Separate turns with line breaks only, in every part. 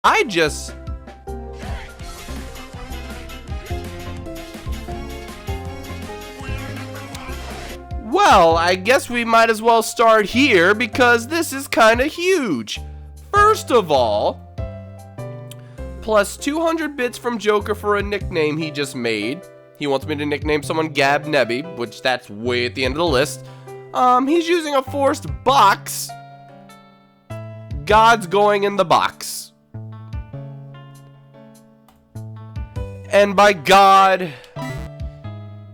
I just... Well, I guess we might as well start here because this is kind of huge. First of all, plus 200 bits from Joker for a nickname he just made. He wants me to nickname someone Gab Nebby, which that's way at the end of the list. He's using a forced box. God's going in the box. And by God,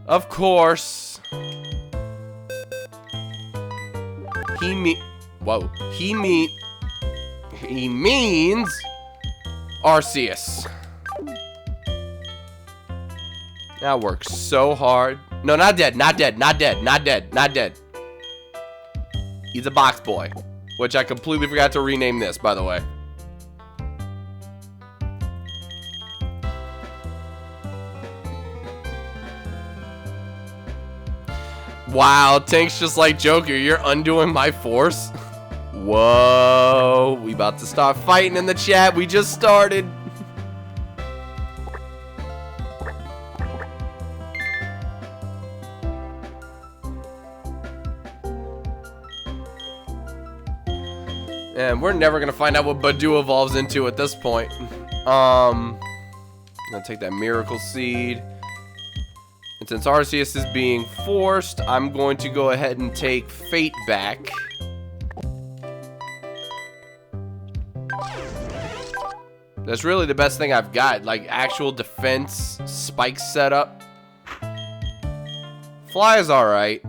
of course, he means Arceus. That works so hard. No, not dead, not dead, not dead, not dead, not dead. He's a box boy, which I completely forgot to rename this, by the way. Wow, Tank's just like Joker. You're undoing my force. Whoa, we about to start fighting in the chat. We just started. And we're never gonna find out what Badu evolves into at this point. I'm gonna take that Miracle Seed. And since Arceus is being forced, I'm going to go ahead and take Fate back. That's really the best thing I've got, like actual defense, spike setup. Fly is alright.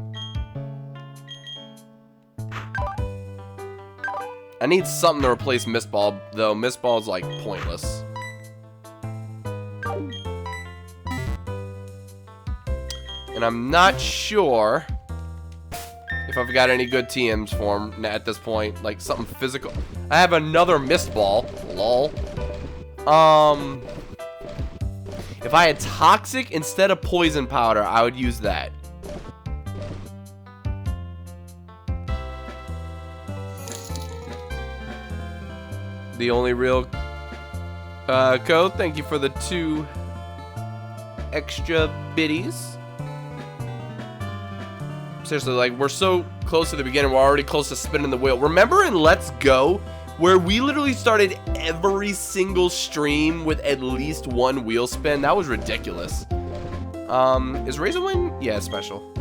I need something to replace Mist Ball, though. Mist Ball is like pointless. And I'm not sure if I've got any good TMs for him at this point. Like something physical. I have another Mist Ball. Lol. If I had Toxic instead of Poison Powder, I would use that. The only real code. Thank you for the 2 extra biddies. Seriously, like, we're so close to the beginning, we're already close to spinning the wheel. Remember in Let's Go, where we literally started every single stream with at least 1 wheel spin? That was ridiculous. Is Razor Wind? Yeah, special.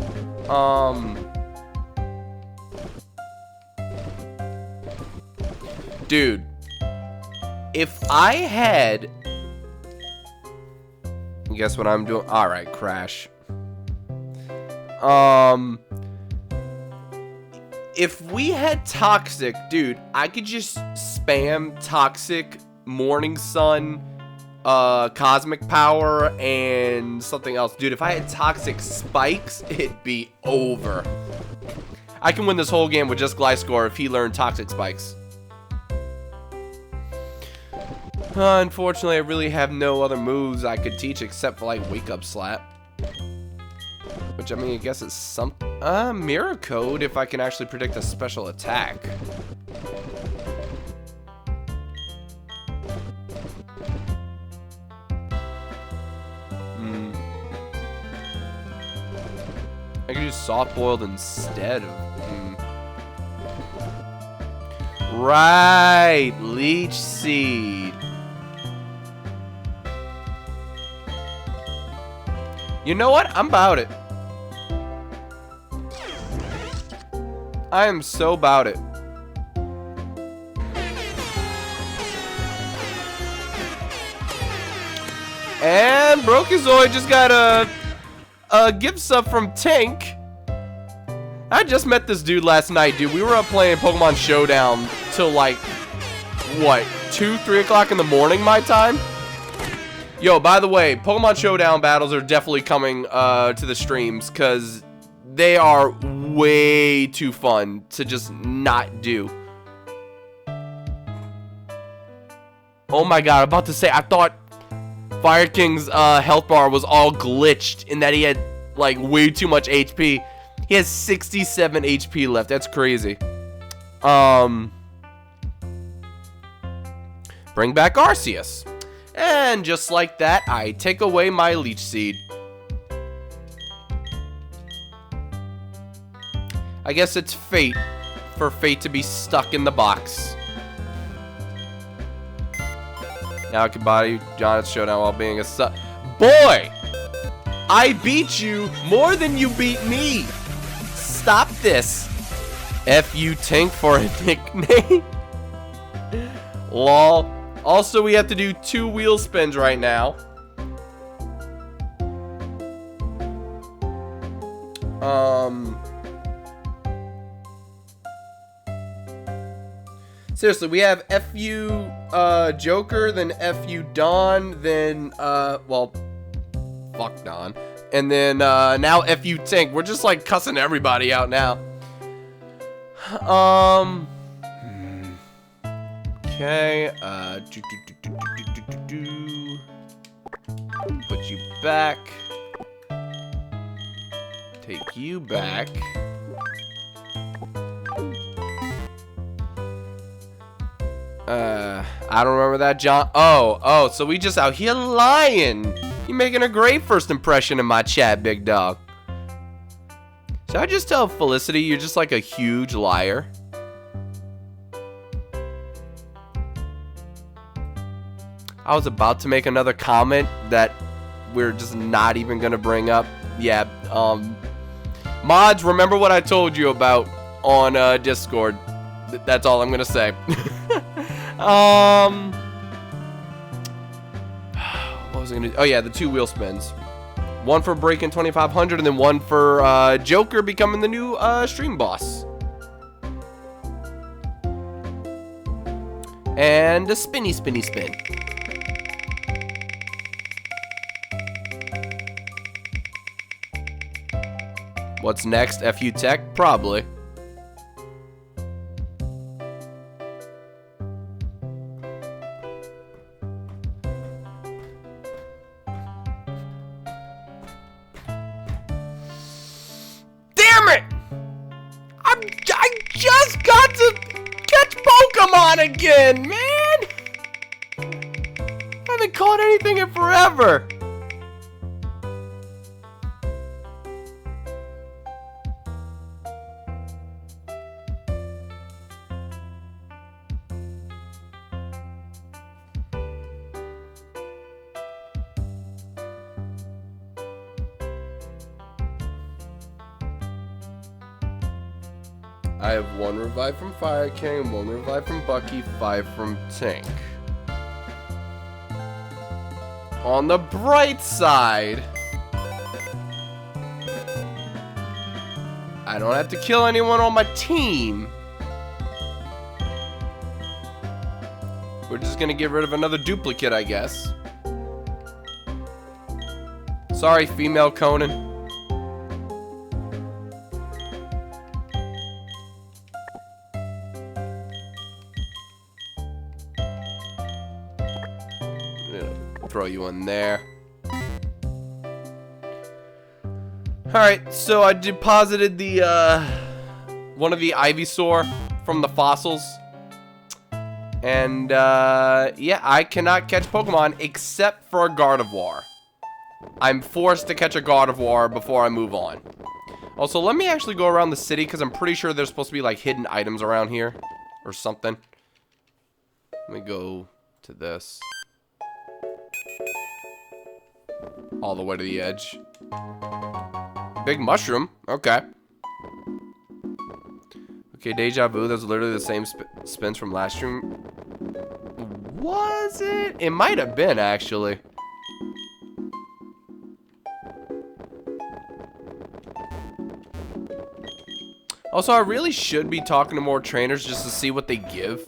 Dude, if I had... Guess what I'm doing? Alright, Crash. If we had Toxic, dude, I could just spam Toxic, Morning Sun, Cosmic Power, and something else. Dude, if I had Toxic Spikes, it'd be over. I can win this whole game with just Gliscor if he learned Toxic Spikes. Unfortunately, I really have no other moves I could teach except for, like, Wake Up Slap. Which, I mean, I guess it's some... Mirror Code if I can actually predict a special attack. I could use Soft Boiled instead of... Right! Leech Seed. You know what? I'm about it. I am so about it. And Brokazoid just got a gift sub from Tank. I just met this dude last night, dude. We were up playing Pokemon Showdown till like, what, 2, 3 o'clock in the morning my time? Yo, by the way, Pokemon Showdown battles are definitely coming to the streams because they are way too fun to just not do. Oh my god, I'm about to say, I thought Fire King's health bar was all glitched in that he had like way too much HP. He has 67 HP left. That's crazy. But Bring back Arceus. And just like that, I take away my Leech Seed. I guess it's fate for fate to be stuck in the box. Now I can body Jonathan's showdown while being a Boy! I beat you more than you beat me! Stop this! F.U. Tink for a nickname? Lol. Also, we have to do 2 wheel spins right now. Seriously, we have F.U. Joker, then F.U. Don, then, well, fuck Don. And then, now F.U. Tink. We're just, like, cussing everybody out now. Okay, put you back. Take you back. I don't remember that, John. Oh, so we just out here lying. You making a great first impression in my chat, big dog. Should I just tell Felicity you're just like a huge liar? I was about to make another comment that we're just not even gonna bring up. Yeah, mods, remember what I told you about on Discord. That's all I'm gonna say. What was I gonna do? Oh yeah, the 2 wheel spins. One for breaking 2500 and then one for Joker becoming the new stream boss. And a spinny spin. What's next? F.U. Tech? Probably. Damn it! I just got to catch Pokemon again, man! I haven't caught anything in forever. I have 1 revive from Fire King, 1 revive from Bucky, 5 from Tink. On the bright side, I don't have to kill anyone on my team. We're just gonna get rid of another duplicate, I guess. Sorry, female Conan. Throw you in there. Alright, so I deposited the one of the Ivysaur from the fossils. And yeah, I cannot catch Pokemon except for a Gardevoir. I'm forced to catch a Gardevoir before I move on. Also, let me actually go around the city because I'm pretty sure there's supposed to be like hidden items around here or something. Let me go to this. All the way to the edge. Big mushroom. Okay. Okay, Deja Vu. That's literally the same spins from last stream. Was it? It might have been, actually. Also, I really should be talking to more trainers just to see what they give.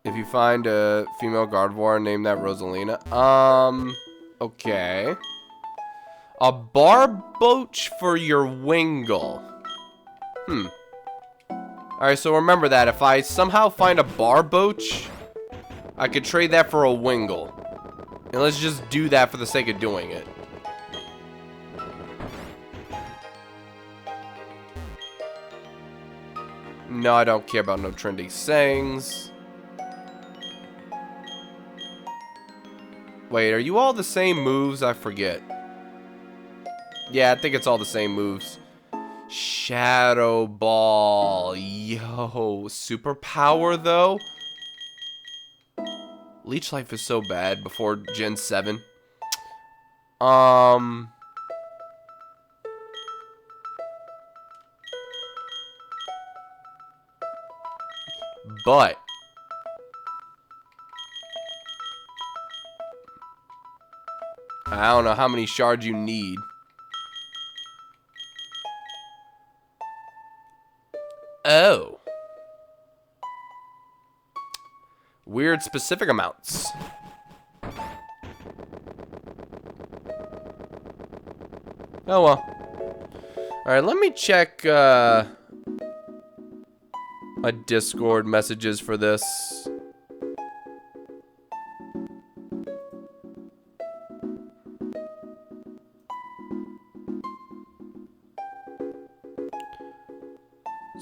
If you find a female Gardevoir, name that Rosalina. Okay. A Barboach for your Wingull. Alright, so remember that. If I somehow find a Barboach, I could trade that for a Wingull. And let's just do that for the sake of doing it. No, I don't care about no trending sayings. Wait, are you all the same moves? I forget. Yeah, I think it's all the same moves. Shadow Ball. Yo, superpower though? Leech Life is so bad before Gen 7. But I don't know how many shards you need. Oh. Weird specific amounts. Oh well. Alright, let me check my Discord messages for this.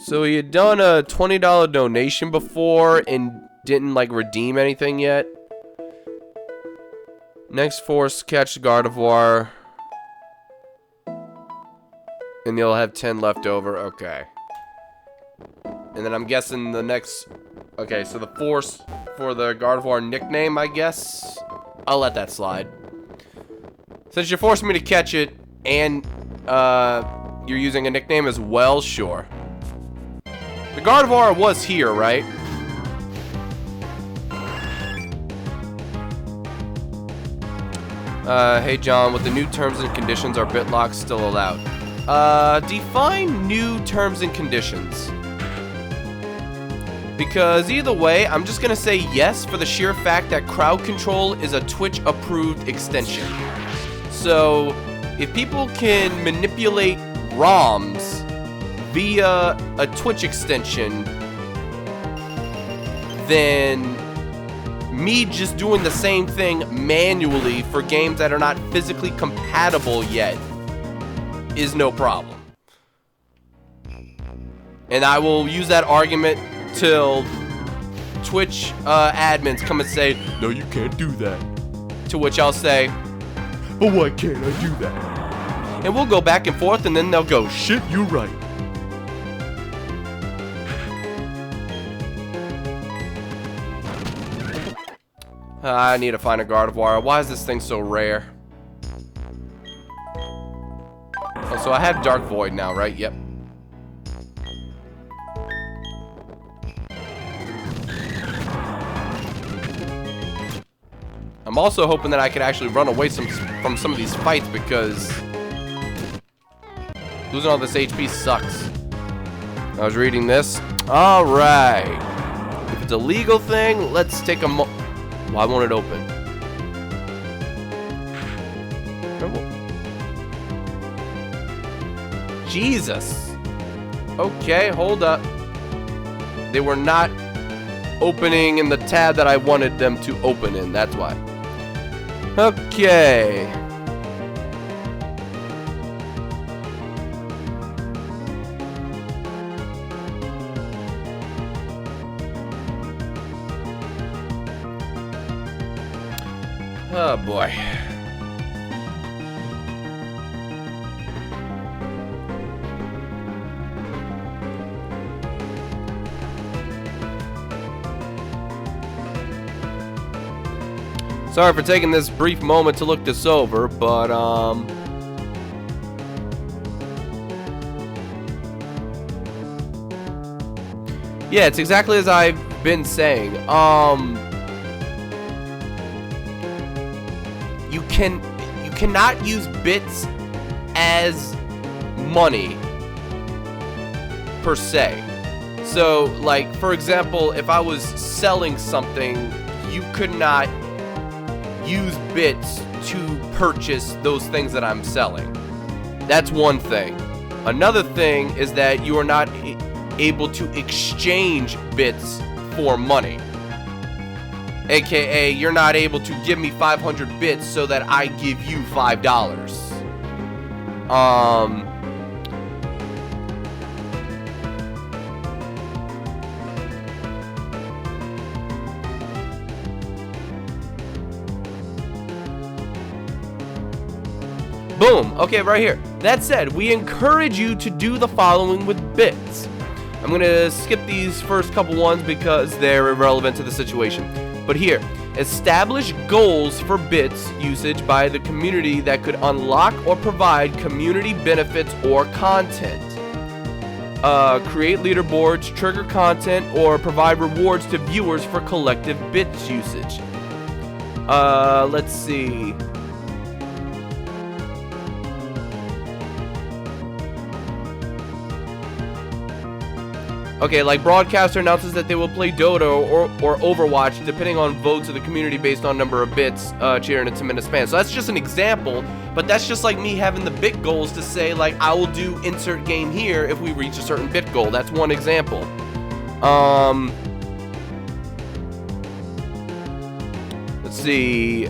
So he had done a $20 donation before and didn't like redeem anything yet. Next force, catch Gardevoir. And you'll have 10 left over. Okay. And then I'm guessing the next... Okay, so the force for the Gardevoir nickname, I guess. I'll let that slide. Since you're forcing me to catch it and you're using a nickname as well, sure. The Gardevoir was here, right? Hey John, with the new terms and conditions, are Bitlocke still allowed? Define new terms and conditions. Because either way, I'm just gonna say yes for the sheer fact that crowd control is a Twitch-approved extension. So, if people can manipulate ROMs via a Twitch extension, then me just doing the same thing manually for games that are not physically compatible yet is no problem. And I will use that argument till Twitch admins come and say, no, you can't do that. To which I'll say, but why can't I do that? And we'll go back and forth, and then they'll go, shit, you're right. I need to find a Gardevoir. Why is this thing so rare? Oh, so I have Dark Void now, right? Yep. I'm also hoping that I can actually run away from some of these fights, because losing all this HP sucks. I was reading this. Alright. If it's a legal thing, let's take a Why won't it open? Jesus. Okay, hold up. They were not opening in the tab that I wanted them to open in. That's why. Okay. Oh boy. Sorry for taking this brief moment to look this over, but yeah, it's exactly as I've been saying. You cannot use bits as money per se. So, like, for example, if I was selling something, you could not use bits to purchase those things that I'm selling. That's one thing. Another thing is that you are not able to exchange bits for money. AKA, you're not able to give me 500 bits so that I give you $5. Boom. Okay, right here. That said, we encourage you to do the following with bits. I'm going to skip these first couple ones because they're irrelevant to the situation. But here, establish goals for bits usage by the community that could unlock or provide community benefits or content. Create leaderboards, trigger content, or provide rewards to viewers for collective bits usage. Let's see. Okay, like broadcaster announces that they will play Dota or Overwatch depending on votes of the community based on number of bits cheering in a 10-minute span. So that's just an example, but that's just like me having the bit goals to say, like, I will do insert game here if we reach a certain bit goal. That's one example. Let's see.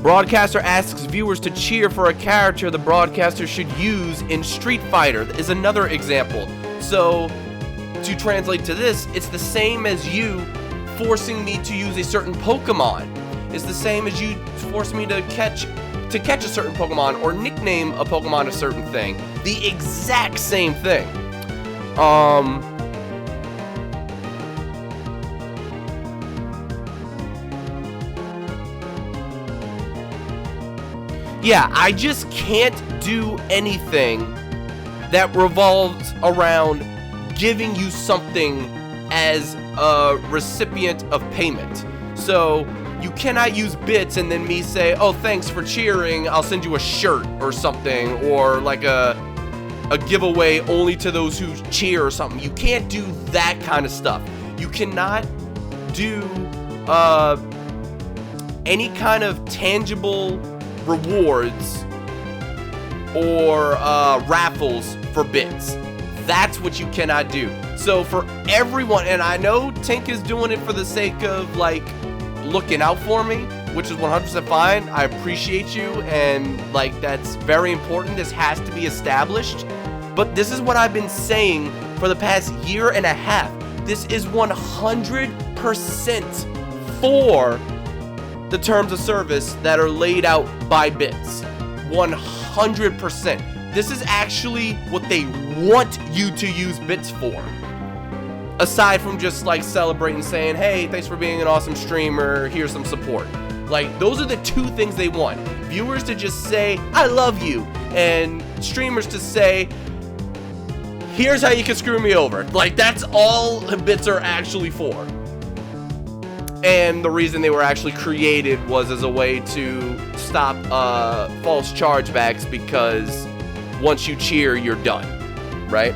Broadcaster asks viewers to cheer for a character the broadcaster should use in Street Fighter is another example. So, to translate to this, it's the same as you forcing me to use a certain Pokemon. It's the same as you forcing me to catch a certain Pokemon or nickname a Pokemon a certain thing. The exact same thing. Yeah, I just can't do anything that revolves around giving you something as a recipient of payment. So you cannot use bits and then me say, oh, thanks for cheering, I'll send you a shirt or something, or like a giveaway only to those who cheer or something. You can't do that kind of stuff. You cannot do any kind of tangible rewards or raffles for bits. That's what you cannot do. So for everyone, and I know Tink is doing it for the sake of like looking out for me, which is 100% fine. I appreciate you, and like that's very important. This has to be established. But this is what I've been saying for the past year and a half. This is 100% for the terms of service that are laid out by bits. 100%. This is actually what they want you to use bits for. Aside from just like celebrating, saying, hey, thanks for being an awesome streamer, here's some support. Like, those are the two things they want. Viewers to just say, I love you, and streamers to say, here's how you can screw me over. Like, that's all bits are actually for. And the reason they were actually created was as a way to stop false chargebacks, because once you cheer, you're done, right?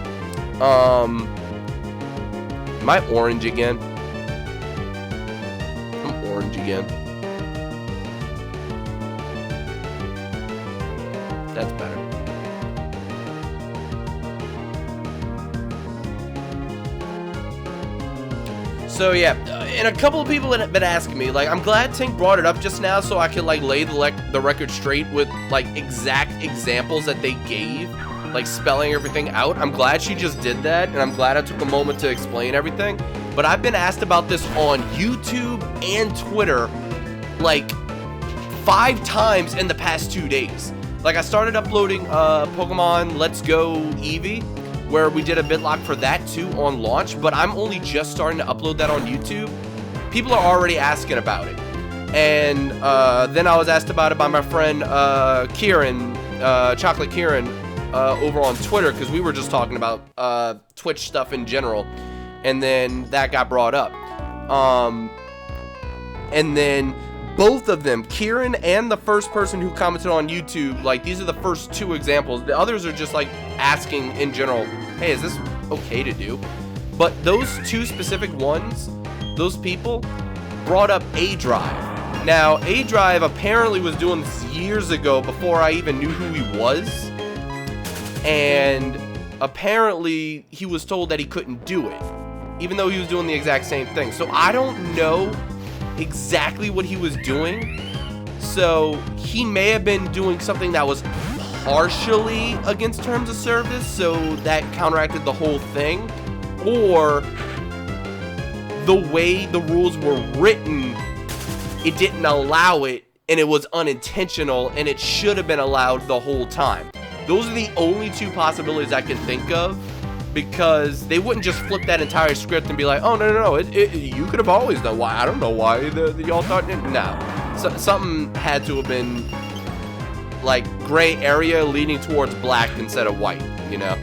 Am I orange again? I'm orange again. That's better. So yeah, and a couple of people have been asking me, like, I'm glad Tink brought it up just now so I can like lay the record straight with like exact examples that they gave, like spelling everything out. I'm glad she just did that, and I'm glad I took a moment to explain everything. But I've been asked about this on YouTube and Twitter like 5 times in the past 2 days. Like, I started uploading Pokemon Let's Go Eevee, where we did a Bitlocke for that too on launch, but I'm only just starting to upload that on YouTube. People are already asking about it. And then I was asked about it by my friend Kieran, Chocolate Kieran, over on Twitter, because we were just talking about Twitch stuff in general. And then that got brought up. And then both of them, Kieran and the first person who commented on YouTube, like, these are the first 2 examples. The others are just like asking in general, hey, is this okay to do? But those 2 specific ones, those people brought up A-Drive. Now, A-Drive apparently was doing this years ago before I even knew who he was. And apparently he was told that he couldn't do it, even though he was doing the exact same thing. So I don't know exactly what he was doing. So he may have been doing something that was partially against terms of service, so that counteracted the whole thing, or the way the rules were written, it didn't allow it and it was unintentional, and it should have been allowed the whole time. Those are the only two possibilities I can think of, because they wouldn't just flip that entire script and be like, oh, no, you could have always done. Why? I don't know why y'all thought. No. So, something had to have been, like, gray area leaning towards black instead of white, you know?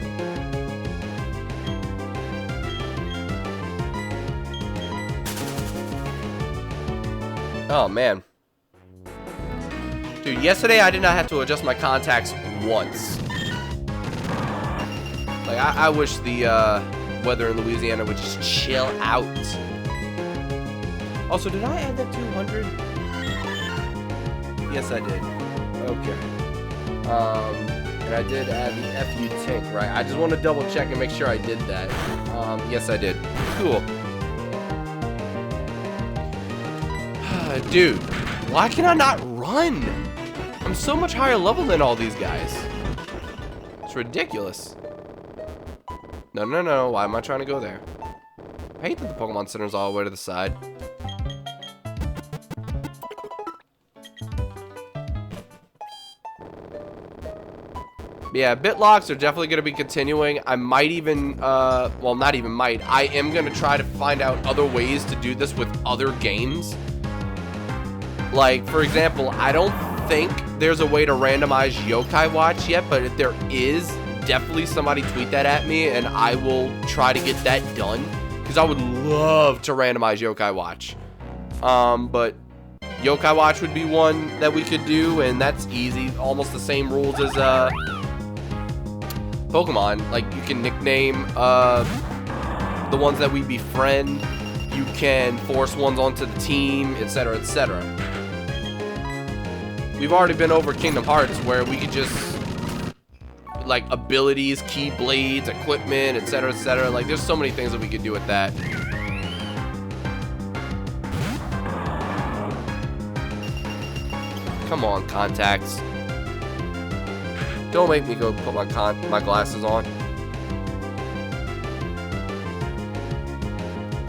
Oh, man. Dude, yesterday I did not have to adjust my contacts once. Like, I wish the weather in Louisiana would just chill out. Also, did I add that 200? Yes, I did. Okay. And I did add the FU tank, right? I just want to double check and make sure I did that. Yes, I did. Cool. Dude, why can I not run? I'm so much higher level than all these guys. It's ridiculous. No. Why am I trying to go there? I hate that the Pokemon Center's all the way to the side. Yeah, Bitlocks are definitely going to be continuing. I might even, well, not even might. I am going to try to find out other ways to do this with other games. Like, for example, I don't think there's a way to randomize Yokai Watch yet, but if there is, definitely somebody tweet that at me, and I will try to get that done, because I would love to randomize Yokai Watch. But Yokai Watch would be one that we could do, and that's easy. Almost the same rules as Pokemon. Like, you can nickname the ones that we befriend. You can force ones onto the team, etc., etc. We've already been over Kingdom Hearts, where we could just, like, abilities, keyblades, equipment, etc., etc. Like, there's so many things that we could do with that. Come on, contacts. Don't make me go put my glasses on.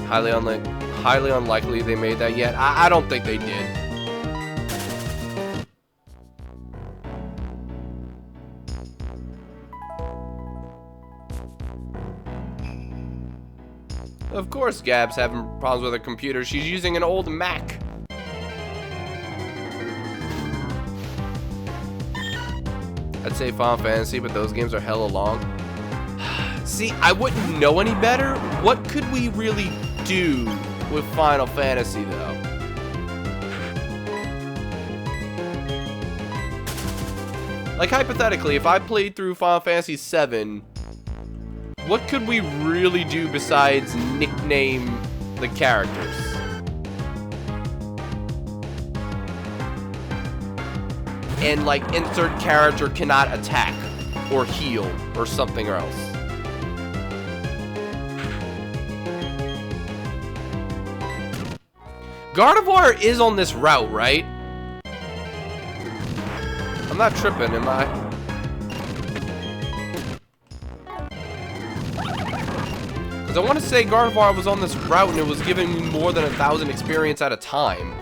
Highly unlikely they made that yet. I don't think they did. Of course Gab's having problems with her computer. She's using an old Mac. I'd say Final Fantasy, but those games are hella long. See, I wouldn't know any better. What could we really do with Final Fantasy, though? Like, hypothetically, if I played through Final Fantasy VII, what could we really do besides nickname the characters? And, like, insert character cannot attack or heal or something else. Gardevoir is on this route, right? I'm not tripping, am I? Because I want to say Gardevoir was on this route and it was giving me more than 1,000 experience at a time.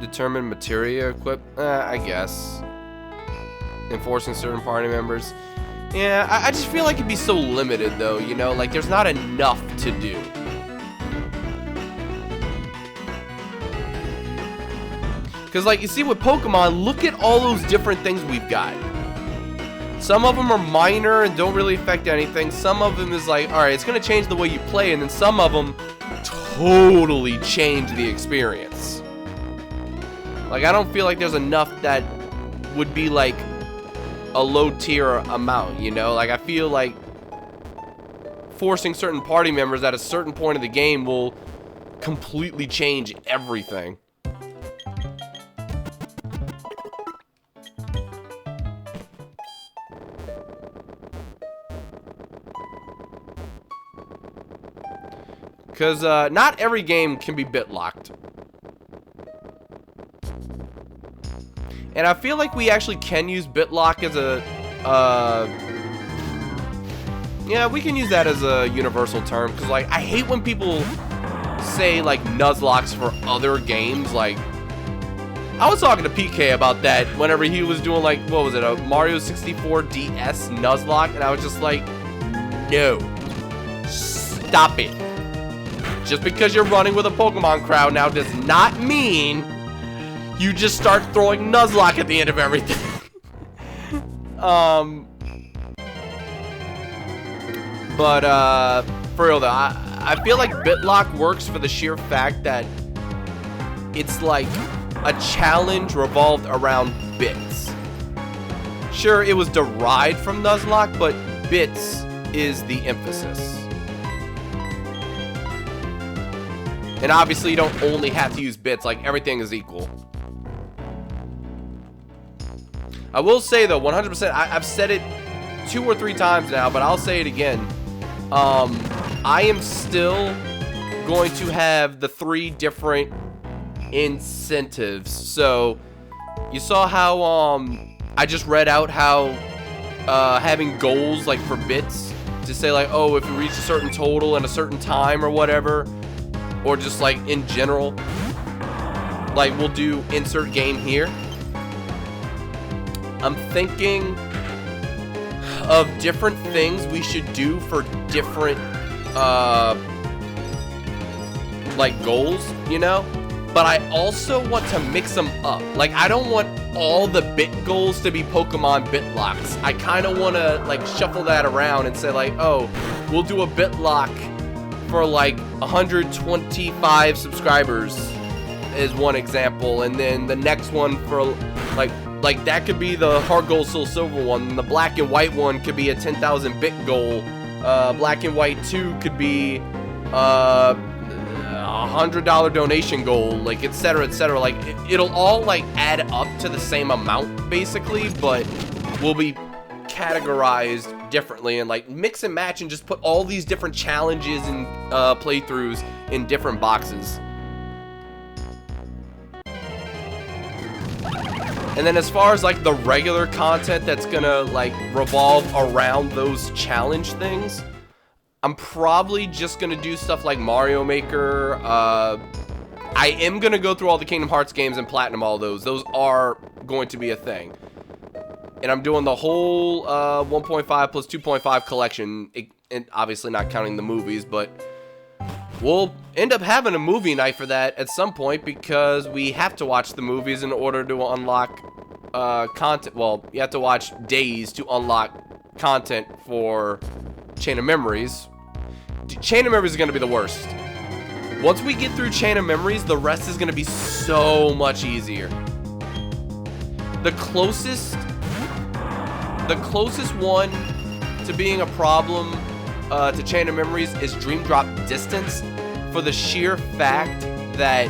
Determine materia equip? I guess. Enforcing certain party members. Yeah, I just feel like it'd be so limited, though, you know? Like, there's not enough to do. Because, like, you see with Pokemon, look at all those different things we've got. Some of them are minor and don't really affect anything. Some of them is like, alright, it's going to change the way you play. And then some of them totally change the experience. Like, I don't feel like there's enough that would be, like, a low tier amount, you know? Like, I feel like forcing certain party members at a certain point of the game will completely change everything. Because not every game can be bit-locked. And I feel like we actually can use Bitlocke as a, Yeah, we can use that as a universal term, because, like, I hate when people say, like, Nuzlocks for other games. Like, I was talking to PK about that whenever he was doing, like, what was it, a Mario 64 DS Nuzlocke, and I was just like, no. Stop it. Just because you're running with a Pokemon crowd now does not mean you just start throwing Nuzlocke at the end of everything. But for real though, I feel like Bitlocke works for the sheer fact that it's like a challenge revolved around bits. Sure, it was derived from Nuzlocke, but bits is the emphasis. And obviously you don't only have to use bits, like everything is equal. I will say though, 100%, I've said it 2 or 3 times now, but I'll say it again. I am still going to have the 3 different incentives. So you saw how I just read out how having goals like for bits to say like, oh, if you reach a certain total in a certain time or whatever, or just like in general, like we'll do insert game here. I'm thinking of different things we should do for different like goals, you know? But I also want to mix them up. Like, I don't want all the bit goals to be Pokemon Bitlocks. I kind of want to like shuffle that around and say like, oh, we'll do a Bitlock for like 125 subscribers is one example, and then the next one for like that could be the Heart Gold Soul Silver one, and the Black and White one could be a 10,000 bit goal. Black and White 2 could be a $100 donation goal, like etc, etc. Like it'll all like add up to the same amount basically, but will be categorized differently, and like mix and match and just put all these different challenges and playthroughs in different boxes. And then as far as like the regular content that's gonna like revolve around those challenge things, I'm probably just gonna do stuff like Mario Maker. I am gonna go through all the Kingdom Hearts games and platinum all those. Those are going to be a thing. And I'm doing the whole 1.5 plus 2.5 collection, and obviously not counting the movies, but we'll end up having a movie night for that at some point because we have to watch the movies in order to unlock content. Well, you have to watch days to unlock content for Chain of Memories. Chain of Memories is going to be the worst. Once we get through Chain of Memories, the rest is going to be so much easier. The closest one to being a problem to Chain of Memories is Dream Drop Distance, for the sheer fact that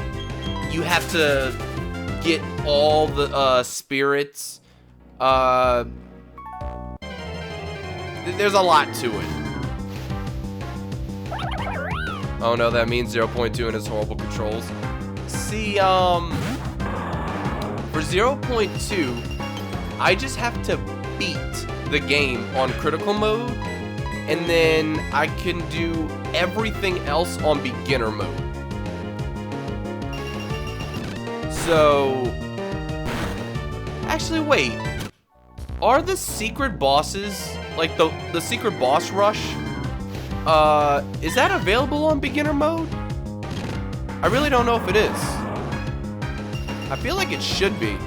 you have to get all the spirits. There's a lot to it. Oh no, that means 0.2 and his horrible controls. See, for 0.2, I just have to beat the game on critical mode, and then I can do everything else on beginner mode. So, actually wait, are the secret bosses, like the secret boss rush, is that available on beginner mode? I really don't know if it is. I feel like it should be.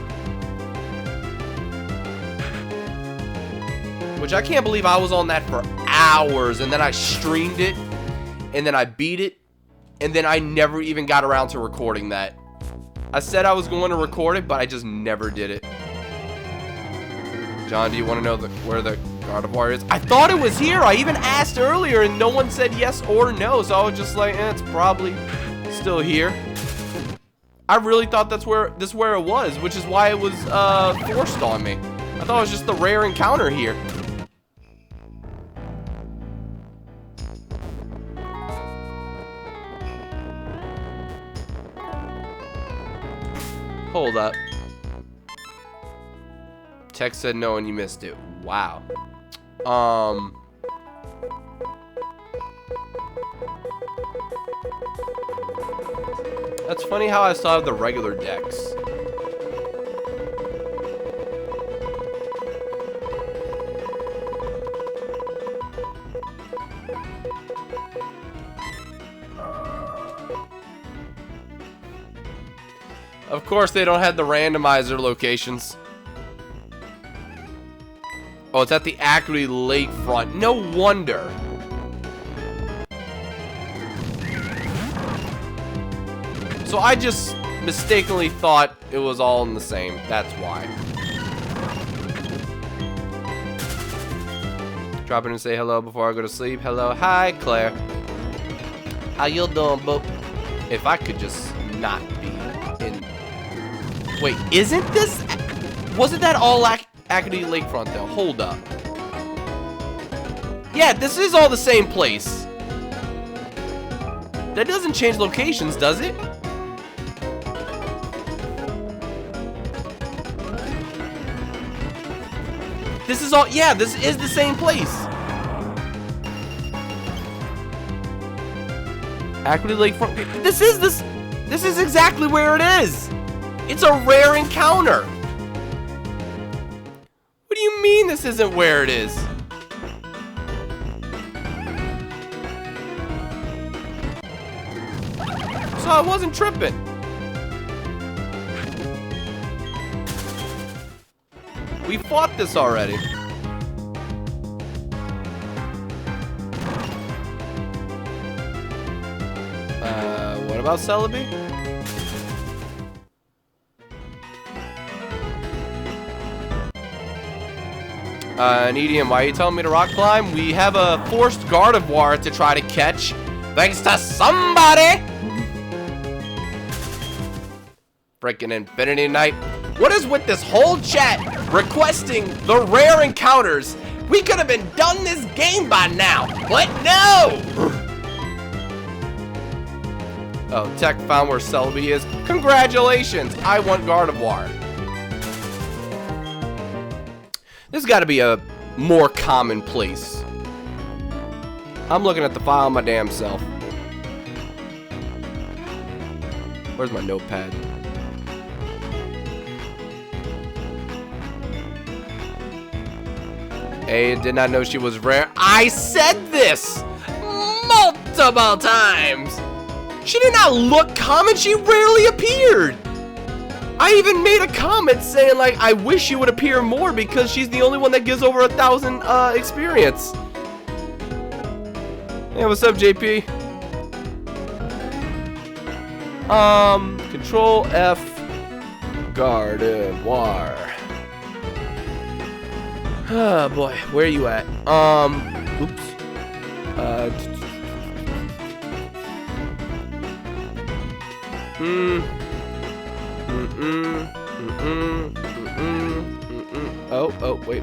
Which I can't believe I was on that for hours, and then I streamed it, and then I beat it, and then I never even got around to recording that. I said I was going to record it, but I just never did it. John, do you want to know where the Gardevoir is? I thought it was here. I even asked earlier, and no one said yes or no, so I was just like, it's probably still here. I really thought that's where it was, which is why it was forced on me. I thought it was just the rare encounter here. Hold up. Text said no and you missed it. Wow. That's funny how I still have the regular decks. Of course, they don't have the randomizer locations. Oh, it's at the Ackley Lakefront. No wonder. So I just mistakenly thought it was all in the same. That's why. Drop in and say hello before I go to sleep. Hello. Hi, Claire. How you doing, boo? If I could just not be in... Wait, isn't this... Wasn't that all Academy Lakefront, though? Hold up. Yeah, this is all the same place. That doesn't change locations, does it? This is all... Yeah, this is the same place. Academy Lakefront... This is exactly where it is. It's a rare encounter. What do you mean this isn't where it is? So I wasn't tripping. We fought this already. What about Celebi? Medium, why are you telling me to rock climb? We have a forced Gardevoir to try to catch, thanks to somebody! Freaking Infinity Knight. What is with this whole chat requesting the rare encounters? We could have been done this game by now, but no! Oh, Tech found where Celebi is. Congratulations, I want Gardevoir. This has got to be a more common place. I'm looking at the file my damn self. Where's my notepad? I did not know she was rare. I said this multiple times. She did not look common. She rarely appeared. I even made a comment saying, like, I wish she would appear more because she's the only one that gives over 1,000 experience. Hey, what's up, JP? Control F, Gardevoir. Oh boy, where are you at? Oops. Oh, wait.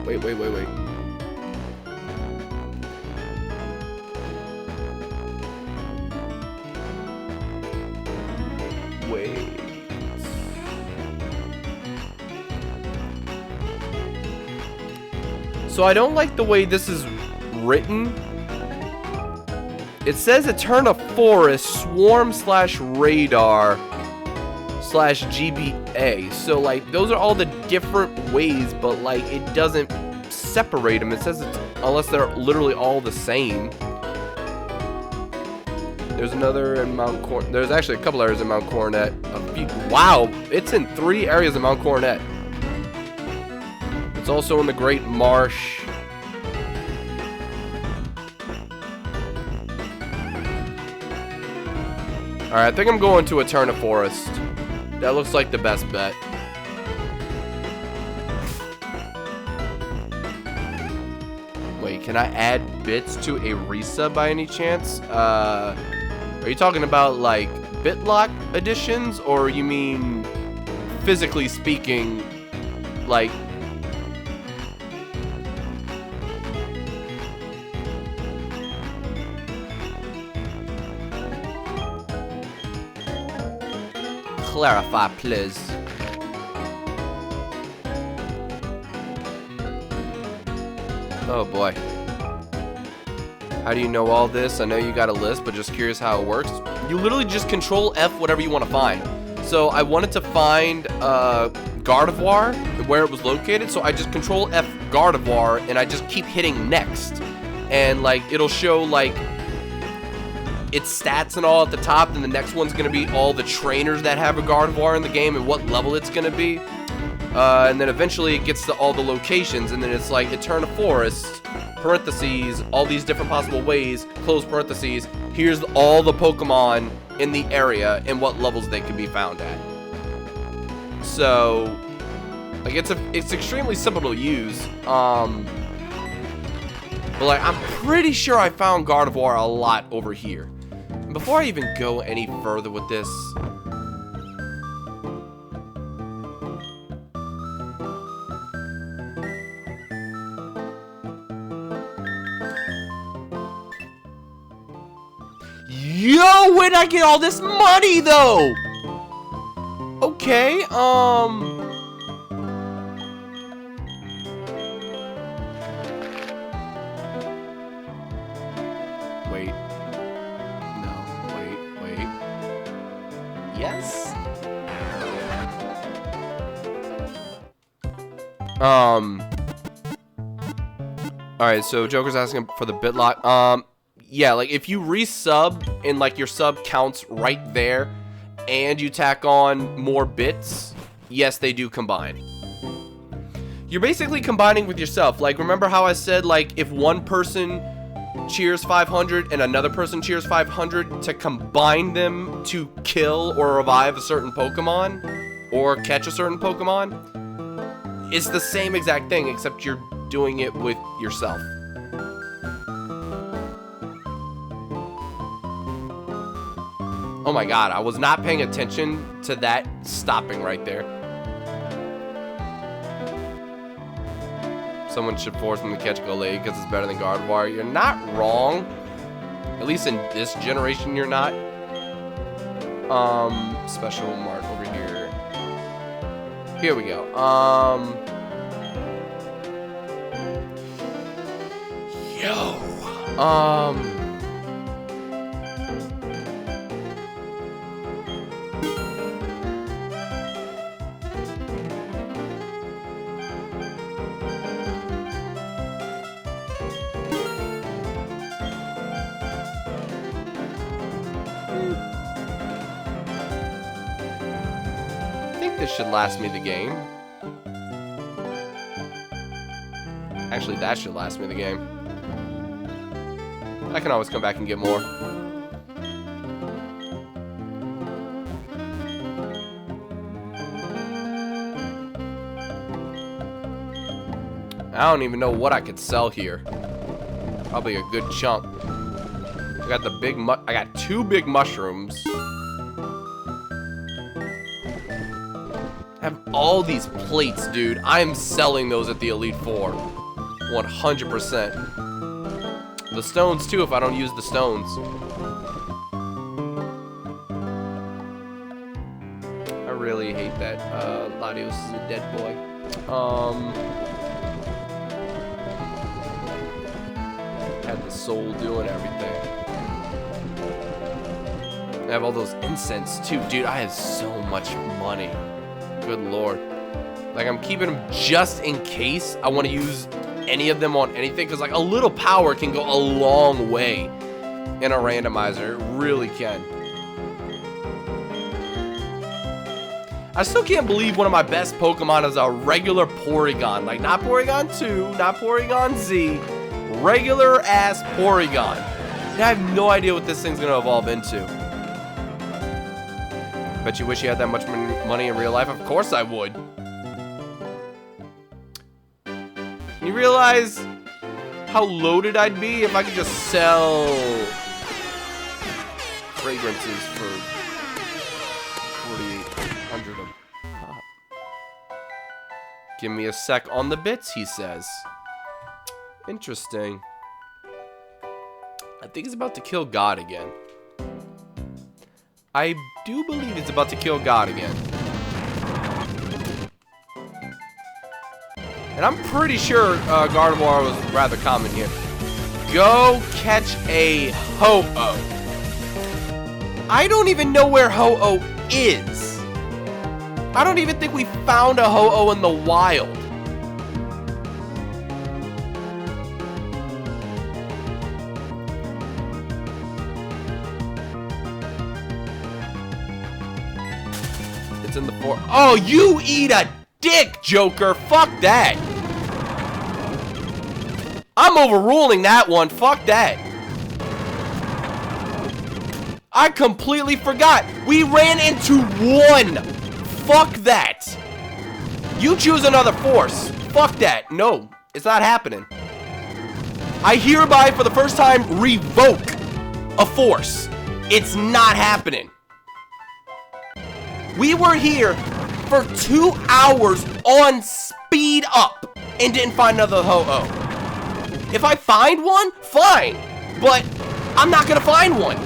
So I don't like the way this is written. It says Eterna Forest Swarm /Radar /GBA. So like those are all the different ways, but like it doesn't separate them. It says it's unless they're literally all the same. There's another in Mount Coronet. There's actually a couple areas in Mount Coronet. Wow, it's in 3 areas of Mount Coronet. It's also in the Great Marsh. Alright, I think I'm going to Eterna Forest. That looks like the best bet. Wait, can I add bits to a Risa by any chance? Are you talking about like Bitlocke editions, or you mean physically speaking, like clarify, please. Oh boy. How do you know all this? I know you got a list, but just curious how it works. You literally just control F whatever you want to find. So I wanted to find Gardevoir, where it was located. So I just control F Gardevoir, and I just keep hitting next. And like it'll show like its stats and all at the top. And the next one's going to be all the trainers that have a Gardevoir in the game and what level it's going to be. And then eventually it gets to all the locations. And then it's like Eterna Forest, parentheses, all these different possible ways, close parentheses. Here's all the Pokemon in the area and what levels they can be found at. So, like, it's extremely simple to use. But like, I'm pretty sure I found Gardevoir a lot over here. And before I even go any further with this, yo, where'd I get all this money, though? Okay, wait. No, wait. Yes? Alright, so Joker's asking for the Bitlocke. Yeah, like if you resub and like your sub counts right there and you tack on more bits, yes, they do combine. You're basically combining with yourself. Like, remember how I said, like, if one person cheers 500 and another person cheers 500 to combine them to kill or revive a certain Pokemon or catch a certain Pokemon? It's the same exact thing, except you're doing it with yourself. Oh my god, I was not paying attention to that stopping right there. Someone should force them to catch Golade because it's better than Gardevoir. You're not wrong. At least in this generation, you're not. Special mark over here. Here we go. This should last me the game. Actually, that should last me the game. I can always come back and get more. I don't even know what I could sell here. Probably a good chunk. I got the big I got 2 big mushrooms. I have all these plates, dude. I am selling those at the Elite Four. 100%. The stones, too, if I don't use the stones. I really hate that. Latios is a dead boy. Had the soul doing everything. I have all those incense, too. Dude, I have so much money. Good lord. Like, I'm keeping them just in case I want to use any of them on anything, because like a little power can go a long way in a randomizer. It really can. I still can't believe one of my best Pokemon is a regular Porygon. Like, not Porygon 2, not Porygon Z, regular ass Porygon. And I have no idea what this thing's gonna evolve into. Bet you wish you had that much money in real life. Of course I would. You realize how loaded I'd be if I could just sell fragrances for 4,800 a pop. Give me a sec on the bits, he says. Interesting. I think he's about to kill God again. I do believe it's about to kill God again. And I'm pretty sure Gardevoir was rather common here. go catch a Ho-Oh. I don't even know where Ho-Oh is. I don't even think we found a Ho-Oh in the wild. It's in the forest. Oh, you eat a dick, Joker. Fuck that. I'm overruling that one. Fuck that. I completely forgot. We ran into one. Fuck that. You choose another force. Fuck that. No, it's not happening. I hereby, for the first time, revoke a force. It's not happening. We were here for 2 hours on speed up and didn't find another Ho-Oh. If I find one, fine. But I'm not gonna find one.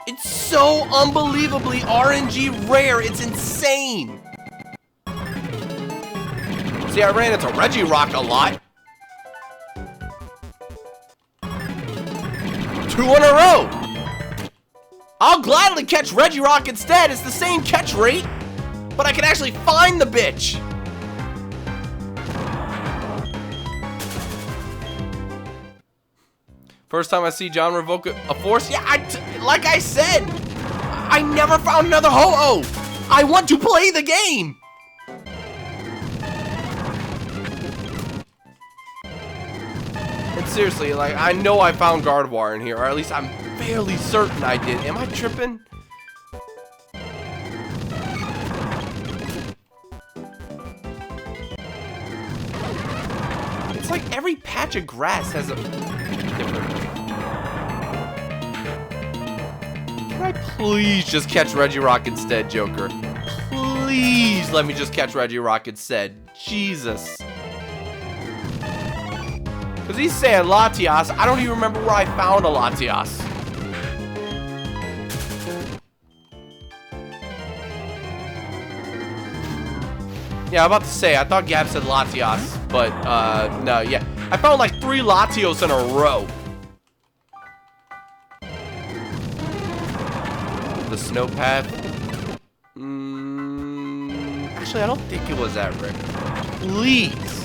It's so unbelievably RNG rare. It's insane. See, I ran into Regirock a lot. 2 in a row. I'll gladly catch Regirock instead. It's the same catch rate, but I can actually find the bitch. First time I see John revoke a force. Yeah, like I said, I never found another Ho-Oh. I want to play the game. And seriously, like, I know I found Gardevoir in here, or at least I'm fairly certain I did. Am I tripping? It's like every patch of grass has a different... Can I please just catch Regirock instead, Joker? Please let me just catch Regirock instead. Jesus. Because he's saying Latias. I don't even remember where I found a Latias. Yeah, I'm about to say, I thought Gab said Latias, but, no, yeah. I found like 3 Latios in a row. The snow path. Actually, I don't think it was that, Rick. Please.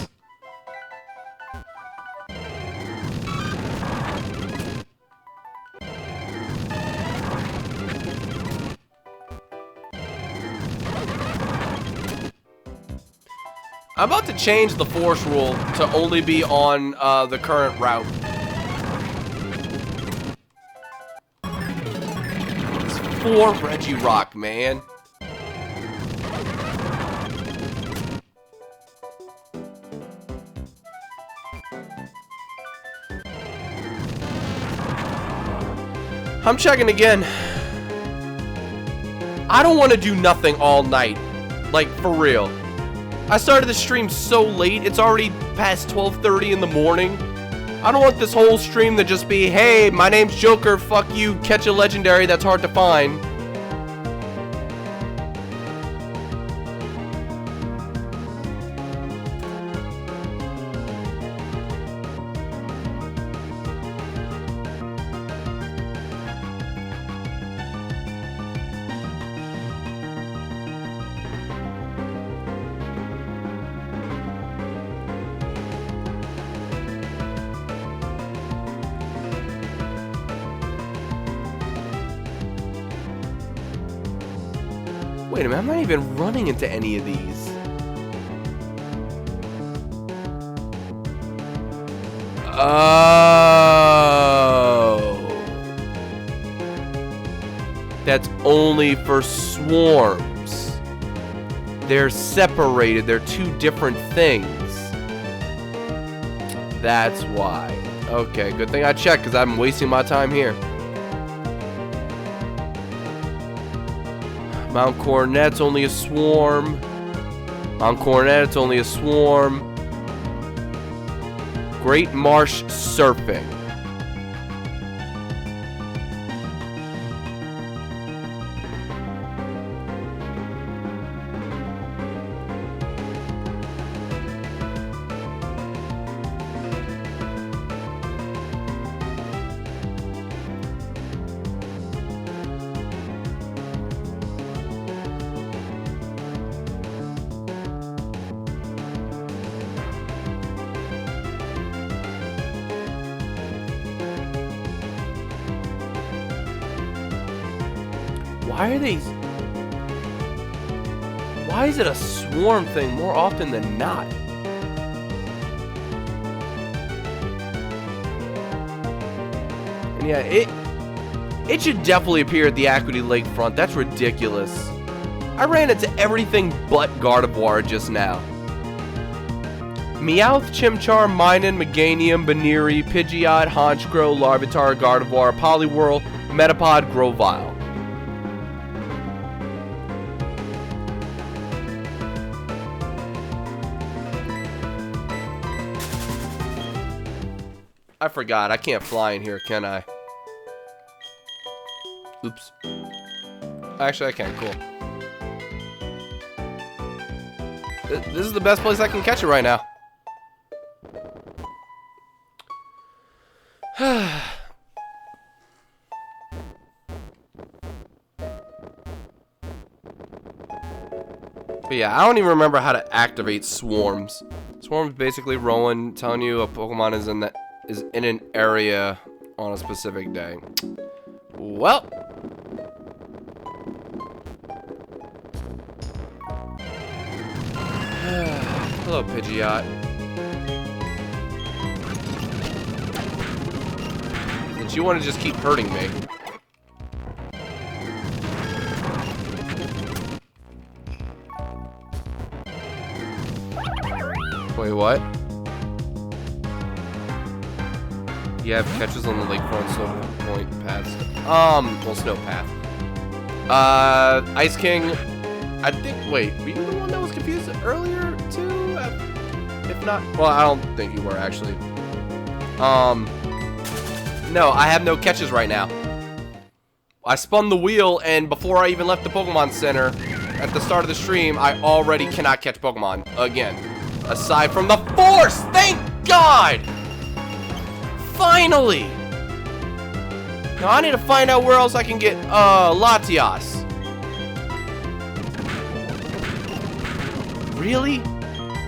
I'm about to change the force rule to only be on the current route. It's 4 Regirock, man. I'm checking again. I don't want to do nothing all night. Like, for real. I started the stream so late, it's already past 12:30 in the morning. I don't want this whole stream to just be, hey, my name's Joker, fuck you, catch a legendary that's hard to find. Wait a minute, I'm not even running into any of these. Oh. That's only for swarms. They're separated. They're 2 different things. That's why. Okay, good thing I checked because I'm wasting my time here. Mount Coronet's only a swarm. Mount Coronet, it's only a swarm. Great Marsh Surfing. Why are these? Why is it a swarm thing more often than not? And yeah, it should definitely appear at the Equity Lakefront. That's ridiculous. I ran into everything but Gardevoir just now. Meowth, Chimchar, Minun, Meganium, Baneri, Pidgeot, Honchkrow, Larvitar, Gardevoir, Poliwhirl, Metapod, Grovyle. I forgot. I can't fly in here, can I? Oops. Actually, I can. Cool. This is the best place I can catch it right now. But yeah, I don't even remember how to activate swarms. Swarms basically rolling, telling you a Pokemon is in an area on a specific day. Well. Hello, Pidgeot. Since you want to just keep hurting me. Wait, what? You have catches on the lakefront snow point paths. Well, snow path. Ice King. I think. Wait, were you the one that was confused earlier too? If not, well, I don't think you were actually. No, I have no catches right now. I spun the wheel, and before I even left the Pokemon Center at the start of the stream, I already cannot catch Pokemon again. Aside from the Force, thank God! Finally! Now I need to find out where else I can get Latias. Really?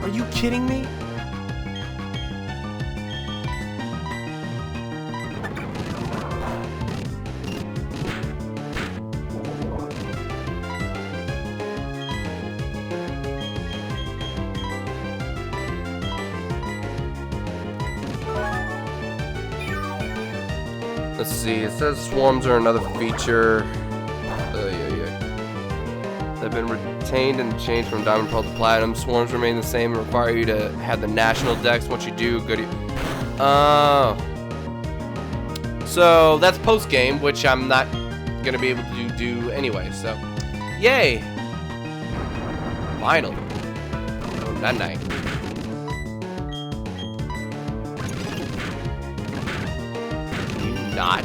Are you kidding me? Let's see, it says swarms are another feature. They've been retained and changed from Diamond Pearl to Platinum. Swarms remain the same and require you to have the national dex. Once you do, go to... So, that's post-game, which I'm not going to be able to do anyway, so... Yay! Finally. Oh, that night. Not.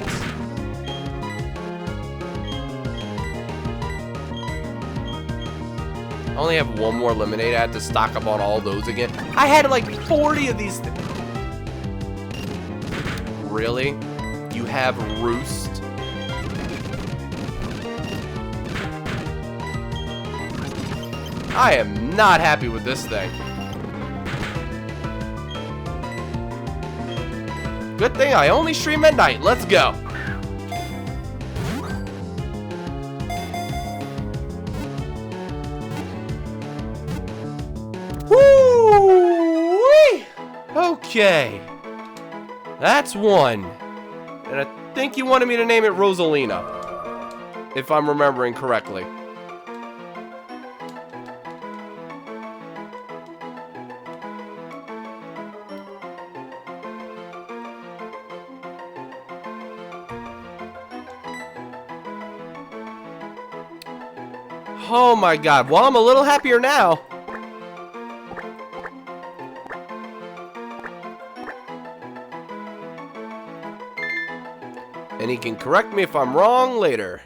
I only have one more lemonade. I had to stock up on all those again. I had like 40 of these. Really? You have Roost? I am not happy with this thing. Good thing I only stream at night. Let's go. Woo-wee! Okay. That's one. And I think you wanted me to name it Rosalina, if I'm remembering correctly. Oh my God, well, I'm a little happier now. And he can correct me if I'm wrong later.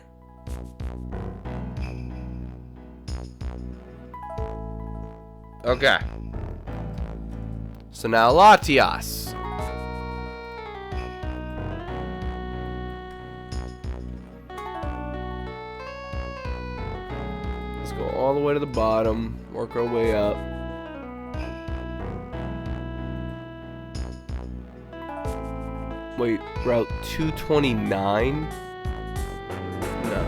Okay. So now Latias. All the way to the bottom, work our way up. Wait, route 229? No.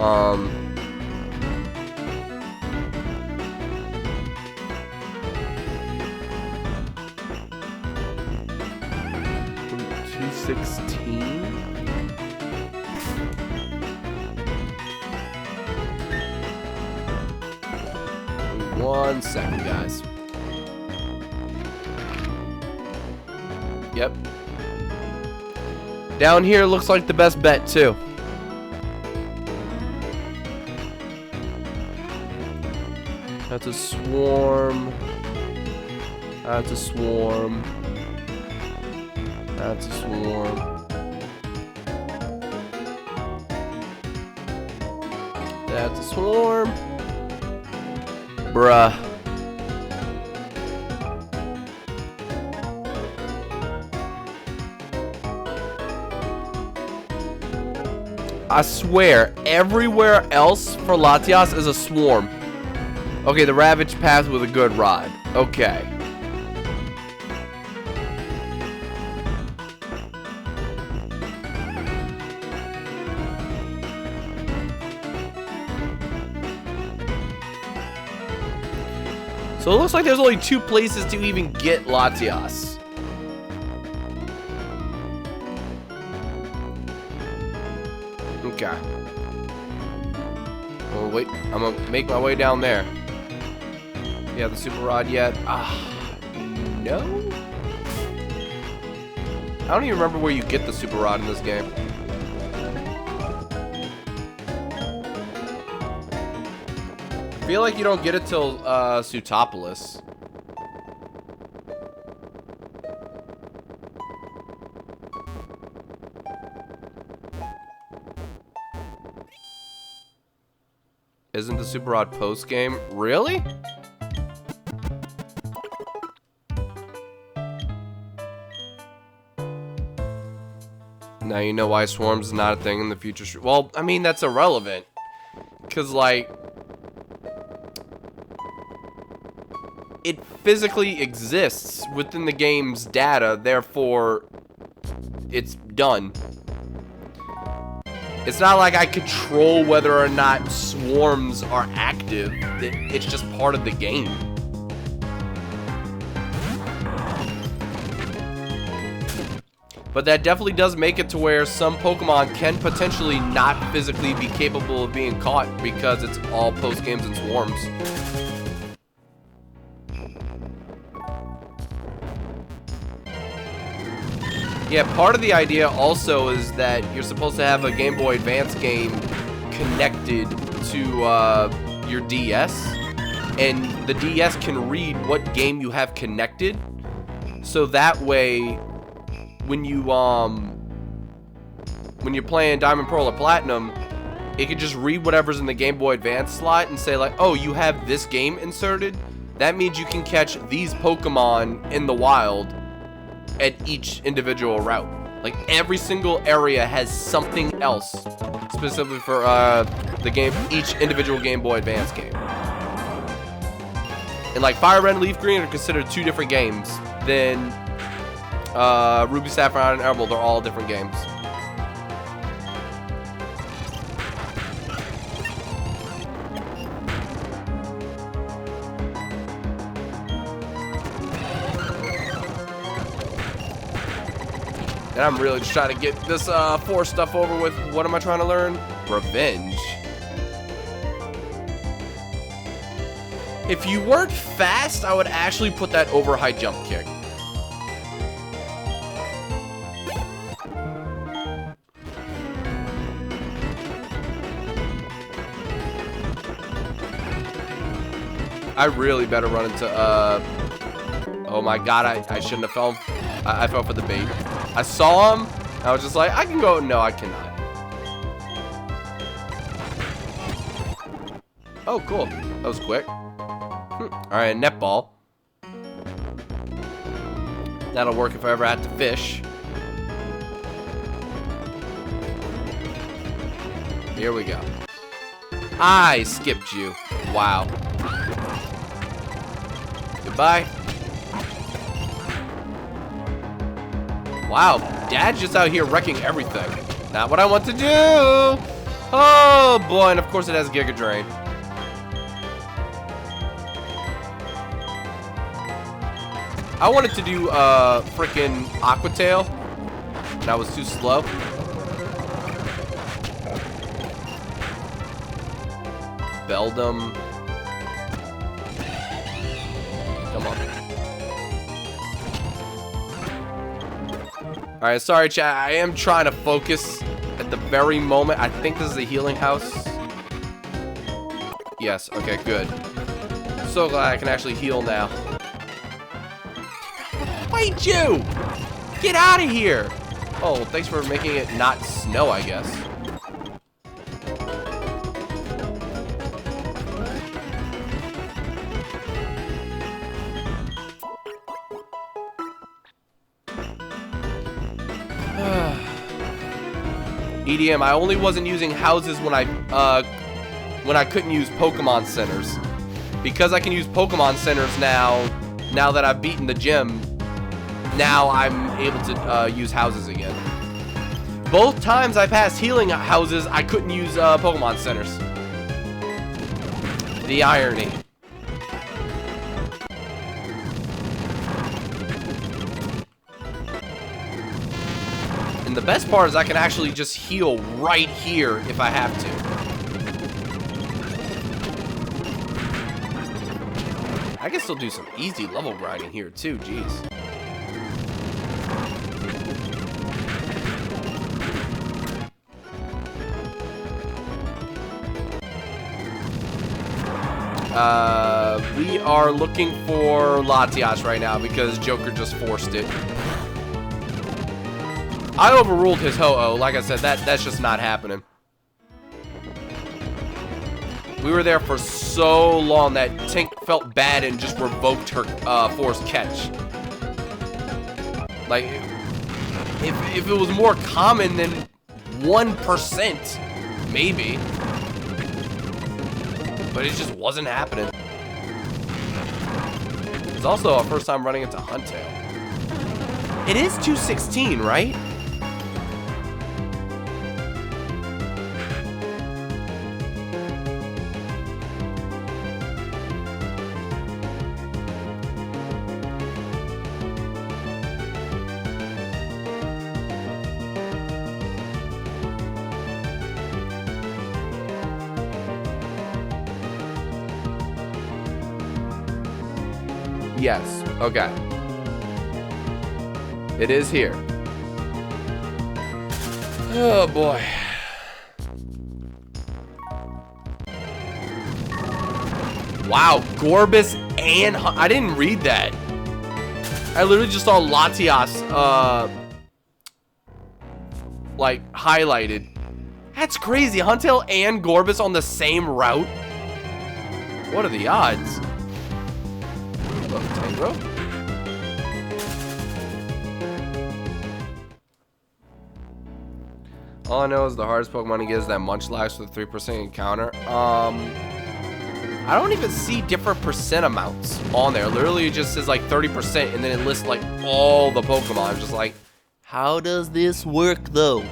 One second, guys. Yep. Down here looks like the best bet, too. That's a swarm. That's a swarm. That's a swarm. That's a swarm. Bruh. I swear, everywhere else for Latias is a swarm. Okay, the Ravage path with a good rod. Okay. So it looks like there's only 2 places to even get Latias. Okay. Oh, wait. I'm gonna make my way down there. Yeah, the super rod yet? No? I don't even remember where you get the super rod in this game. I feel like you don't get it till Sutopolis. Isn't the super rod post game? Really? Now you know why swarms is not a thing in the future. Well, I mean, that's irrelevant. Because, like, it physically exists within the game's data, therefore, it's done. It's not like I control whether or not swarms are active. It's just part of the game. But that definitely does make it to where some Pokemon can potentially not physically be capable of being caught because it's all post games and swarms. Yeah, part of the idea also is that you're supposed to have a Game Boy Advance game connected to your DS, and the DS can read what game you have connected, so that way when you're playing Diamond, Pearl, or Platinum, it can just read whatever's in the Game Boy Advance slot and say like, oh, you have this game inserted, that means you can catch these Pokemon in the wild at each individual route. Like, every single area has something else specifically for the game, each individual Game Boy Advance game. And like Fire Red and Leaf Green are considered 2 different games. Then Ruby, Sapphire, and Emerald are all different games. And I'm really just trying to get this 4 stuff over with. What am I trying to learn? Revenge. If you weren't fast, I would actually put that over high jump kick. I really better run into, oh my god, I shouldn't have fell. I fell for the bait. I saw him, I was just like, I can go. No, I cannot. Oh, cool. That was quick. Alright, netball. That'll work if I ever had to fish. Here we go. I skipped you. Wow. Goodbye. Wow, Dad's just out here wrecking everything. Not what I want to do. Oh boy, and of course it has Giga Drain. I wanted to do freaking Aqua Tail, and I was too slow. Beldum. Come on. Alright, sorry chat, I am trying to focus at the very moment. I think this is a healing house. Yes, okay, good. So glad I can actually heal now. Wait, you! Get out of here! Oh, thanks for making it not snow, I guess. EDM, I only wasn't using houses when I couldn't use Pokemon Centers. Because I can use Pokemon Centers now that I've beaten the gym, now I'm able to use houses again. Both times I passed healing houses, I couldn't use Pokemon Centers. The irony. And the best part is I can actually just heal right here if I have to. I can still do some easy level grinding here too, jeez. We are looking for Latias right now because Joker just forced it. I overruled his Ho-Oh. Like I said, that's just not happening. We were there for so long that Tink felt bad and just revoked her forced catch. Like, if it was more common than 1%, maybe. But it just wasn't happening. It's also our first time running into Huntail. It is 216, right? Yes, okay. It is here. Oh boy. Wow, Gorbis and I didn't read that. I literally just saw Latias like highlighted. That's crazy. Huntail and Gorbis on the same route. What are the odds? Look, Tangrowth. All I know is the hardest Pokemon to get is that Munchlax with 3% encounter. I don't even see different percent amounts on there. Literally it just says like 30% and then it lists like all the Pokemon. I'm just like, how does this work though?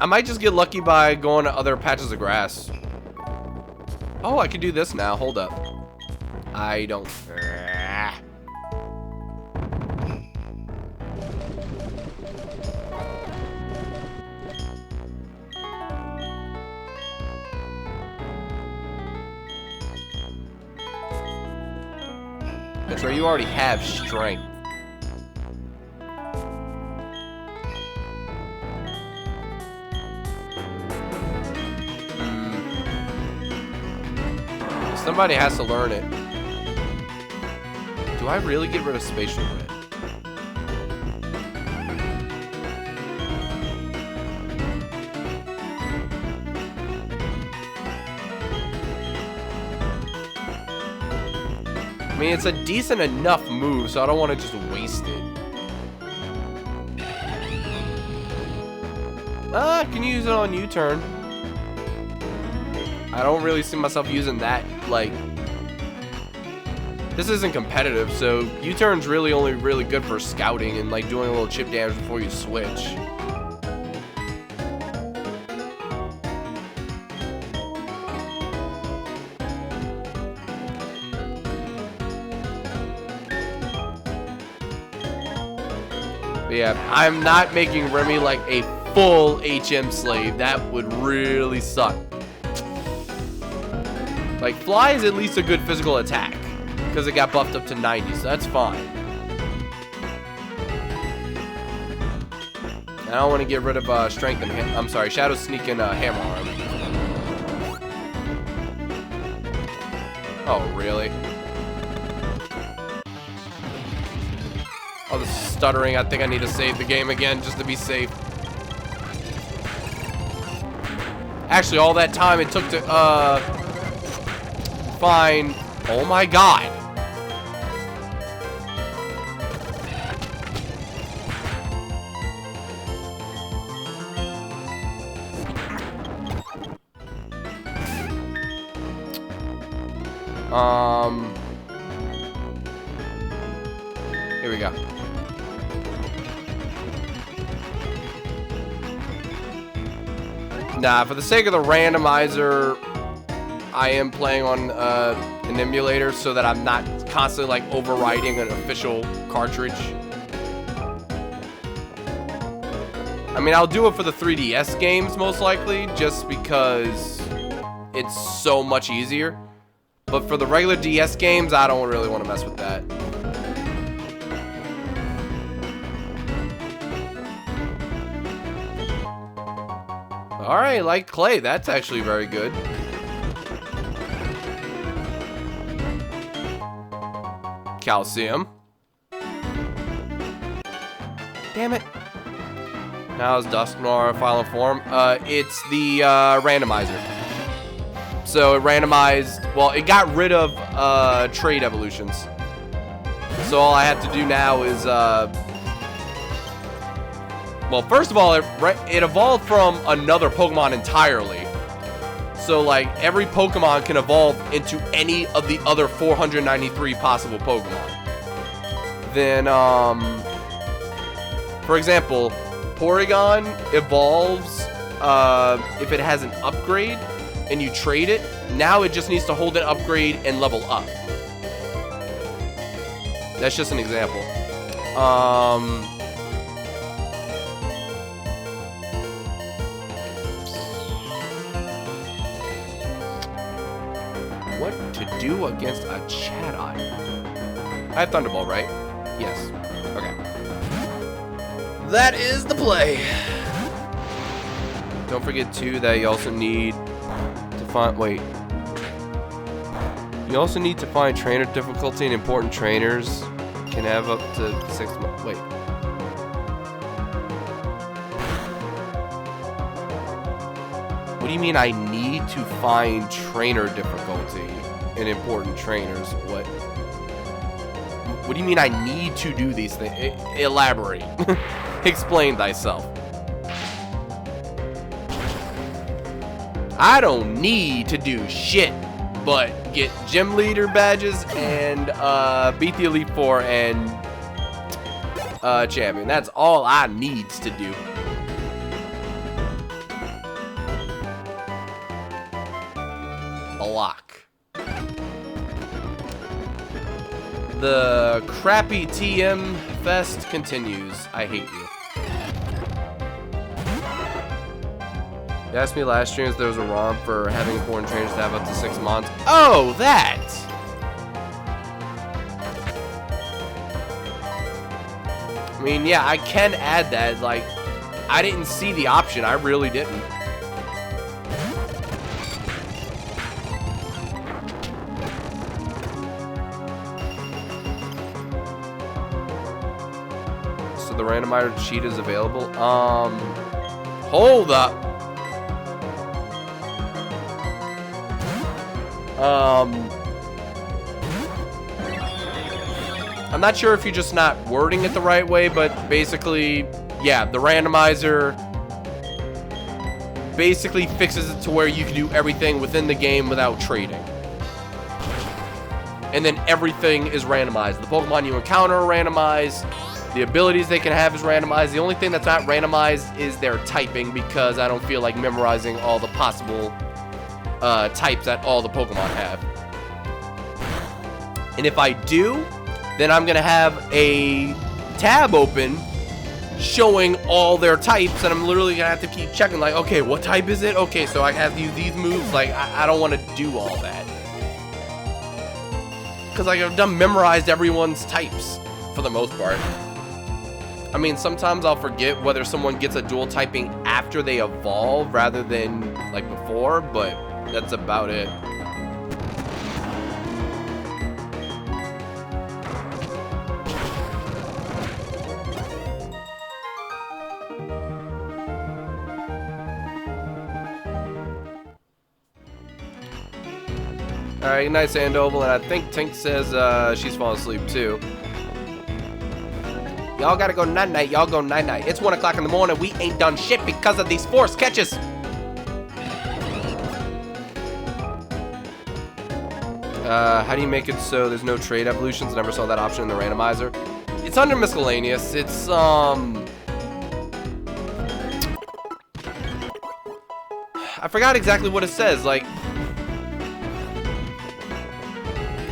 I might just get lucky by going to other patches of grass. Oh, I can do this now. Hold up. I don't. That's right, you already have strength. Somebody has to learn it. Do I really get rid of Spatial Red? I mean, it's a decent enough move, so I don't want to just waste it. I can use it on U-turn. I don't really see myself using that, like, This isn't competitive, so U-turn's really only really good for scouting and like doing a little chip damage before you switch. But yeah, I'm not making Remy like a full HM slave. That would really suck. Like, Fly is at least a good physical attack because it got buffed up to 90, so that's fine. I don't want to get rid of Strength and I'm sorry, Shadow Sneak and Hammer Arm. Oh, really? Oh, the stuttering. I think I need to save the game again just to be safe. Actually, all that time it took to, find... Oh my god. Here we go. Nah, for the sake of the randomizer, I am playing on an emulator so that I'm not constantly like overriding an official cartridge. I mean, I'll do it for the 3DS games most likely, just because it's so much easier. But for the regular DS games, I don't really want to mess with that. Alright, like clay, that's actually very good. Calcium. Damn it. Now it's Dusknoir final form. It's the randomizer. So it randomized, well, it got rid of trade evolutions. So all I have to do now is, well, first of all, it evolved from another Pokemon entirely. So, like, every Pokemon can evolve into any of the other 493 possible Pokemon. Then, for example, Porygon evolves if it has an upgrade and you trade it. Now it just needs to hold an upgrade and level up. That's just an example. What to do against a Chad-Eye? I have Thunderbolt, right? Yes. Okay. That is the play. Don't forget, too, that you also need to find... Wait. You also need to find trainer difficulty, and important trainers can have up to 6 months. Wait. What do you mean I need to find trainer difficulty in important trainers? What do you mean I need to do these things? Elaborate. Explain thyself. I don't need to do shit but get gym leader badges and beat the Elite Four and champion. That's all I needs to do. Block. The crappy TM fest continues. I hate you. You asked me last stream if there was a ROM for having important trainers to have up to 6 months. Oh, that! I mean, yeah, I can add that. Like, I didn't see the option. I really didn't. So the randomizer cheat is available. Hold up. I'm not sure if you're just not wording it the right way, but basically, yeah, the randomizer basically fixes it to where you can do everything within the game without trading. and then everything is randomized. The Pokemon you encounter are randomized. The abilities they can have is randomized. The only thing that's not randomized is their typing, because I don't feel like memorizing all the possible types that all the Pokemon have. And if I do, then I'm gonna have a tab open showing all their types, and I'm literally gonna have to keep checking, like, okay, what type is it? Okay, so I have to use these moves. Like, I don't want to do all that, because like I've memorized everyone's types for the most part. I mean, sometimes I'll forget whether someone gets a dual typing after they evolve rather than like before, but that's about it. Alright, nice Sandoval, and I think Tink says she's falling asleep too. Y'all gotta go night-night, y'all go night-night. It's 1 o'clock in the morning, we ain't done shit because of these force catches. How do you make it so there's no trade evolutions? Never saw that option in the randomizer. It's under miscellaneous. It's, I forgot exactly what it says, like...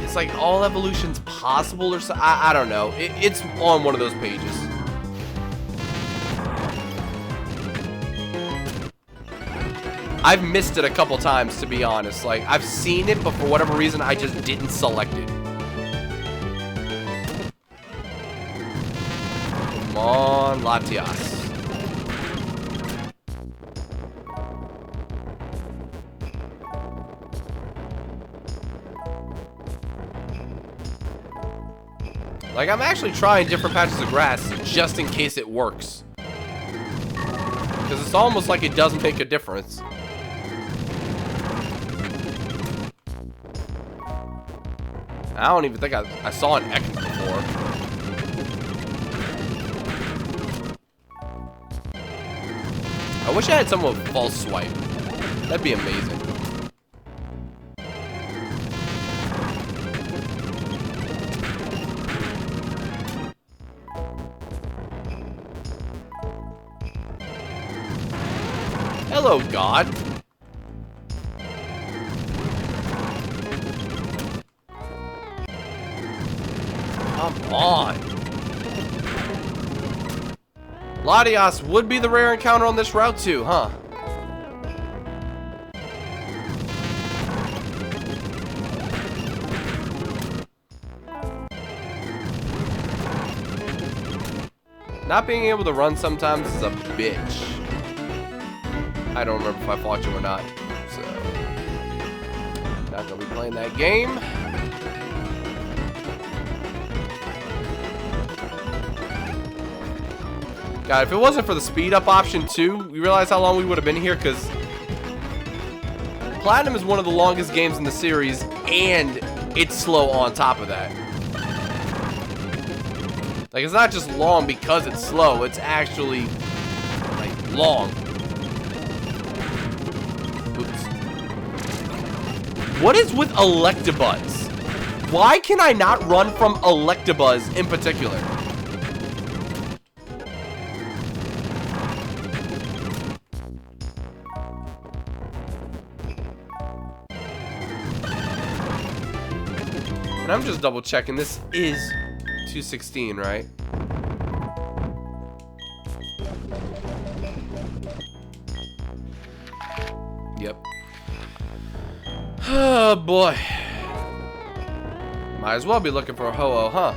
It's like all evolutions possible or so. I don't know. It's on one of those pages. I've missed it a couple times, to be honest. Like, I've seen it, but for whatever reason, I just didn't select it. Come on, Latias. Like, I'm actually trying different patches of grass just in case it works. Because it's almost like it doesn't make a difference. I don't even think I saw an Ekans before. I wish I had someone with false swipe. That'd be amazing. Hello, God. Come on. Latias would be the rare encounter on this route too, huh? Not being able to run sometimes is a bitch. I don't remember if I fought you or not, so not gonna be playing that game. God, if it wasn't for the speed up option too, you realize how long we would have been here, because Platinum is one of the longest games in the series, and it's slow on top of that. Like, it's not just long because it's slow, it's actually, like, long. Oops. What is with Electabuzz? Why can I not run from Electabuzz in particular? And I'm just double checking, this is 216, right? Yep. Oh boy. Might as well be looking for a Ho-Oh, huh?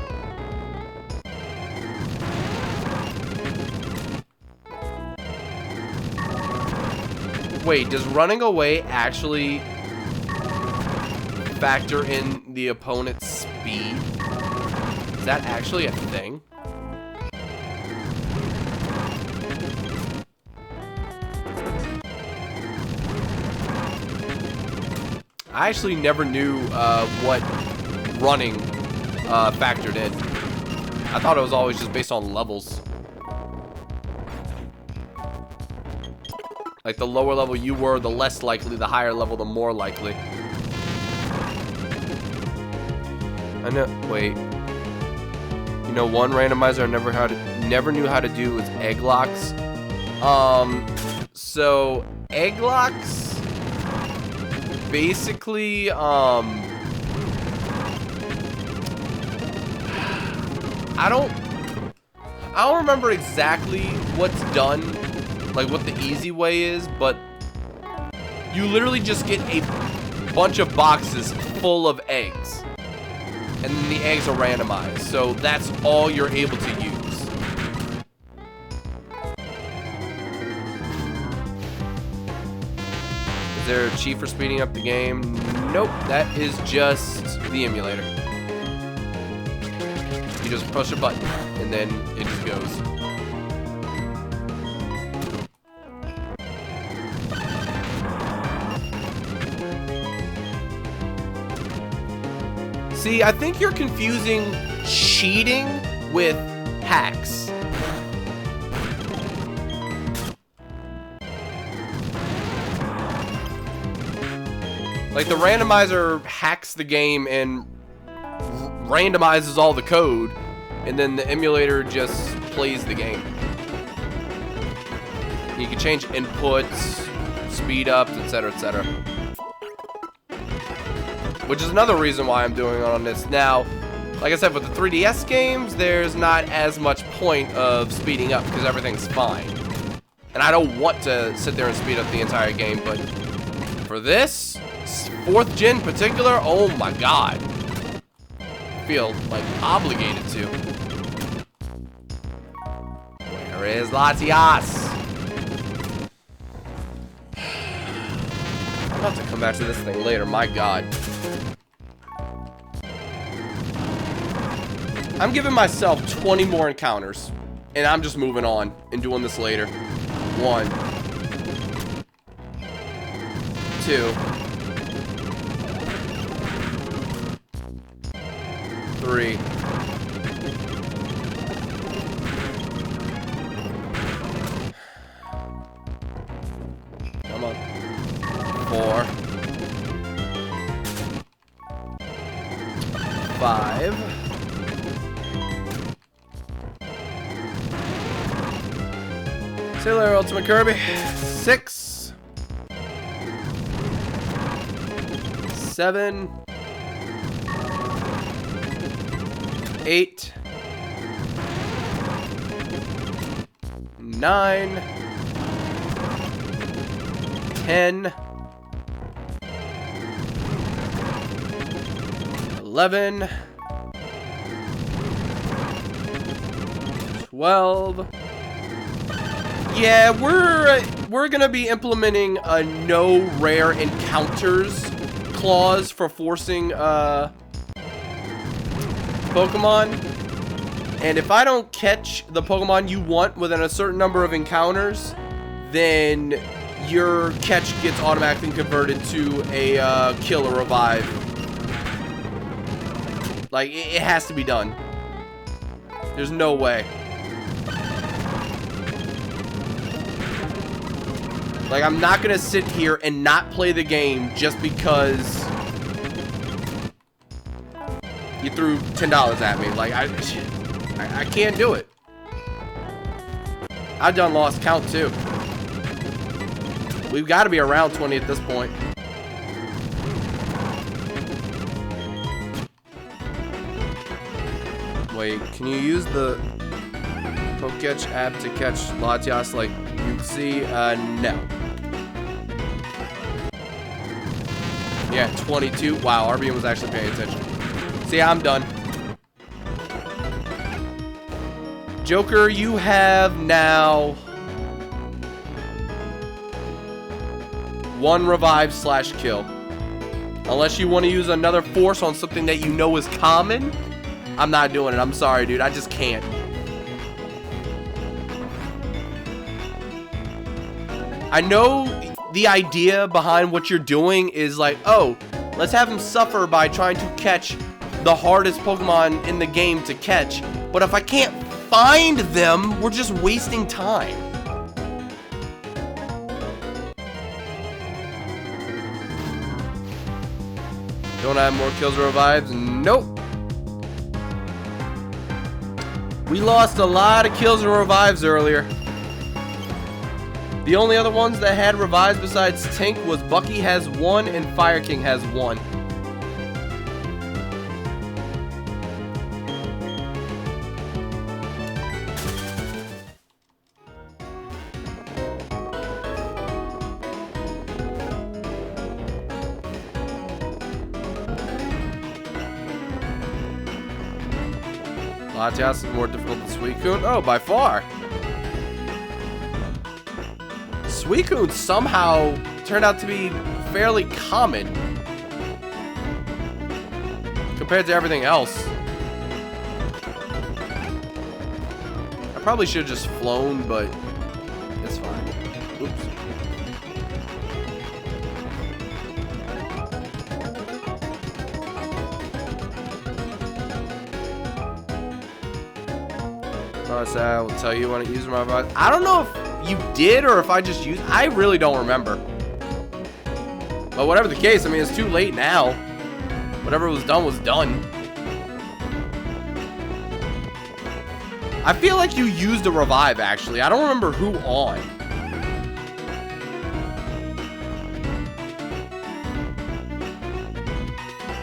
Wait, does running away actually factor in the opponent's speed? Is that actually a thing? I actually never knew what running factored in. I thought it was always just based on levels. Like, the lower level you were, the less likely, the higher level, the more likely. I know. Wait. You know, one randomizer I never knew how to do was egg locks. So egg locks basically I don't remember exactly what's done, like what the easy way is, but you literally just get a bunch of boxes full of eggs, and then the eggs are randomized, so that's all you're able to use. Is there a cheat for speeding up the game? Nope, that is just the emulator. You just push a button, and then it just goes. See, I think you're confusing cheating with hacks. Like, the randomizer hacks the game and randomizes all the code, and then the emulator just plays the game. You can change inputs, speed ups, etc., etc. Which is another reason why I'm doing it on this. Now, like I said, with the 3DS games, there's not as much point of speeding up because everything's fine. And I don't want to sit there and speed up the entire game, but for this, 4th gen in particular, oh my god. I feel like obligated to. Where is Latias? I'm about to come back to this thing later, my god. I'm giving myself 20 more encounters, and I'm just moving on and doing this later. 1, 2, 3. Come on. 4. 5. 2 Ultimate Kirby. 6. 7. 8. 9. 10. 11. 12. Yeah, we're gonna be implementing a no rare encounters clause for forcing Pokemon. And if I don't catch the Pokemon you want within a certain number of encounters, then your catch gets automatically converted to a kill or revive. Like, it has to be done. There's no way. Like, I'm not gonna sit here and not play the game just because you threw $10 at me. Like, I can't do it. I've done lost count too. We've got to be around 20 at this point. Wait, can you use the Poketch app to catch Latias like you see? No. Yeah, 22. Wow, RBM was actually paying attention. See, I'm done. Joker, you have now 1 revive / kill. Unless you want to use another force on something that you know is common, I'm not doing it. I'm sorry, dude. I just can't. I know the idea behind what you're doing is like, oh, let's have him suffer by trying to catch the hardest Pokemon in the game to catch. But if I can't find them, we're just wasting time. Don't I have more kills or revives? Nope. We lost a lot of kills and revives earlier. The only other ones that had revives besides Tink was Bucky has 1 and Fire King has 1. Latias is more difficult than Suicune? Oh, by far. Suicune somehow turned out to be fairly common compared to everything else. I probably should have just flown, but it's fine. Oops. I will tell you when it used my revive. I don't know if you did or if I just used. I really don't remember. But whatever the case, I mean, it's too late now. Whatever was done was done. I feel like you used a revive, actually. I don't remember who on.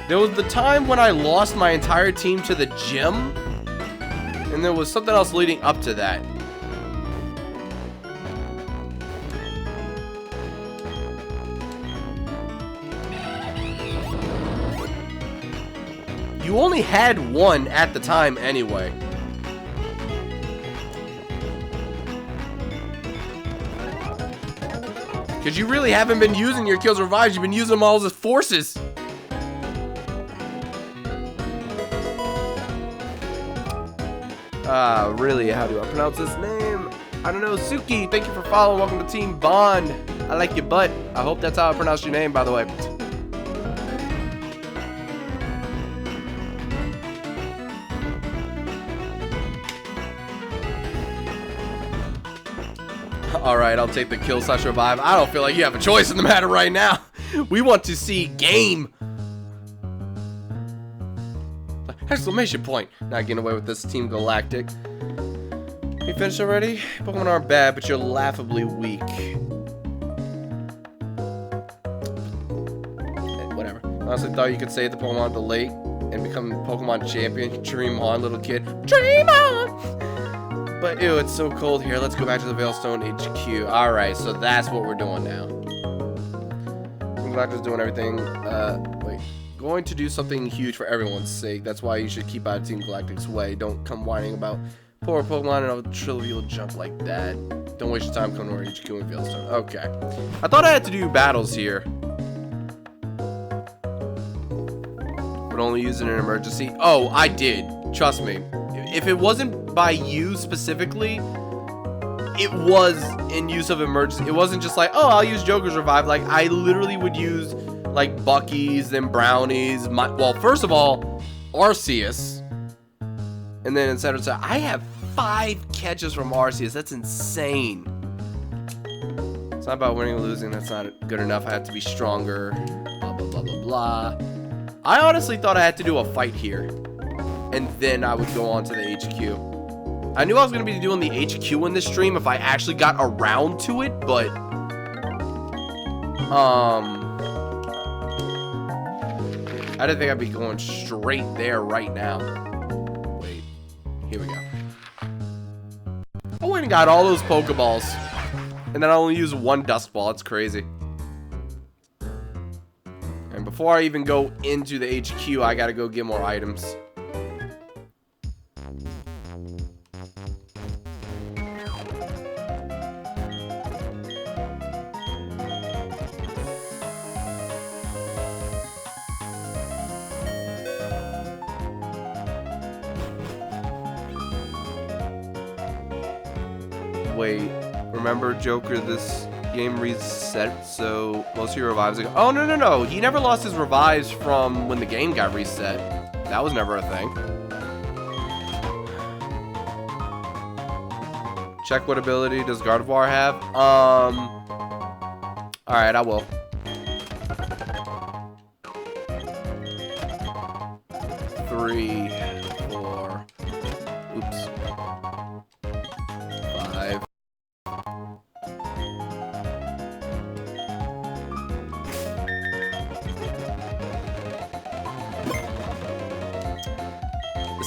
There was the time when I lost my entire team to the gym. And there was something else leading up to that. You only had 1 at the time anyway. Because you really haven't been using your kills or revives. You've been using them all as forces. Really, how do I pronounce this name? I don't know. Suki, thank you for following. Welcome to Team Bond. I like your butt. I hope that's how I pronounce your name, by the way. Alright, I'll take the kill / revive. I don't feel like you have a choice in the matter right now. We want to see game. Exclamation point. Not getting away with this, Team Galactic. You finished already? Pokemon aren't bad, but you're laughably weak. Whatever. I honestly thought you could save the Pokemon at the lake and become Pokemon champion. Dream on, little kid. Dream on! But ew, it's so cold here. Let's go back to the Veilstone HQ. Alright, so that's what we're doing now. Team Galactic's doing everything. Wait. Going to do something huge for everyone's sake. That's why you should keep out of Team Galactic's way. Don't come whining about poor Pokemon and a trivial jump like that. Don't waste your time coming over HQ and Veilstone. Okay. I thought I had to do battles here. But only use it in an emergency. Oh, I did. Trust me. If it wasn't by you specifically, it was in use of emergency. It wasn't just like, oh, I'll use Joker's Revive. Like, I literally would use like Bucky's, then Brownies. Well, first of all, Arceus. And then etc. So I have 5 catches from Arceus. That's insane. It's not about winning or losing. That's not good enough. I have to be stronger. Blah, blah, blah, blah, blah. I honestly thought I had to do a fight here. And then I would go on to the HQ. I knew I was going to be doing the HQ in this stream if I actually got around to it, but I didn't think I'd be going straight there right now. Wait, here we go. I went and got all those Pokeballs. And then I only use 1 Dusk Ball. That's crazy. And before I even go into the HQ, I gotta go get more items. Wait, remember Joker, this game reset, so most of your revives go. Oh, no. He never lost his revives from when the game got reset. That was never a thing. Check what ability does Gardevoir have? Alright, I will. Three, 4. Oops.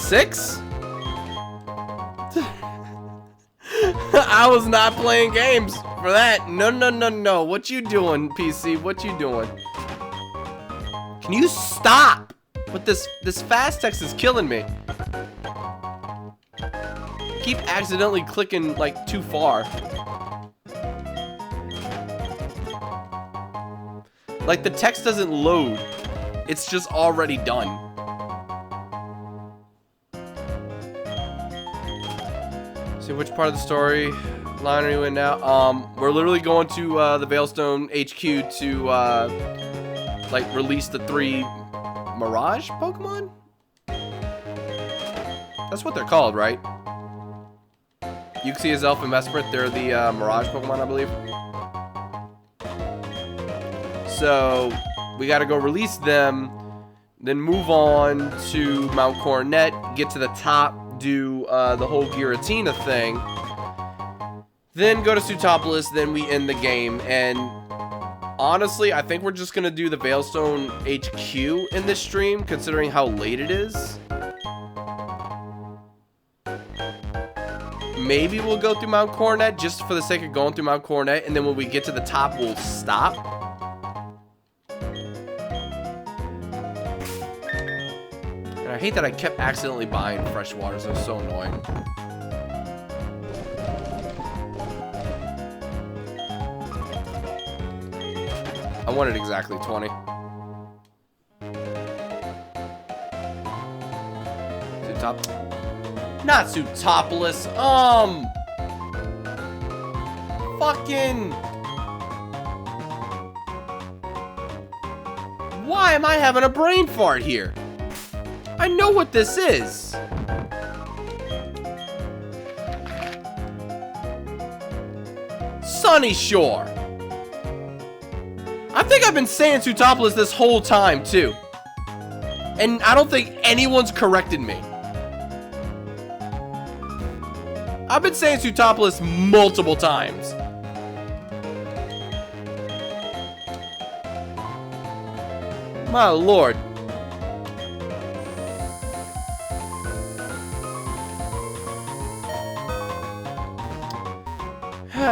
6? I was not playing games for that. No, no, no, no. What you doing, PC? What you doing? Can you stop? But this fast text is killing me. Keep accidentally clicking like too far. Like the text doesn't load. It's just already done. See which part of the story line are you in now? We're literally going to the Veilstone HQ to like release the 3 Mirage Pokemon? That's what they're called, right? Uxie, Elf, and Mesprit, they're the Mirage Pokemon, I believe. So, we gotta go release them, then move on to Mount Coronet, get to the top, do the whole Giratina thing, then go to Sootopolis, then we end the game, and honestly, I think we're just gonna do the Veilstone HQ in this stream, considering how late it is. Maybe we'll go through Mount Coronet just for the sake of going through Mount Coronet, and then when we get to the top, we'll stop. And I hate that I kept accidentally buying fresh waters. It was so annoying. I wanted exactly 20. To top. Not Sootopolis. Fucking. Why am I having a brain fart here? I know what this is. Sunny Shore. I think I've been saying Sootopolis this whole time, too. And I don't think anyone's corrected me. I've been saying Sootopolis multiple times. My lord.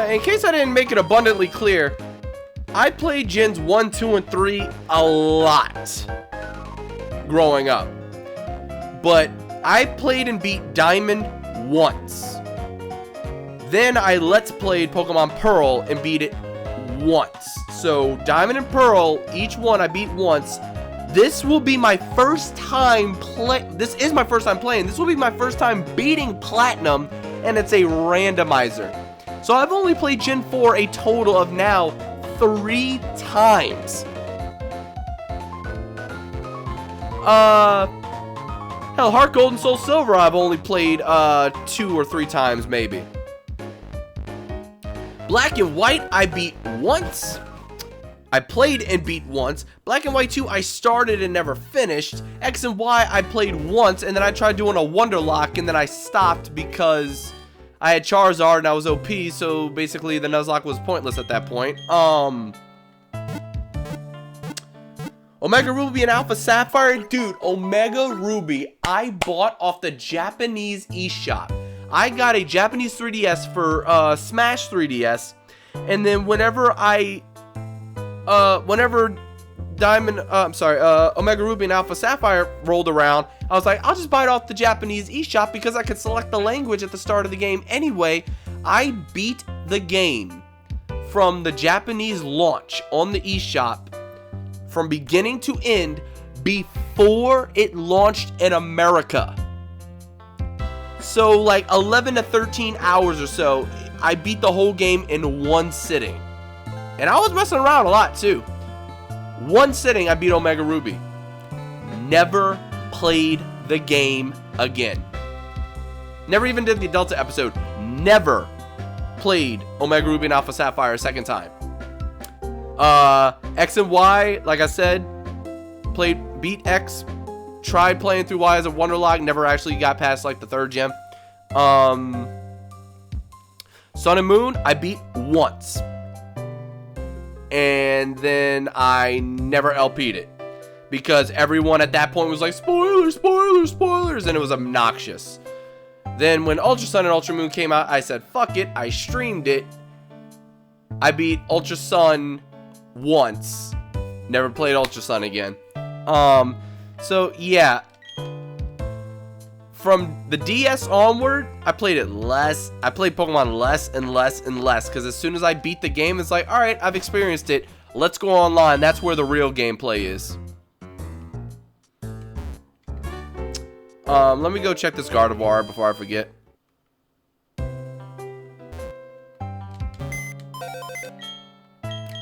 In case I didn't make it abundantly clear, I played Gens 1, 2, and 3 a lot growing up. But I played and beat Diamond once. Then I Let's Played Pokemon Pearl and beat it once. So Diamond and Pearl, each one I beat once. This will be my first time This is my first time playing. This will be my first time beating Platinum, and it's a randomizer. So I've only played Gen 4 a total of now 3 times. Hell, Heart Gold and Soul Silver I've only played 2 or 3 times maybe. Black and White I beat once. I played and beat once. Black and White 2 I started and never finished. X and Y I played once, and then I tried doing a Wonderlock, and then I stopped because I had Charizard and I was OP, so basically the Nuzlocke was pointless at that point. Omega Ruby and Alpha Sapphire? Dude, Omega Ruby I bought off the Japanese eShop. I got a Japanese 3DS for Smash 3DS, and then whenever Omega Ruby and Alpha Sapphire rolled around, I was like, I'll just buy it off the Japanese eShop because I could select the language at the start of the game anyway. I beat the game from the Japanese launch on the eShop from beginning to end before it launched in America. So like 11 to 13 hours or so, I beat the whole game in one sitting. And I was messing around a lot too. One sitting, I beat Omega Ruby. Never played the game again. Never even did the Delta episode. Never played Omega Ruby and Alpha Sapphire a second time. X and Y, like I said, beat X. Tried playing through Y as a Wonderlock. Never actually got past like the 3rd gym. Sun and Moon, I beat once. And then I never LP'd it. because everyone at that point was like, spoilers, spoilers, spoilers, and it was obnoxious. Then when Ultra Sun and Ultra Moon came out, I said, fuck it, I streamed it. I beat Ultra Sun once. Never played Ultra Sun again. So yeah. From the DS onward, I played it less. I played Pokemon less and less and less, because as soon as I beat the game, it's like, alright, I've experienced it. Let's go online. That's where the real gameplay is. Let me go check this Gardevoir before I forget.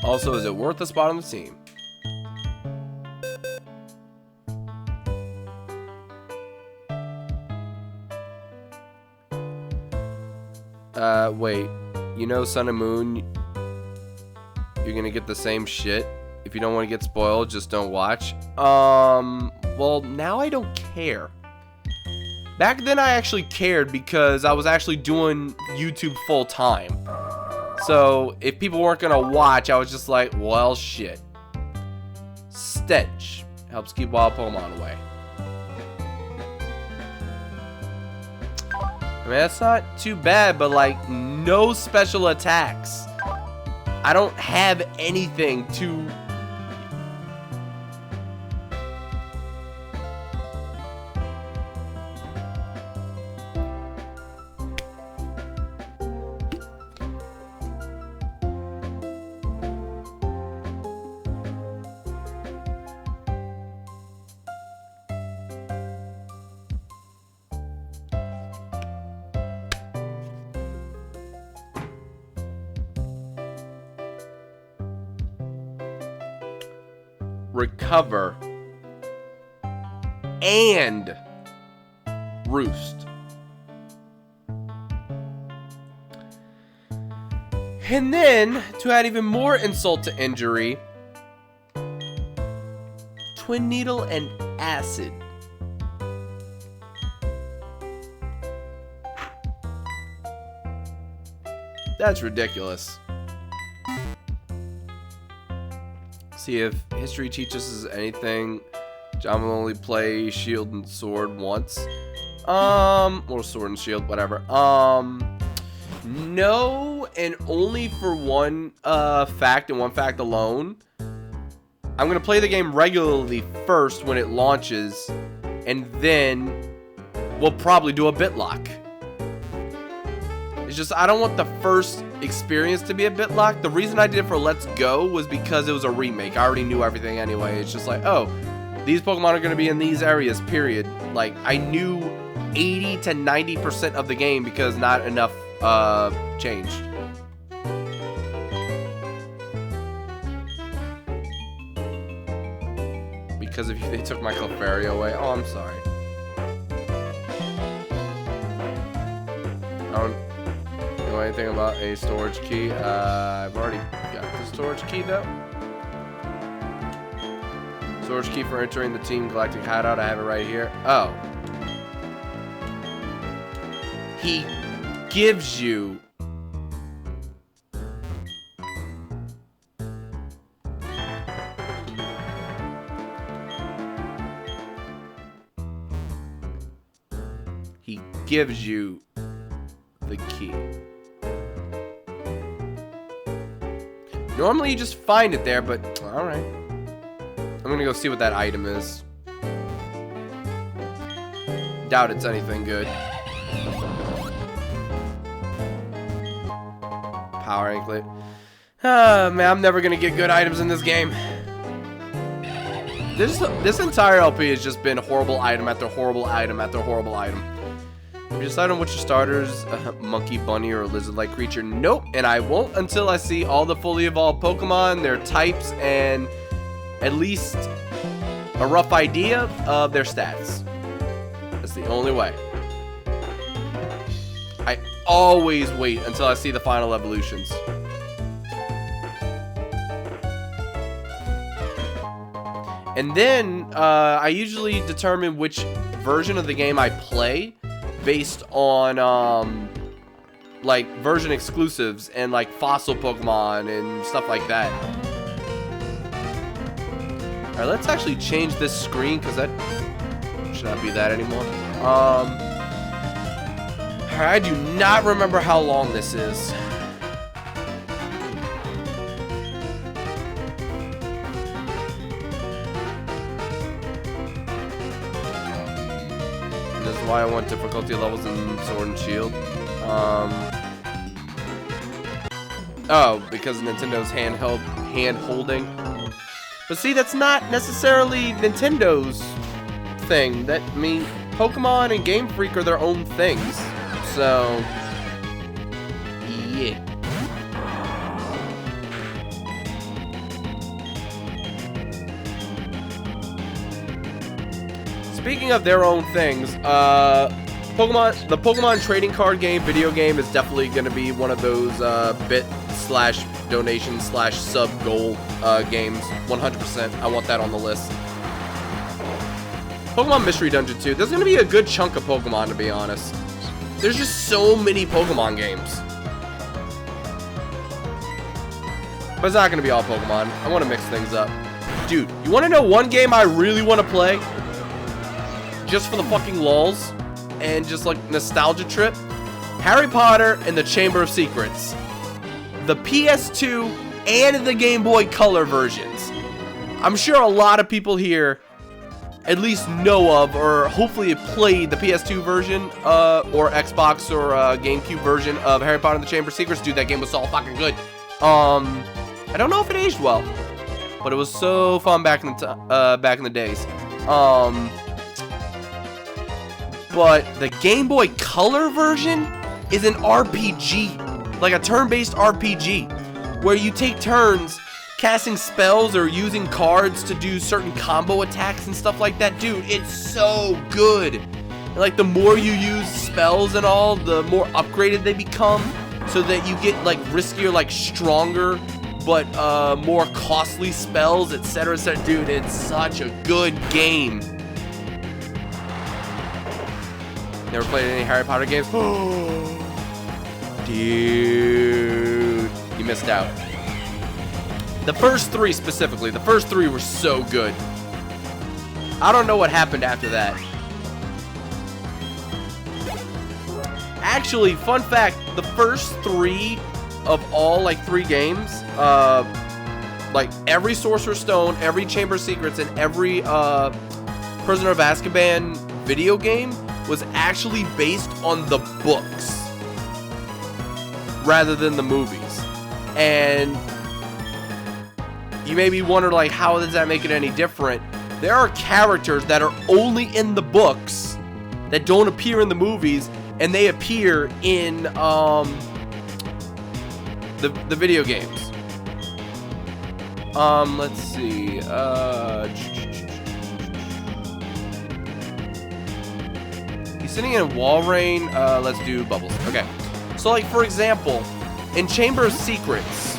Also, is it worth a spot on the team? Wait. You know Sun and Moon, you're gonna get the same shit. If you don't want to get spoiled, just don't watch. Well, now I don't care. Back then, I actually cared because I was actually doing YouTube full time. So, if people weren't gonna watch, I was just like, well, shit. Stench helps keep wild Pokemon away. I mean, that's not too bad, but like, no special attacks. I don't have anything to... recover and roost. And then, to add even more insult to injury, Twin Needle and Acid. That's ridiculous. See if history teaches us anything. John will only play Shield and Sword once. Or Sword and Shield, whatever. No, and only for one fact and one fact alone. I'm gonna play the game regularly first when it launches, and then we'll probably do a Bitlocke. It's just, I don't want the first experience to be a Bitlocke. The reason I did it for Let's Go was because it was a remake. I already knew everything anyway. It's just like, oh, these Pokemon are going to be in these areas, period. Like, I knew 80 to 90% of the game because not enough changed. Because of you, they took my Clefairy away. Oh, I'm sorry. I don't know anything about a storage key. I've already got the storage key, though. Storage key for entering the Team Galactic Hideout. I have it right here. Oh. He gives you... He gives you the key. Normally you just find it there, but alright. I'm gonna go see what that item is. Doubt it's anything good. Power Anklet. Ah, man, I'm never gonna get good items in this game. This entire LP has just been horrible item after horrible item after horrible item. Have you decided on which your starters, monkey, bunny, or lizard-like creature? Nope, and I won't until I see all the fully evolved Pokemon, their types, and at least a rough idea of their stats. That's the only way. I always wait until I see the final evolutions. And then, I usually determine which version of the game I play based on, like, version exclusives and, like, fossil Pokemon and stuff like that. Alright, let's actually change this screen, because that should not be that anymore. I do not remember how long this is. This is why I want difficulty levels in Sword and Shield. Oh, because Nintendo's hand holding. But see, that's not necessarily Nintendo's thing. I mean, Pokemon and Game Freak are their own things. So, yeah. Speaking of their own things, the Pokemon trading card game, video game, is definitely going to be one of those bit/donation/sub goal games. 100%. I want that on the list. Pokemon Mystery Dungeon 2. There's going to be a good chunk of Pokemon, to be honest. There's just so many Pokemon games. But it's not going to be all Pokemon. I want to mix things up. Dude, you want to know one game I really want to play? Just for the fucking lulz and just like nostalgia trip? Harry Potter and the Chamber of Secrets. The PS2 and the Game Boy Color versions. I'm sure a lot of people here at least know of, or hopefully have played the PS2 version, or Xbox or GameCube version of Harry Potter and the Chamber of Secrets. Dude, that game was so fucking good. I don't know if it aged well, but it was so fun back in the days. But the Game Boy Color version is an RPG, like a turn-based RPG, where you take turns casting spells or using cards to do certain combo attacks and stuff like that. Dude, it's so good. And like, the more you use spells and all, the more upgraded they become, so that you get like riskier, like stronger, but more costly spells, etc., etc. Dude, it's such a good game. Never played any Harry Potter games? Dude, you missed out. The first three specifically, the first three were so good. I don't know what happened after that. Actually, fun fact, the first three of all, like, 3 games, like, every Sorcerer's Stone, every Chamber of Secrets, and every Prisoner of Azkaban video game was actually based on the books rather than the movies. And you may be wondering, like, how does that make it any different? There are characters that are only in the books that don't appear in the movies, and they appear in the video games. Let's see. He's sitting in Walrein. Let's do Bubbles. Okay. So, like, for example, in Chamber of Secrets,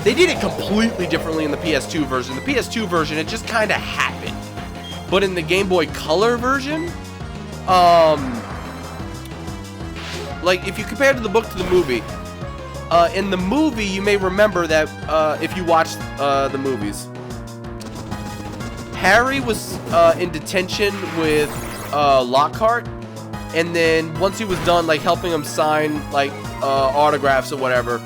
they did it completely differently in the PS2 version. The PS2 version, it just kind of happened. But in the Game Boy Color version, like, if you compare to the book to the movie, in the movie, you may remember that, if you watched the movies, Harry was in detention with Lockhart, and then once he was done, like, helping him sign, like, autographs or whatever,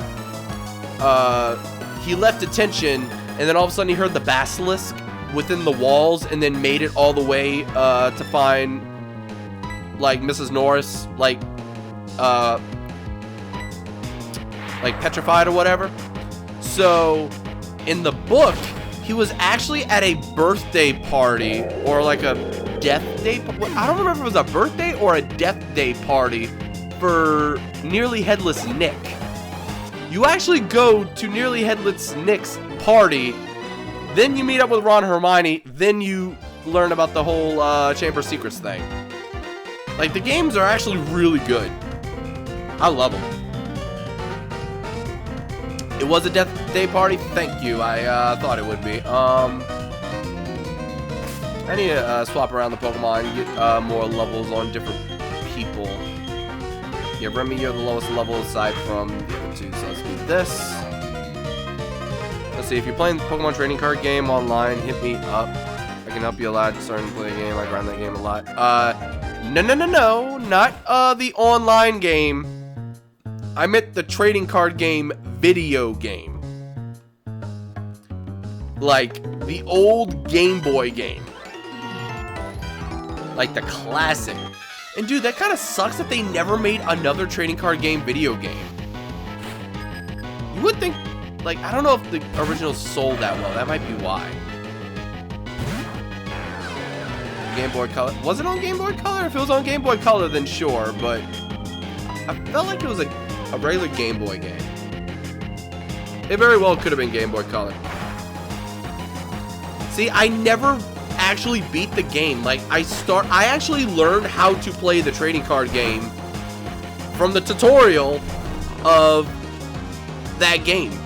he left detention, and then all of a sudden he heard the basilisk within the walls, and then made it all the way to find, like, Mrs. Norris, like petrified or whatever. So in the book, he was actually at a birthday party, or like a death day. I don't remember if it was a birthday or a death day party for Nearly Headless Nick. You actually go to Nearly Headless Nick's party, then you meet up with Ron and Hermione, then you learn about the whole Chamber of Secrets thing. Like, the games are actually really good. I love them. It was a Death Day party? Thank you. I thought it would be. I need to swap around the Pokemon and get more levels on different people. Yeah, Remy, you're the lowest level aside from the other two, so let's do this. Let's see, if you're playing the Pokemon trading card game online, hit me up. I can help you a lot starting to play a game. I grind that game a lot. No, not the online game. I meant the trading card game video game. Like the old Game Boy game. Like the classic. And dude, that kind of sucks that they never made another trading card game video game. You would think, like, I don't know if the original sold that well. That might be why. Game Boy Color. Was it on Game Boy Color? If it was on Game Boy Color, then sure, but I felt like it was a regular Game Boy game. It very well could have been Game Boy Color. See, I never actually beat the game. Like, I actually learned how to play the trading card game from the tutorial of that game.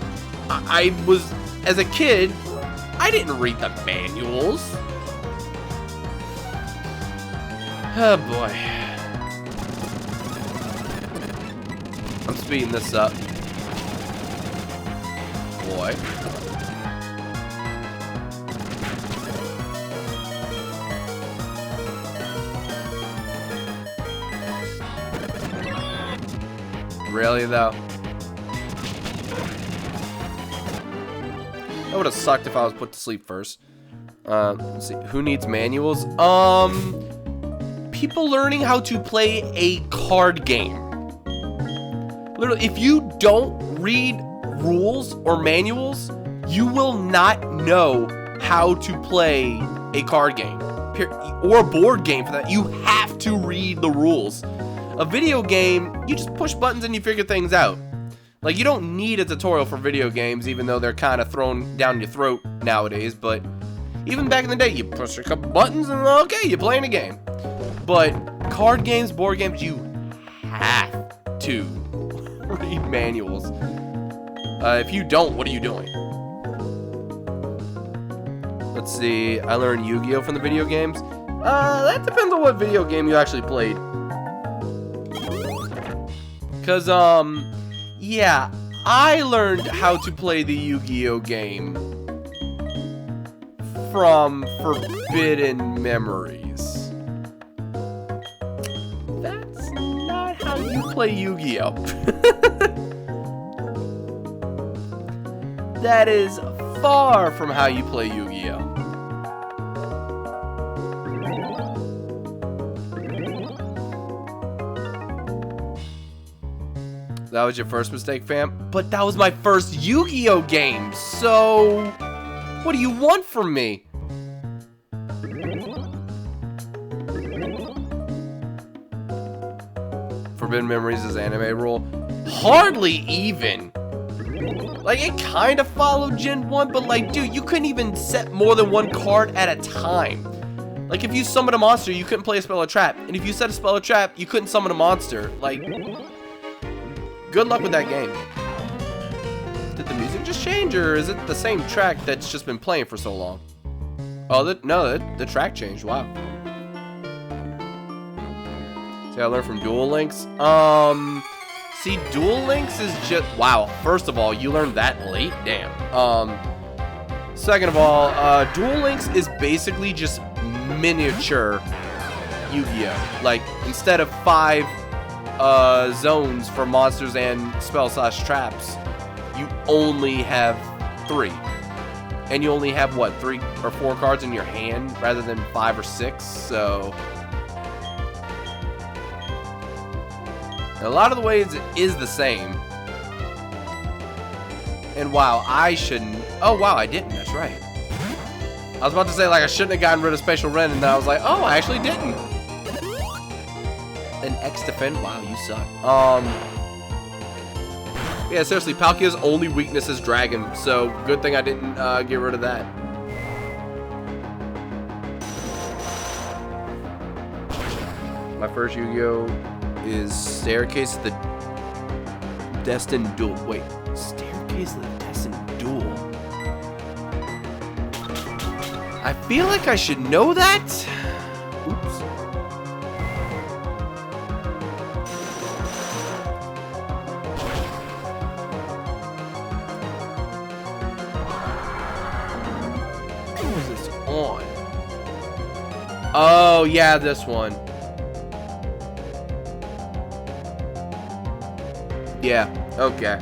I was, as a kid, I didn't read the manuals. Oh boy. I'm speeding this up. Boy. Really though? That would have sucked if I was put to sleep first. Let's see. Who needs manuals? People learning how to play a card game. Literally, if you don't read rules or manuals, you will not know how to play a card game. Or a board game for that. You have to read the rules. A video game, you just push buttons and you figure things out. Like, you don't need a tutorial for video games, even though they're kind of thrown down your throat nowadays. But even back in the day, you push a couple buttons and okay, you're playing a game. But card games, board games, you have to read manuals. If you don't, what are you doing? Let's see. I learned Yu-Gi-Oh from the video games. That depends on what video game you actually played. Cause, yeah, I learned how to play the Yu-Gi-Oh game from Forbidden Memories. That's not how you play Yu-Gi-Oh. That is far from how you play Yu-Gi-Oh. That was your first mistake, fam? But that was my first Yu-Gi-Oh game, so what do you want from me? Forbidden Memories is anime rule. Hardly even. Like, it kind of followed Gen 1, but like, dude, you couldn't even set more than one card at a time. Like, if you summoned a monster, you couldn't play a spell or trap. And if you set a spell or trap, you couldn't summon a monster. Like, good luck with that game. Did the music just change, or is it the same track that's just been playing for so long? Oh, no, the track changed. Wow. See, I learned from Duel Links. See, Duel Links is just, wow. First of all, you learned that late? Damn. Second of all, Duel Links is basically just miniature Yu-Gi-Oh. Like, instead of 5 zones for monsters and spell/traps, you only have 3. And you only have, what, 3 or 4 cards in your hand rather than 5 or 6, so in a lot of the ways it is the same. And wow, I shouldn't. Oh wow, I didn't. That's right. I was about to say, like, I shouldn't have gotten rid of Spatial Rend, and I was like, oh, I actually didn't. An X defend. Wow, you suck. Yeah, seriously, Palkia's only weakness is Dragon, so good thing I didn't get rid of that. My first Yu-Gi-Oh is Staircase of the Destined Duel. Wait, Staircase of the Destined Duel. I feel like I should know that. Oops. on? Oh, yeah, this one. Yeah, okay.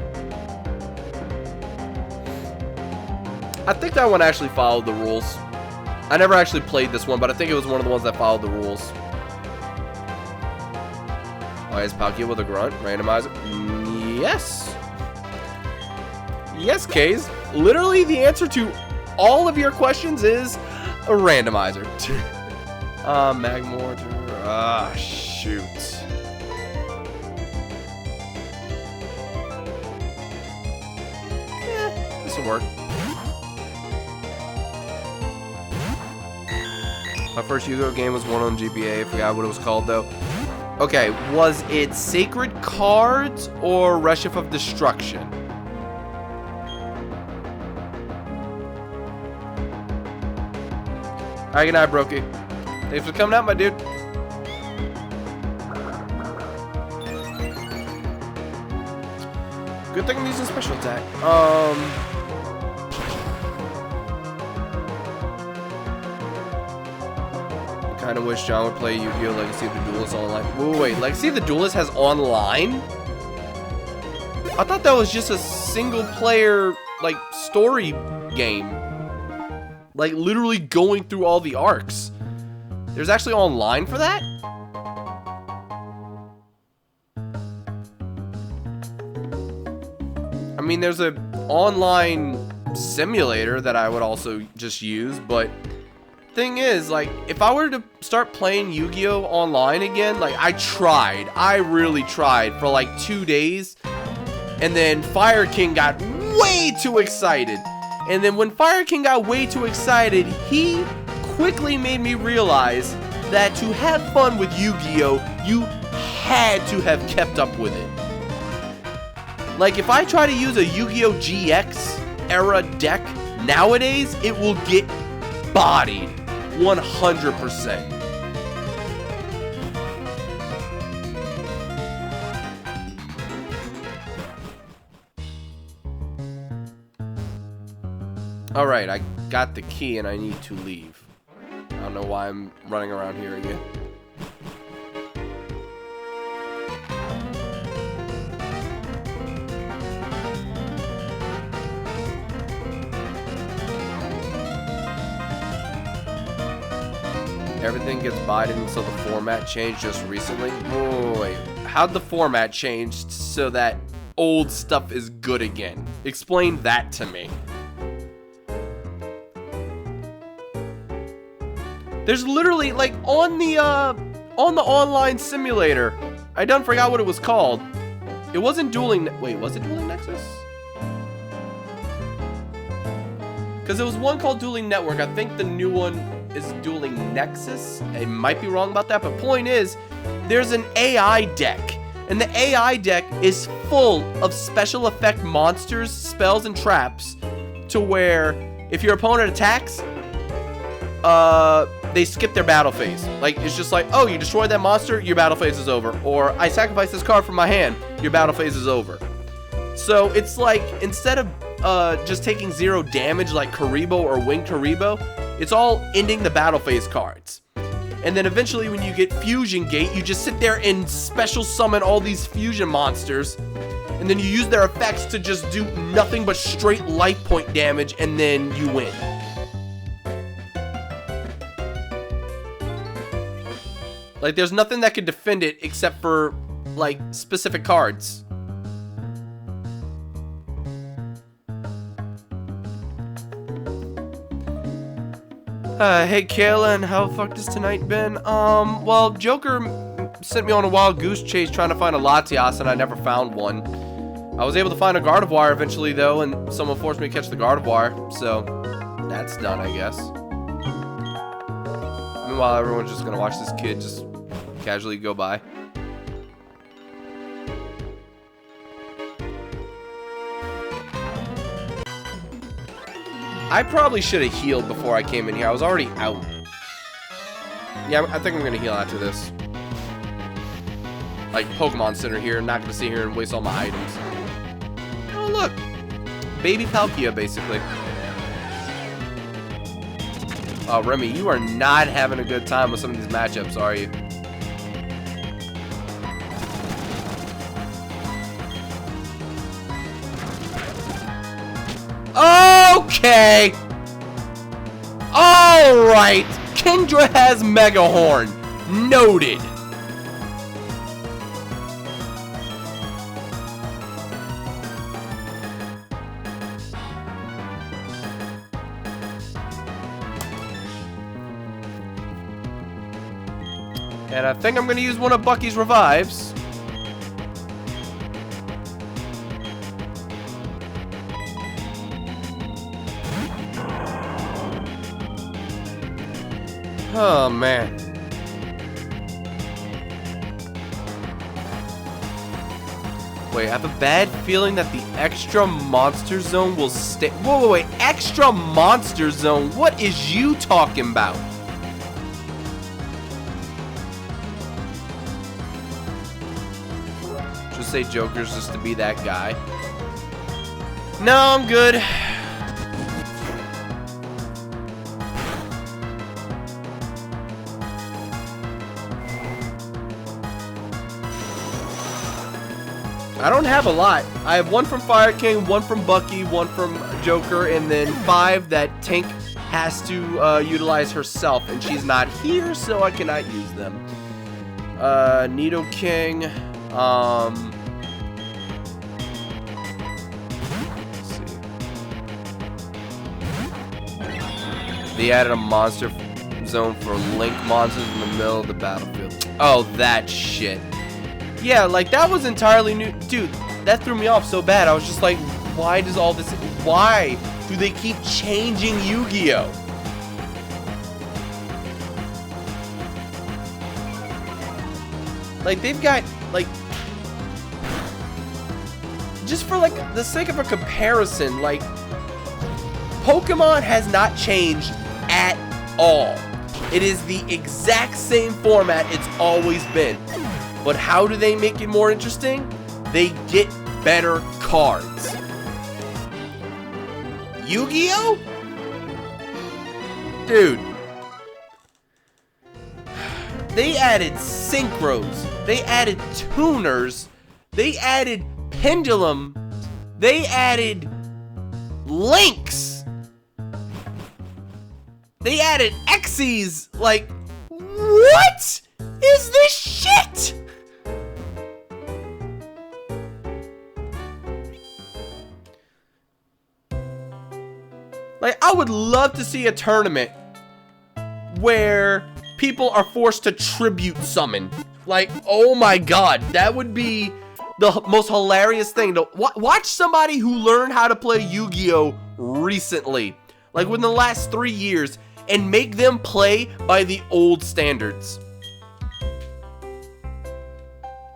I think that one actually followed the rules. I never actually played this one, but I think it was one of the ones that followed the rules. Why is Palkia with a grunt? Randomizer? Yes. Yes, Kays. Literally, the answer to all of your questions is a randomizer. Magmortar. Ah, shoot. Yeah, this will work. My first Yu-Gi-Oh game was one on GBA. I forgot what it was called, though. Okay, was it Sacred Cards or Reshif of Destruction? Alright, good night, Brokey. Thanks for coming out, my dude. Good thing I'm using special attack. Kind of wish John would play Yu-Gi-Oh! Legacy of the Duelist online. Wait, Legacy of the Duelist has online? I thought that was just a single-player, like, story game. Like, literally going through all the arcs. There's actually online for that? I mean, there's an online simulator that I would also just use, but thing is, like, if I were to start playing Yu-Gi-Oh! Online again, like, I really tried for like 2 days, and then Fire King got way too excited. And then when Fire King got way too excited, he quickly made me realize that to have fun with Yu-Gi-Oh! You had to have kept up with it. Like, if I try to use a Yu-Gi-Oh! GX era deck nowadays, it will get bodied 100%. Alright, I got the key and I need to leave. I don't know why I'm running around here again. Everything gets bided until the format changed just recently. Wait, how'd the format change so that old stuff is good again? Explain that to me. There's literally, like, on the online simulator, I done forgot what it was called. It wasn't Dueling, wait, was it Dueling Nexus? Because there was one called Dueling Network. I think the new one is Dueling Nexus. I might be wrong about that, but point is, there's an AI deck. And the AI deck is full of special effect monsters, spells, and traps to where if your opponent attacks, they skip their battle phase. Like, it's just like, oh, you destroyed that monster, your battle phase is over. Or, I sacrificed this card from my hand, your battle phase is over. So, it's like, instead of just taking 0 damage like Karibo or Wing Karibo, it's all ending the battle phase cards. And then eventually when you get Fusion Gate, you just sit there and special summon all these fusion monsters. And then you use their effects to just do nothing but straight life point damage, and then you win. Like, there's nothing that can defend it except for, like, specific cards. Hey, Kaylin, how the fuck has tonight been? Well, Joker sent me on a wild goose chase trying to find a Latias, and I never found one. I was able to find a Gardevoir eventually, though, and someone forced me to catch the Gardevoir, so that's done, I guess. Meanwhile, everyone's just gonna watch this kid just casually go by. I probably should have healed before I came in here. I was already out. Yeah, I think I'm gonna heal after this. Like, Pokemon Center here. I'm not gonna sit here and waste all my items. Oh, look. Baby Palkia, basically. Oh, Remy, you are not having a good time with some of these matchups, are you? Okay. Alright. Kendra has Mega Horn. Noted. And I think I'm going to use one of Bucky's revives. Oh, man. Wait, I have a bad feeling that the extra monster zone will stay. Whoa, wait, extra monster zone? What is you talking about? Just say Joker's just to be that guy. No, I'm good. I don't have a lot. I have one from Fire King, one from Bucky, one from Joker, and then 5 that Tank has to utilize herself, and she's not here, so I cannot use them. Nidoking. Let's see. They added a monster zone for Link monsters in the middle of the battlefield. Oh, that shit. Yeah, like, that was entirely new. Dude, that threw me off so bad. I was just like, why does all this... Why do they keep changing Yu-Gi-Oh? Like, they've got, like... Just for, like, the sake of a comparison, like... Pokemon has not changed at all. It is the exact same format it's always been. But how do they make it more interesting? They get better cards. Yu-Gi-Oh? Dude. They added synchros. They added tuners. They added pendulum. They added links. They added Xyz. Like, what is this shit? Like, I would love to see a tournament where people are forced to tribute summon. Like, oh my god, that would be the most hilarious thing to watch somebody who learned how to play Yu-Gi-Oh! Recently, like within the last 3 years, and make them play by the old standards.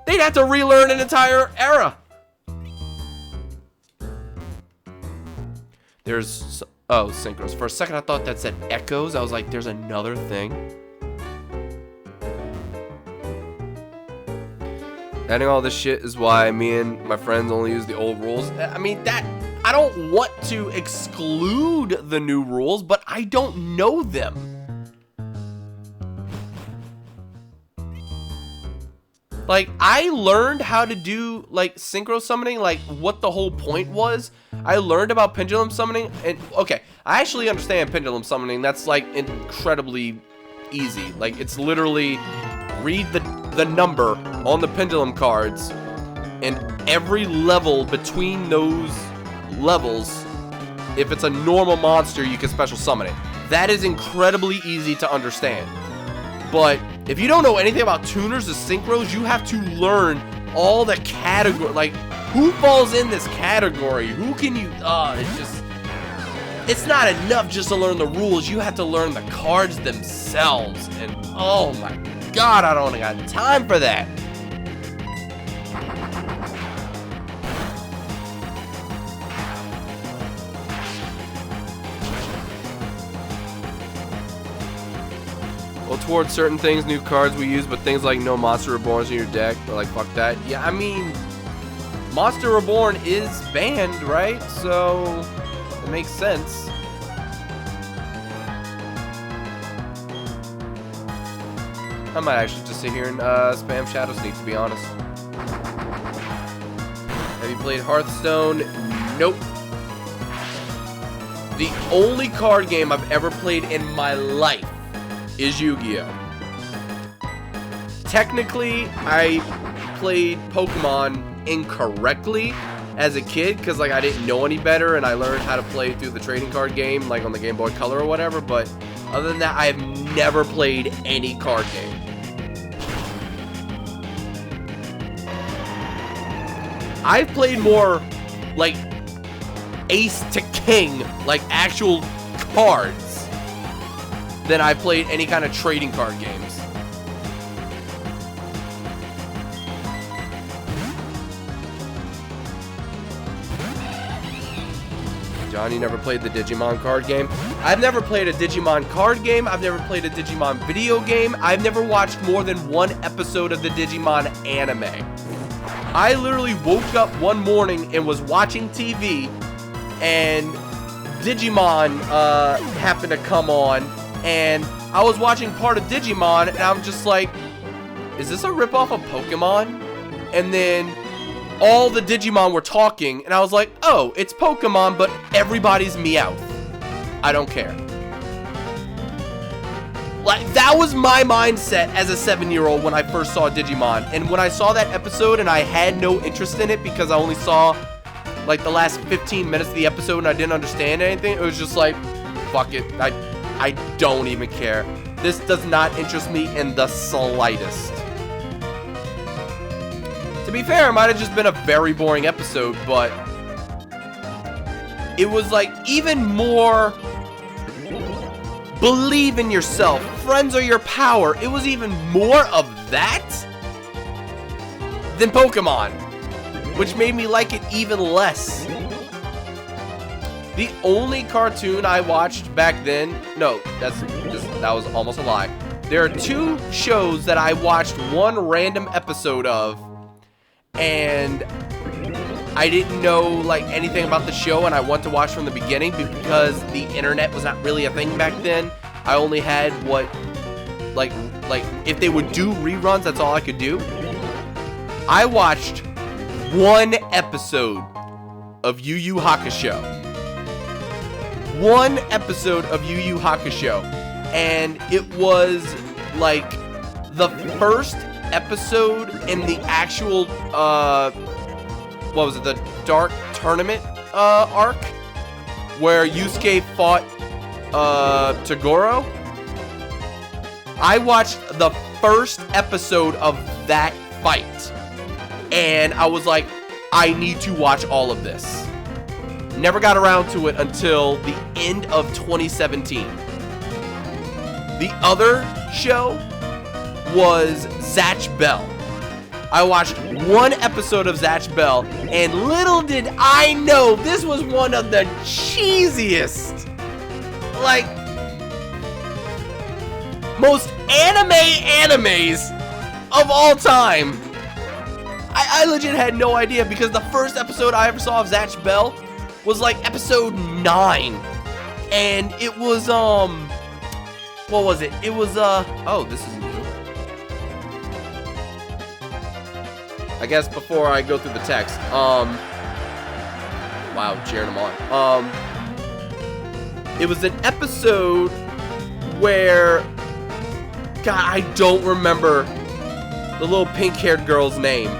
They'd have to relearn an entire era. There's... Oh, synchros. For a second, I thought that said echoes. I was like, there's another thing. Adding all this shit is why me and my friends only use the old rules. I mean, that... I don't want to exclude the new rules, but I don't know them. Like, I learned how to do, like, synchro summoning, like, what the whole point was. I learned about pendulum summoning, and, okay, I actually understand pendulum summoning. That's, like, incredibly easy. Like, it's literally read the number on the pendulum cards, and every level between those levels, if it's a normal monster, you can special summon it. That is incredibly easy to understand. But if you don't know anything about tuners or synchros, you have to learn all the category, like, who falls in this category? Who can you, it's just, it's not enough just to learn the rules. You have to learn the cards themselves. And, oh my god, I don't got time for that. Well, towards certain things, new cards we use, but things like no Monster Reborns in your deck, or like, fuck that. Yeah, I mean, Monster Reborn is banned, right? So, it makes sense. I might actually just sit here and spam Shadow Sneak, to be honest. Have you played Hearthstone? Nope. The only card game I've ever played in my life is Yu-Gi-Oh! Technically, I played Pokemon incorrectly as a kid because like I didn't know any better and I learned how to play through the trading card game like on the Game Boy Color or whatever, but other than that I have never played any card game. I've played more like Ace to King, like actual cards, than I played any kind of trading card games. Johnny never played the Digimon card game. I've never played a Digimon card game. I've never played a Digimon video game. I've never watched more than one episode of the Digimon anime. I literally woke up one morning and was watching TV and Digimon happened to come on and I was watching part of Digimon and I'm just like, is this a ripoff of Pokemon? And then all the Digimon were talking, and I was like, oh, it's Pokemon, but everybody's Meowth. I don't care. Like, that was my mindset as a 7-year-old when I first saw Digimon. And when I saw that episode and I had no interest in it because I only saw, like, the last 15 minutes of the episode and I didn't understand anything, it was just like, fuck it. I don't even care. This does not interest me in the slightest. To be fair, it might have just been a very boring episode, but it was like even more believe in yourself. Friends are your power. It was even more of that than Pokemon, which made me like it even less. The only cartoon I watched back then, no, that was almost a lie. There are 2 shows that I watched one random episode of, and I didn't know like anything about the show and I wanted to watch from the beginning because the internet was not really a thing back then. I only had what like if they would do reruns, that's all I could do. I watched one episode of Yu Yu Hakusho. One episode of Yu Yu Hakusho, and it was like the first episode in the actual what was it, the Dark Tournament arc where Yusuke fought Toguro. I watched the first episode of that fight and I was like, I need to watch all of this. Never got around to it until the end of 2017. The other show was Zatch Bell. I watched one episode of Zatch Bell, and little did I know this was one of the cheesiest, like, most animes of all time. I legit had no idea because the first episode I ever saw of Zatch Bell was like episode 9, and it was what was it? It was oh, this is new. I guess before I go through the text, wow, cheering them on. It was an episode where, God, I don't remember the little pink-haired girl's name.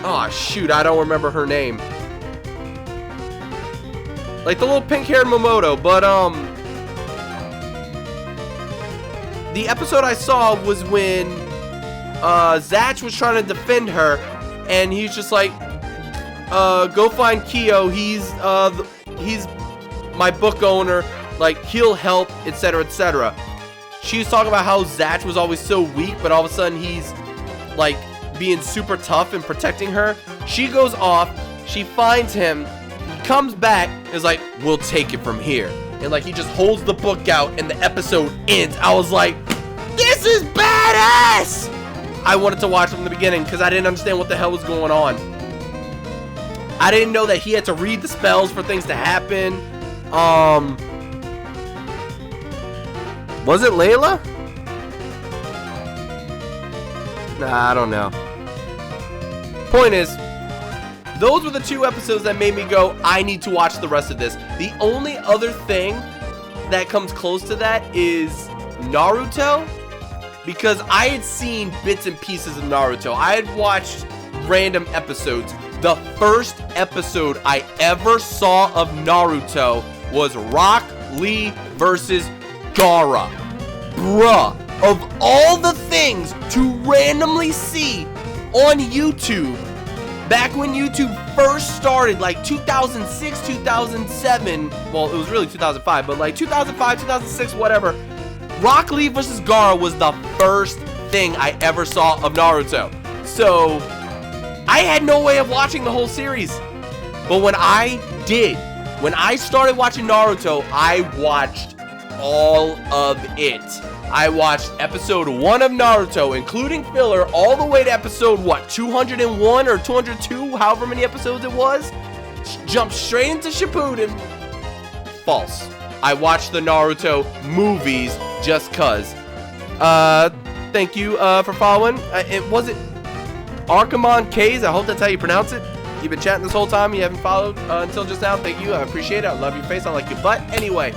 Oh, shoot, I don't remember her name. Like the little pink-haired Momoto, but, the episode I saw was when, Zatch was trying to defend her, and he's just like, go find Kyo, he's my book owner, like, he'll help, etc., etc. She was talking about how Zatch was always so weak, but all of a sudden he's, like, being super tough and protecting her. She goes off, she finds him, he comes back, and is like, we'll take it from here. And, like, he just holds the book out, and the episode ends. I was like, this is badass! I wanted to watch from the beginning, because I didn't understand what the hell was going on. I didn't know that he had to read the spells for things to happen. Was it Layla? Nah, I don't know. Point is, those were the 2 episodes that made me go, I need to watch the rest of this. The only other thing that comes close to that is Naruto, because I had seen bits and pieces of Naruto. I had watched random episodes. The first episode I ever saw of Naruto was Rock Lee versus Gaara. Bruh, of all the things to randomly see on YouTube, back when YouTube first started, like 2006, 2007, well, it was really 2005, but like 2005, 2006, whatever, Rock Lee versus Gaara was the first thing I ever saw of Naruto. So, I had no way of watching the whole series. But when I did, when I started watching Naruto, I watched all of it. I watched episode 1 of Naruto, including filler, all the way to episode, what, 201 or 202, however many episodes it was? Jumped straight into Shippuden. False. I watched the Naruto movies just cuz. Thank you for following. Was it Arkamon K's? I hope that's how you pronounce it. You've been chatting this whole time. You haven't followed until just now. Thank you. I appreciate it. I love your face. I like your butt. Anyway,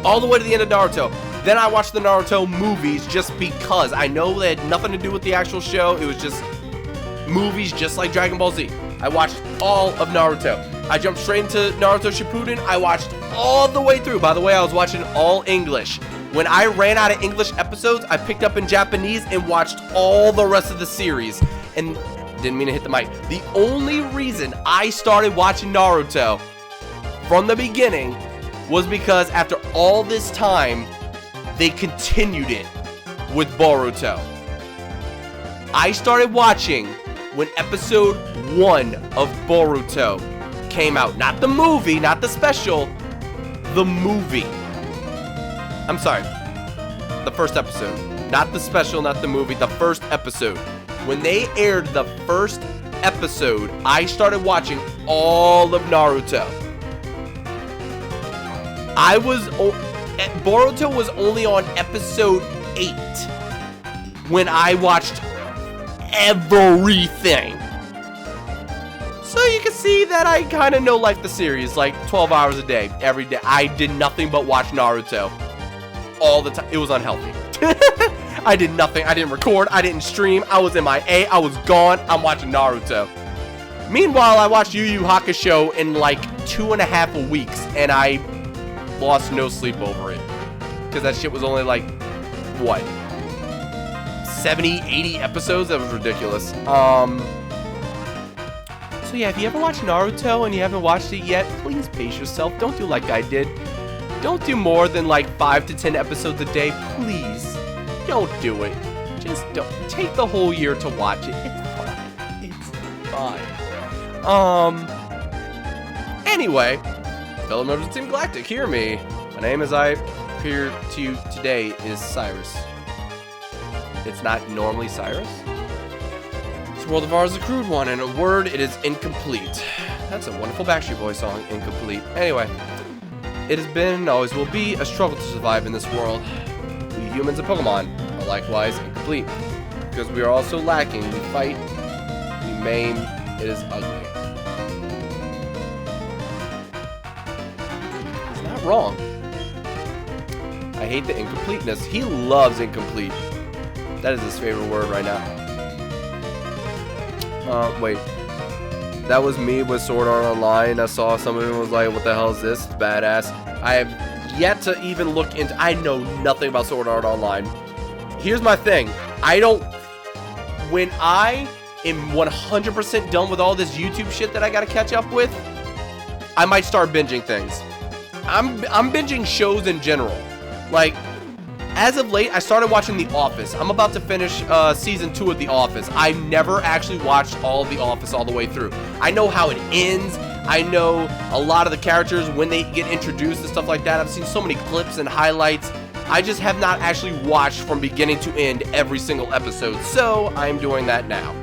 all the way to the end of Naruto. Then I watched the Naruto movies just because. I know they had nothing to do with the actual show. It was just movies just like Dragon Ball Z. I watched all of Naruto. I jumped straight into Naruto Shippuden. I watched all the way through. By the way, I was watching all English. When I ran out of English episodes, I picked up in Japanese and watched all the rest of the series. And didn't mean to hit the mic. The only reason I started watching Naruto from the beginning was because after all this time, they continued it with Boruto. I started watching when episode 1 of Boruto came out. Not the movie, not the special, the movie. I'm sorry, the first episode. Not the special, not the movie, the first episode. When they aired the first episode, I started watching all of Naruto. Boruto was only on episode 8 when I watched everything. So you can see that I kind of know like the series, like 12 hours a day, every day. I did nothing but watch Naruto all the time. It was unhealthy. I did nothing. I didn't record. I didn't stream. I was MIA. I was gone. I'm watching Naruto. Meanwhile, I watched Yu Yu Hakusho in like 2.5 weeks, and I lost no sleep over it. Because that shit was only like, what? 70, 80 episodes? That was ridiculous. So yeah, if you ever watched Naruto and you haven't watched it yet, please pace yourself. Don't do like I did. Don't do more than like 5 to 10 episodes a day. Please. Don't do it. Just don't. Take the whole year to watch it. It's fine. It's fine. Anyway, fellow members of Team Galactic, hear me. My name, as I appear to you today, is Cyrus. It's not normally Cyrus. This world of ours is a crude one, and a word, it is incomplete. That's a wonderful Backstreet Boys song, Incomplete. Anyway, it has been and always will be a struggle to survive in this world. We humans and Pokemon are likewise incomplete, because we are also lacking. We fight, we maim, it is ugly. He's not wrong. I hate the incompleteness. He loves incomplete. That is his favorite word right now. Wait. That was me with Sword Art Online. I saw somebody was like, what the hell is this? It's badass. I have yet to even look into... I know nothing about Sword Art Online. Here's my thing. When I am 100% done with all this YouTube shit that I gotta catch up with, I might start binging things. I'm binging shows in general. Like, as of late, I started watching The Office. I'm about to finish season 2 of The Office. I've never actually watched all of The Office all the way through. I know how it ends. I know a lot of the characters when they get introduced and stuff like that. I've seen so many clips and highlights. I just have not actually watched from beginning to end every single episode. So, I'm doing that now.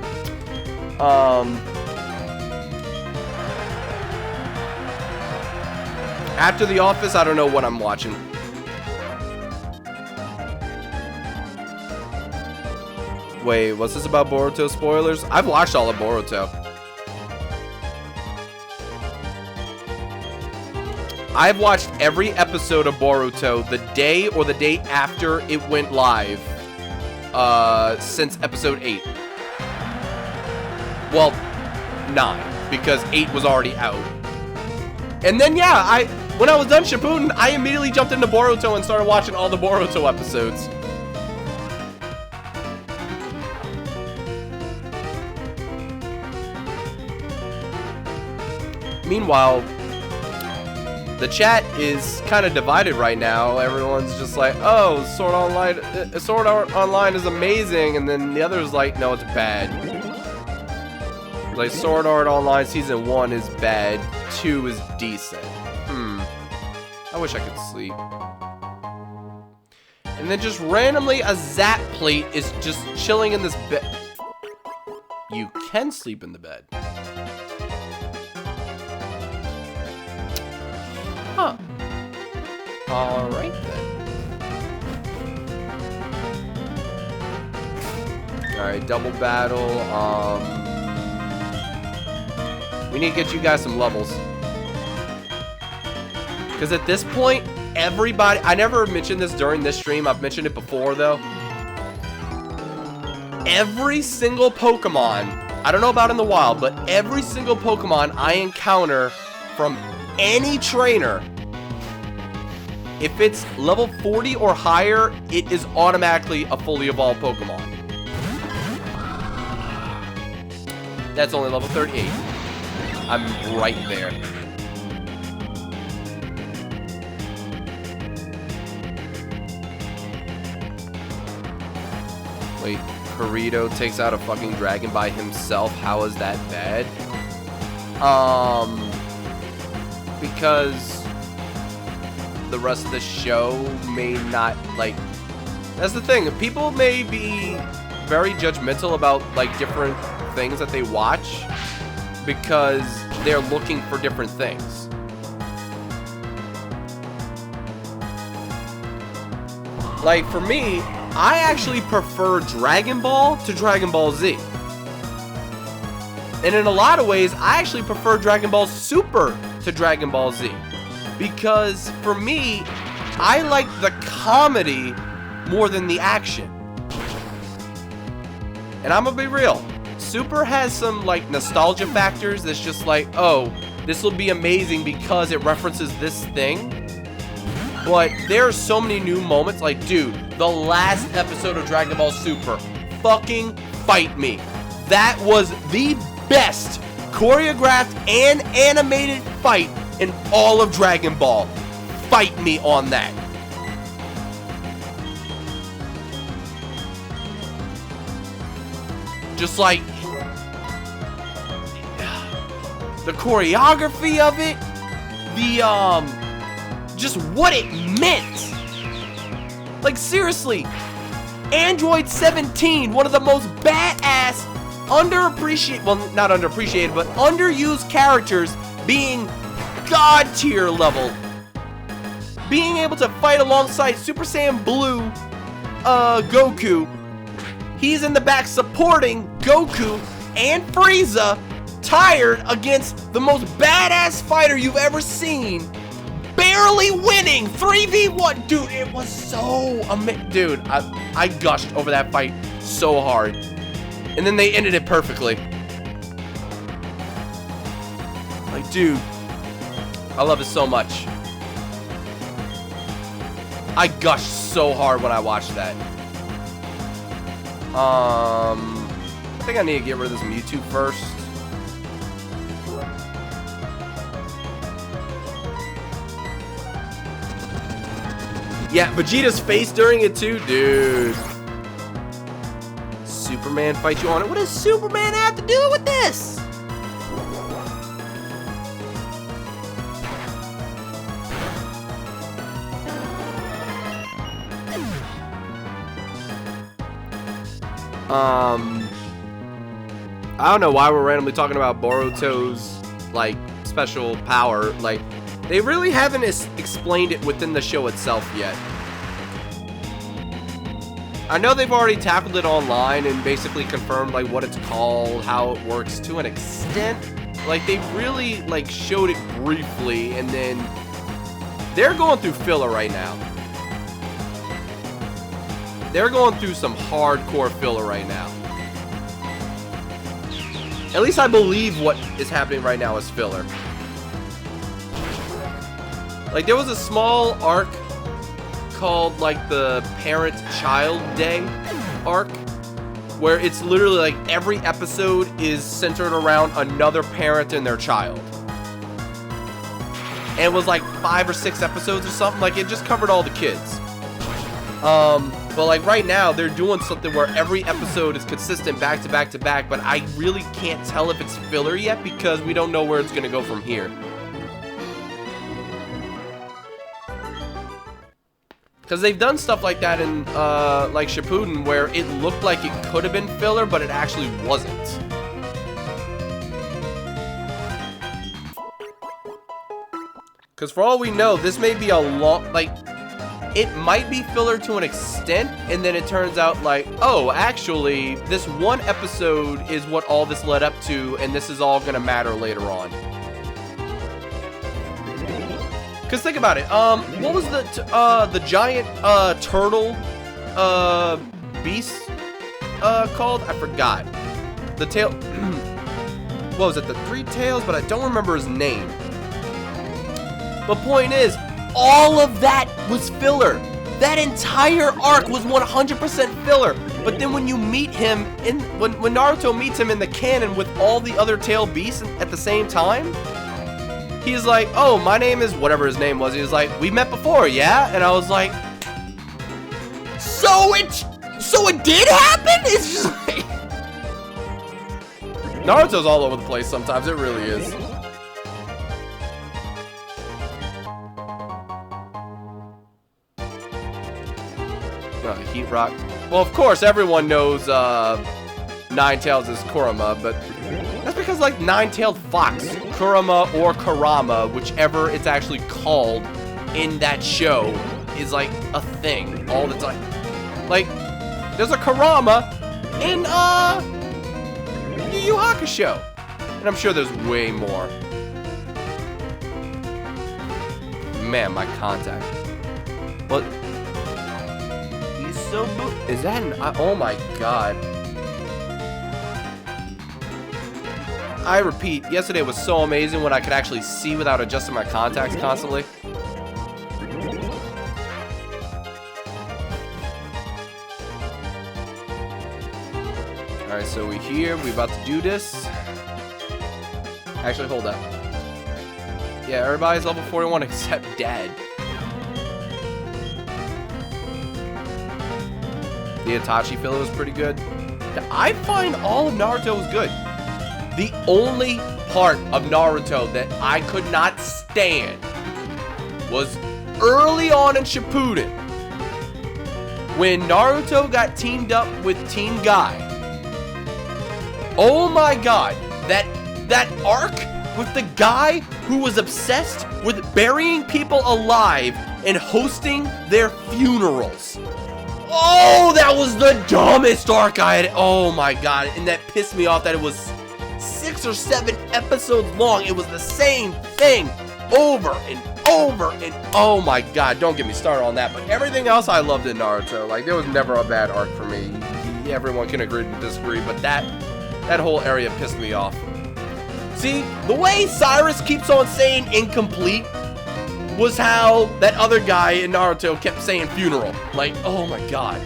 After The Office, I don't know what I'm watching. Wait, what's this about Boruto spoilers? I've watched all of Boruto. I've watched every episode of Boruto the day or the day after it went live. Since episode 8. Well, 9, because 8 was already out. And then, yeah, when I was done Shippuden, I immediately jumped into Boruto and started watching all the Boruto episodes. Meanwhile, the chat is kind of divided right now. Everyone's just like, oh, Sword Art Online is amazing. And then the other's like, no, it's bad. Like, Sword Art Online Season 1 is bad. 2 is decent. I wish I could sleep. And then just randomly a Zap plate is just chilling in this bed. You can sleep in the bed. Huh. Alright then. Alright, double battle. We need to get you guys some levels. Because at this point, everybody... I never mentioned this during this stream. I've mentioned it before, though. Every single Pokemon... I don't know about in the wild, but every single Pokemon I encounter from any trainer, if it's level 40 or higher, it is automatically a fully evolved Pokemon. That's only level 38. I'm right there. Wait, Corito takes out a fucking dragon by himself. How is that bad? Because the rest of the show may not, like... That's the thing. People may be very judgmental about, like, different things that they watch because they're looking for different things. Like, for me, I actually prefer Dragon Ball to Dragon Ball Z. And in a lot of ways, I actually prefer Dragon Ball Super to Dragon Ball Z. Because, for me, I like the comedy more than the action. And I'm gonna be real. Super has some, like, nostalgia factors that's just like, oh, this will be amazing because it references this thing. But there are so many new moments. Like, dude, the last episode of Dragon Ball Super. Fucking fight me. That was the best choreographed and animated fight in all of Dragon Ball. Fight me on that. Just like the choreography of it, the just what it meant. Like, seriously, Android 17, one of the most badass, underappreciated, well, not underappreciated, but underused characters, being god tier level, being able to fight alongside Super Saiyan Blue Goku. He's in the back supporting Goku and Frieza, tired against the most badass fighter you've ever seen, barely winning 3v1. Dude, it was so amazing. Dude, I gushed over that fight so hard. And then they ended it perfectly. Like, dude, I love it so much. I gushed so hard when I watched that. I think I need to get rid of this Mewtwo first. Yeah, Vegeta's face during it too, dude. Superman fight you on it. What does Superman have to do with this? I don't know why we're randomly talking about Boruto's, like, special power. Like, they really haven't explained it within the show itself yet. I know they've already tackled it online and basically confirmed like what it's called, how it works to an extent. Like they really like showed it briefly, and then they're going through filler right now. They're going through some hardcore filler right now. At least I believe what is happening right now is filler. Like there was a small arc called like the Parent-Child Day arc, where it's literally like every episode is centered around another parent and their child. And it was like 5 or 6 episodes or something. Like it just covered all the kids. But like right now they're doing something where every episode is consistent back to back to back, but I really can't tell if it's filler yet because we don't know where it's gonna go from here. Because they've done stuff like that in, like Shippuden, where it looked like it could have been filler, but it actually wasn't. Because for all we know, this may be a long, like, it might be filler to an extent, and then it turns out like, oh, actually, this one episode is what all this led up to, and this is all going to matter later on. Because think about it, what was the giant, turtle, beast, called? I forgot. The tail, what was it, the 3 tails? But I don't remember his name. But point is, all of that was filler. That entire arc was 100% filler. But then when you meet him, when Naruto meets him in the canon with all the other tail beasts at the same time, he's like, oh, my name is whatever his name was. He was like, we met before, yeah? And I was like, so it did happen? It's just like, Naruto's all over the place sometimes. It really is. Heat Rock. Well, of course, everyone knows Ninetales is Kurama, but that's because, like, Nine-Tailed Fox, Kurama or Kurama, whichever it's actually called in that show, is, like, a thing all the time. Like, there's a Kurama in, Yu Yu Hakusho. And I'm sure there's way more. Man, my contact. What? He's so is that an, oh my god. I repeat, yesterday was so amazing when I could actually see without adjusting my contacts constantly. Alright, so we're here. We're about to do this. Actually, hold up. Yeah, everybody's level 41 except Dad. The Itachi filler was pretty good. I find all of Naruto was good. The only part of Naruto that I could not stand was early on in Shippuden, when Naruto got teamed up with Team Guy. Oh my god, that arc with the guy who was obsessed with burying people alive and hosting their funerals. Oh, that was the dumbest arc I had. Oh my god, and that pissed me off that it was 6 or 7 episodes long. It was the same thing over and over and oh my god, don't get me started on that. But everything else I loved in Naruto. Like, there was never a bad arc for me. Everyone can agree to disagree, but that whole area pissed me off. See, the way Cyrus keeps on saying incomplete was how that other guy in Naruto kept saying funeral. Like, oh my god.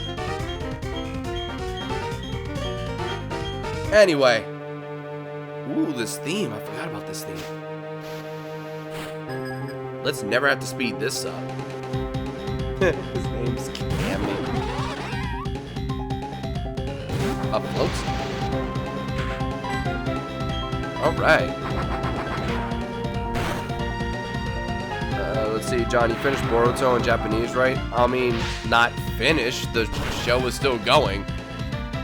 Anyway. Ooh, this theme. I forgot about this theme. Let's never have to speed this up. His name's Cammy. Up close. Alright. Let's see, John, you finished Boruto in Japanese, right? I mean, not finished. The show is still going.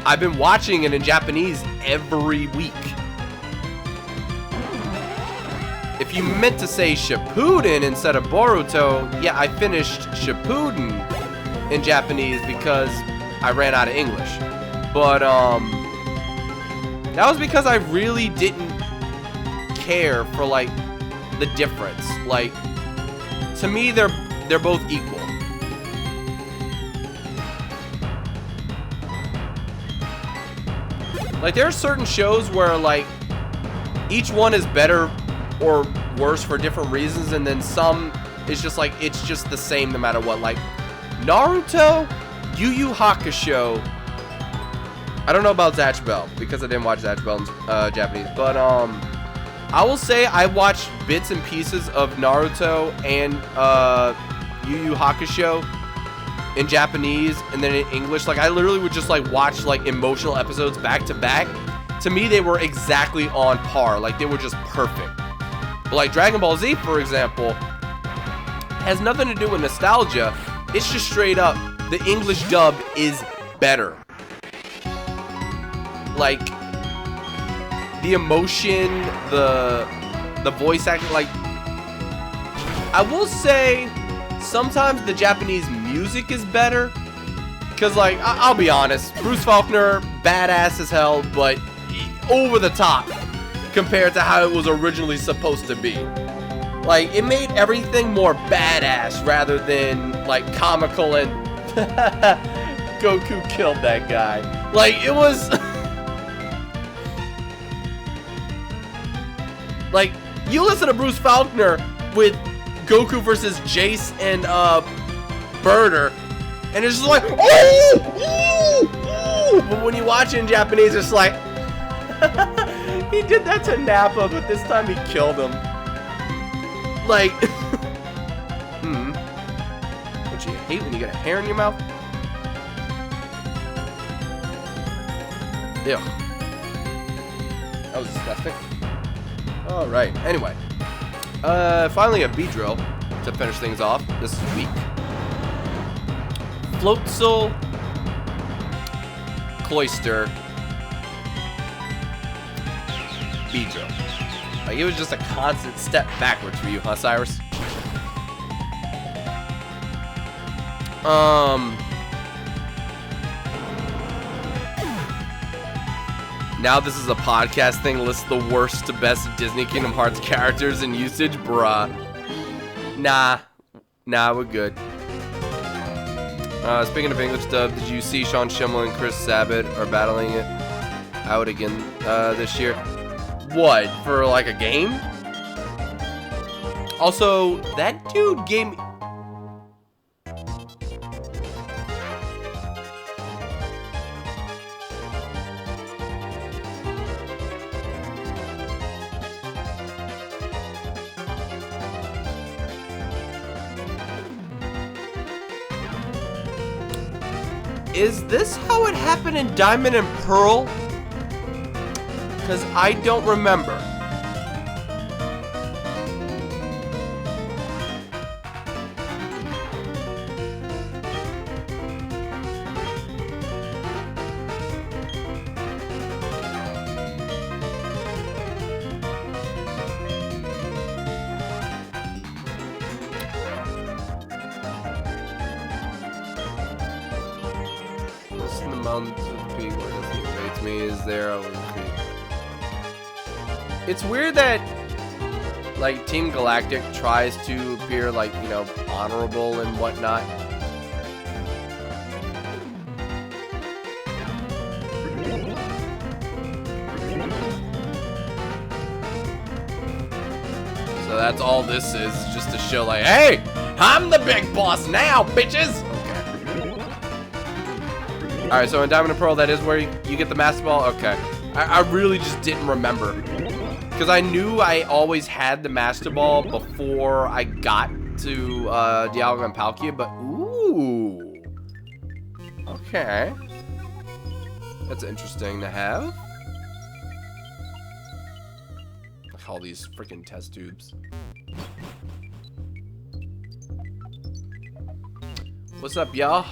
I've been watching it in Japanese every week. If you meant to say Shippuden instead of Boruto, yeah, I finished Shippuden in Japanese because I ran out of English. But that was because I really didn't care for like the difference. Like, to me, they're both equal. Like, there are certain shows where like each one is better or worse for different reasons, and then some is just like it's just the same no matter what. Like Naruto, Yu Yu Hakusho. I don't know about Zatch Bell because I didn't watch Zatch Bell in Japanese, but I will say I watched bits and pieces of Naruto and Yu Yu Hakusho in Japanese and then in English. Like, I literally would just like watch like emotional episodes back to back. To me, they were exactly on par. Like, they were just perfect. But like Dragon Ball Z, for example, has nothing to do with nostalgia. It's just straight up, the English dub is better. Like, the emotion, the voice acting, like, I will say sometimes the Japanese music is better. Because, like, I'll be honest, Bruce Faulkner, badass as hell, but over the top compared to how it was originally supposed to be. Like, it made everything more badass rather than, like, comical and Goku killed that guy. Like, it was... like, you listen to Bruce Faulkner with Goku versus Jace and, Birder, and it's just like, oh! But when you watch it in Japanese, it's like, he did that to Nappa, but this time he killed him. Like, don't you hate when you get a hair in your mouth? Ew. That was disgusting. Alright, anyway. Finally a B-drill to finish things off this week. Floatzel Cloister B-drill. Like, it was just a constant step backwards for you, huh, Cyrus? Now this is a podcast thing. List the worst to best Disney Kingdom Hearts characters and usage, bruh. Nah, we're good. Speaking of English dub, did you see Sean Schemmel and Chris Sabat are battling it out again this year? What, for like a game? Also, that dude gave me... Is this how it happened in Diamond and Pearl? Because I don't remember. It's weird that, like, Team Galactic tries to appear, like, you know, honorable and whatnot. So that's all this is, just to show, like, hey, I'm the big boss now, bitches! Okay. Alright, so in Diamond and Pearl, that is where you get the Master Ball? Okay. I really just didn't remember. Because I knew I always had the Master Ball before I got to Dialga and Palkia, but ooh. Okay. That's interesting to have. Like all these freaking test tubes. What's up, y'all?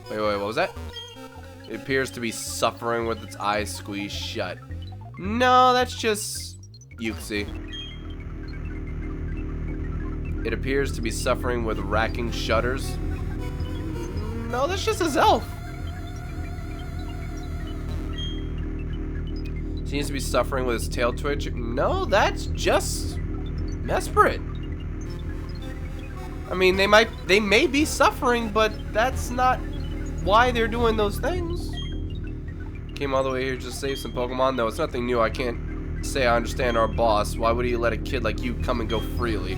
Wait, what was that? It appears to be suffering with its eyes squeezed shut. No, that's just Yuxi. It appears to be suffering with racking shudders. No, that's just his elf. Seems to be suffering with his tail twitch. No, that's just Mesprit. I mean, they may be suffering, but that's not why they're doing those things. Came all the way here just to save some Pokemon. No, it's nothing new. I can't say I understand our boss. Why would he let a kid like you come and go freely?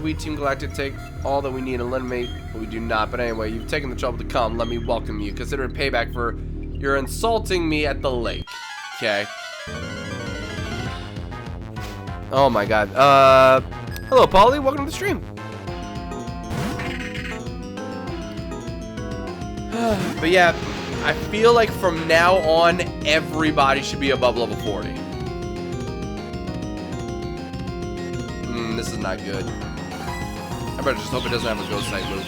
We Team Galactic take all that we need and eliminate, but we do not. But anyway, you've taken the trouble to come. Let me welcome you. Consider it payback for your insulting me at the lake. Okay. Oh my god. Hello, Polly. Welcome to the stream. But yeah, I feel like from now on, everybody should be above level 40. This is not good. I better just hope it doesn't have a ghost type move.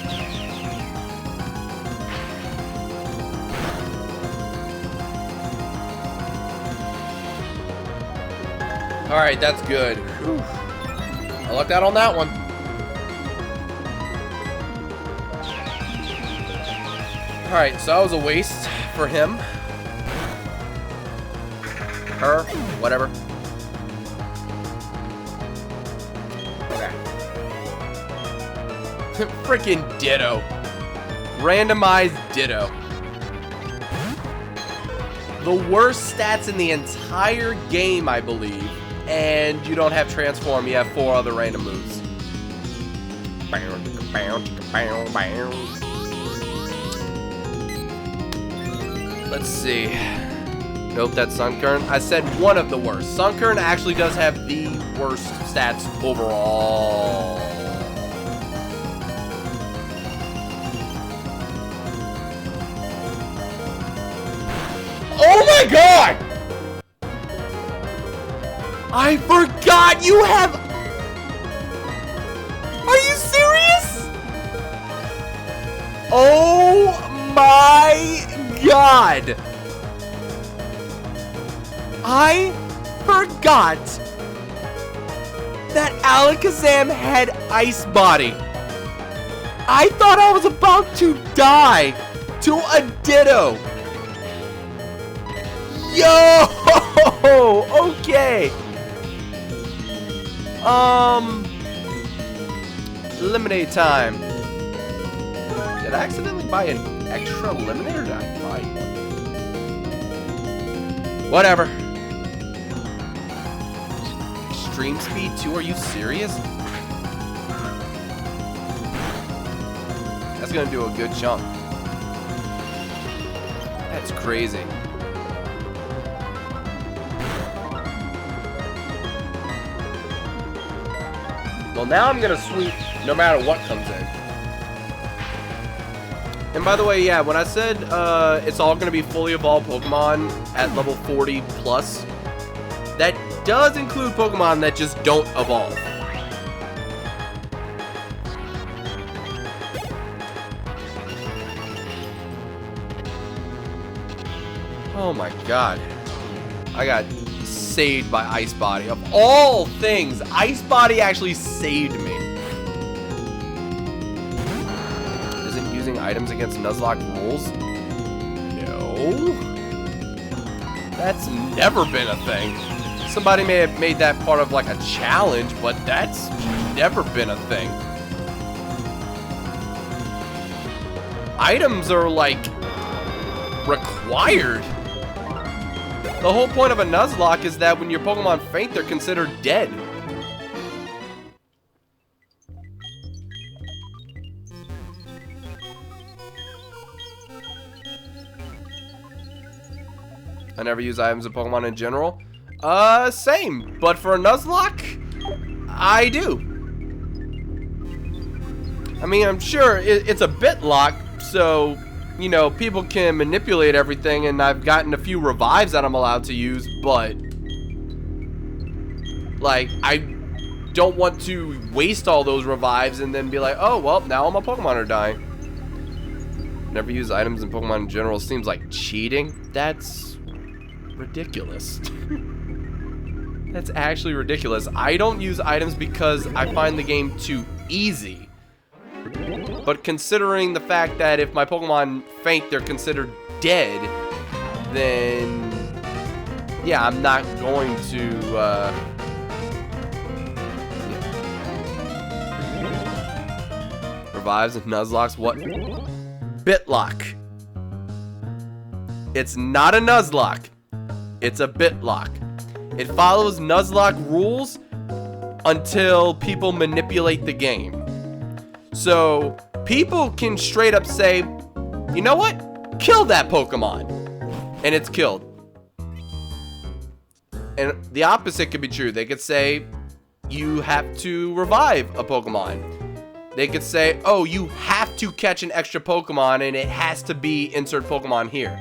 Alright, that's good. Whew. I lucked out on that one. Alright, so that was a waste for him. Her, whatever. Okay. Freaking Ditto. Randomized Ditto. The worst stats in the entire game, I believe. And you don't have Transform, you have 4 other random moves. Let's see. Nope, that's Sunkern. I said one of the worst. Sunkern actually does have the worst stats overall. Oh my god! I forgot you have... Are you serious? Oh my god! I forgot that Alakazam had Ice Body. I thought I was about to die to a Ditto. Yo! Okay. Lemonade time. Did I accidentally buy an extra lemonade or did I buy one? Whatever. Extreme speed 2? Are you serious? That's gonna do a good chunk. That's crazy. Well, now I'm gonna sweep no matter what comes in. And by the way, yeah, when I said it's all gonna be fully evolved Pokemon at level 40 plus, that does include Pokemon that just don't evolve. Oh my god. I got saved by Ice Body. Of all things, Ice Body actually saved me. Isn't using items against Nuzlocke Rules? No. That's never been a thing. Somebody may have made that part of like a challenge, but that's never been a thing. Items are like required. The whole point of a Nuzlocke is that when your Pokemon faint, they're considered dead. I never use items in Pokemon in general. Same. But for a Nuzlocke, I do. I mean, I'm sure it's a Bitlocke, so... you know, people can manipulate everything, and I've gotten a few revives that I'm allowed to use, but like, I don't want to waste all those revives and then be like, oh, well, now all my Pokemon are dying. Never use items in Pokemon in general. Seems like cheating. That's ridiculous. That's actually ridiculous. I don't use items because I find the game too easy. But considering the fact that if my Pokemon faint, they're considered dead, then yeah, I'm not going to, Revives and Nuzlocks, what? Bitlocke. It's not a Nuzlocke. It's a Bitlocke. It follows Nuzlocke rules until people manipulate the game. So, people can straight up say, you know what? Kill that Pokemon. And it's killed. And the opposite could be true. They could say, you have to revive a Pokemon. They could say, oh, you have to catch an extra Pokemon and it has to be insert Pokemon here.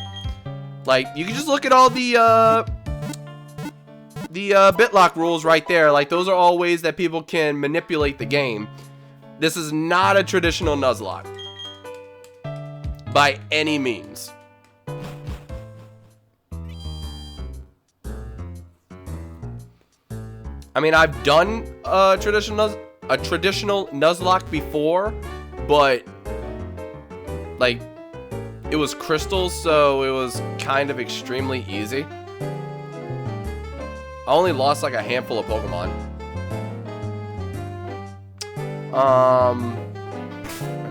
Like, you can just look at all the Bitlocke rules right there. Like, those are all ways that people can manipulate the game. This is not a traditional Nuzlocke. By any means. I mean, I've done a traditional Nuzlocke before, but like it was crystals, so it was kind of extremely easy. I only lost like a handful of Pokemon.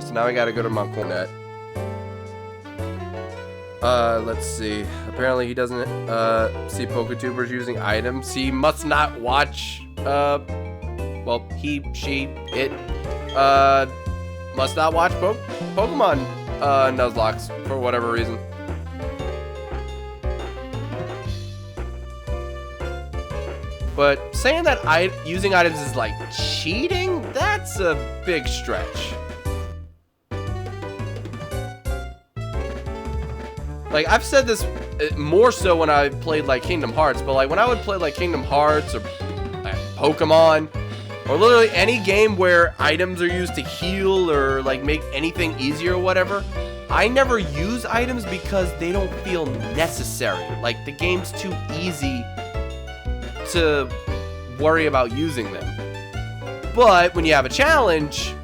So now we gotta go to Mount Cornet. Let's see. Apparently he doesn't see Poketubers using items. He must not watch well, he, she, it must not watch Pokemon Nuzlocks for whatever reason. But saying that using items is like cheating, that's a big stretch. Like, I've said this more so when I played, like, Kingdom Hearts, but, like, when I would play, like, Kingdom Hearts or Pokemon, or literally any game where items are used to heal or, like, make anything easier or whatever, I never use items because they don't feel necessary. Like, the game's too easy to worry about using them. But when you have a challenge,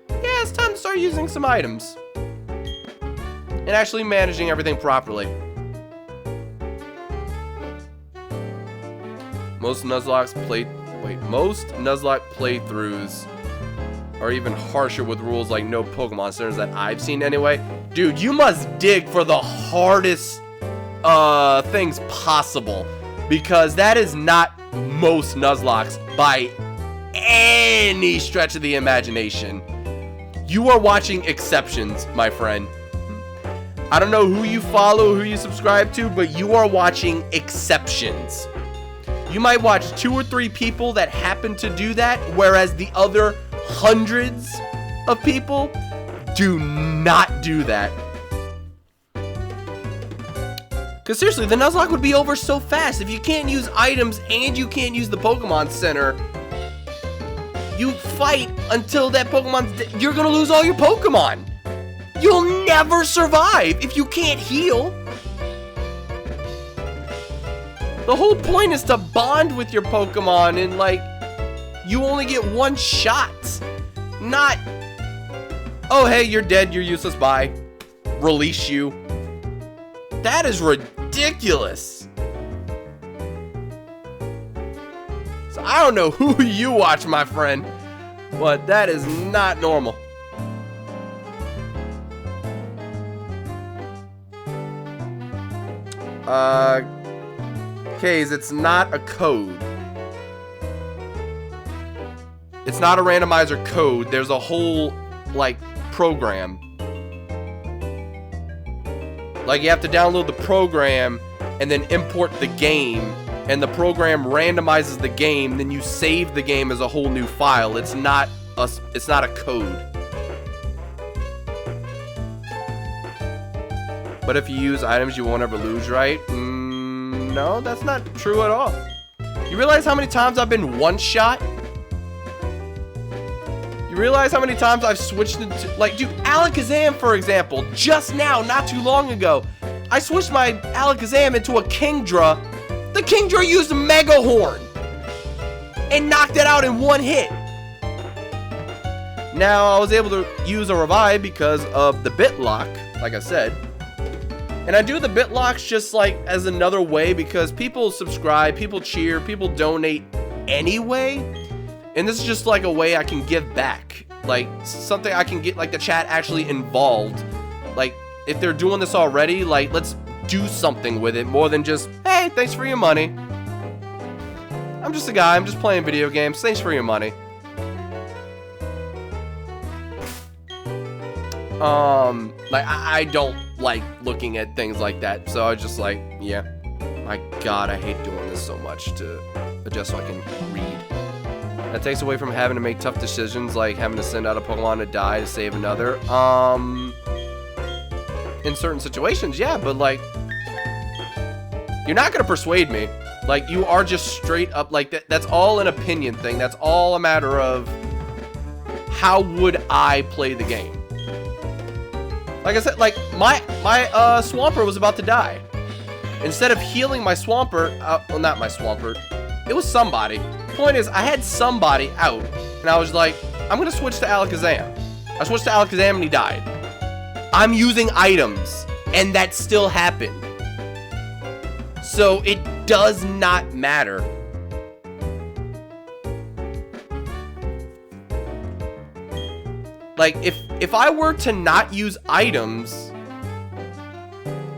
yeah, it's time to start using some items. And actually managing everything properly. Most Nuzlocke playthroughs are even harsher with rules like no Pokemon centers that I've seen anyway. Dude, you must dig for the hardest things possible, because that is not most Nuzlocks by any stretch of the imagination. You are watching exceptions, my friend. I don't know who you follow, who you subscribe to, but you are watching exceptions. You might watch 2 or 3 people that happen to do that, whereas the other hundreds of people do not do that. Because seriously, the Nuzlocke would be over so fast. If you can't use items and you can't use the Pokemon Center, you fight until that Pokemon's dead. You're going to lose all your Pokemon. You'll never survive if you can't heal. The whole point is to bond with your Pokemon, and like, you only get one shot. Not, oh hey, you're dead, you're useless, bye. Release you. That is ridiculous. So I don't know who you watch, my friend, but that is not normal. Kays, it's not a code. It's not a randomizer code. There's a whole, like, program. Like, you have to download the program and then import the game, and the program randomizes the game, then you save the game as a whole new file. It's not a code. But if you use items, you won't ever lose, right? No, that's not true at all. You realize how many times I've been one-shot? You realize how many times I've switched into, like, dude, Alakazam, for example, just now, not too long ago, I switched my Alakazam into a Kingdra. The Kingdra used a Mega Horn and knocked it out in one hit. Now, I was able to use a revive because of the Bitlocke, like I said. And I do the Bitlocks just like as another way because people subscribe, people cheer, people donate anyway. And this is just like a way I can give back. Like something I can get like the chat actually involved. Like if they're doing this already, like let's do something with it more than just, hey, thanks for your money. I'm just a guy, I'm just playing video games. Thanks for your money. Like I don't like looking at things like that, so I was just like, yeah, my god, I hate doing this so much to adjust so I can read. That takes away from having to make tough decisions, like having to send out a Pokemon to die to save another. In certain situations, yeah, but like, you're not gonna persuade me. Like, you are just straight up like that. That's all an opinion thing. That's all a matter of how would I play the game. Like I said, like, my Swampert was about to die. Instead of healing my Swampert, well, not my Swampert, it was somebody. Point is, I had somebody out, and I was like, I'm gonna switch to Alakazam. I switched to Alakazam, and he died. I'm using items, and that still happened. So, it does not matter. Like, if I were to not use items,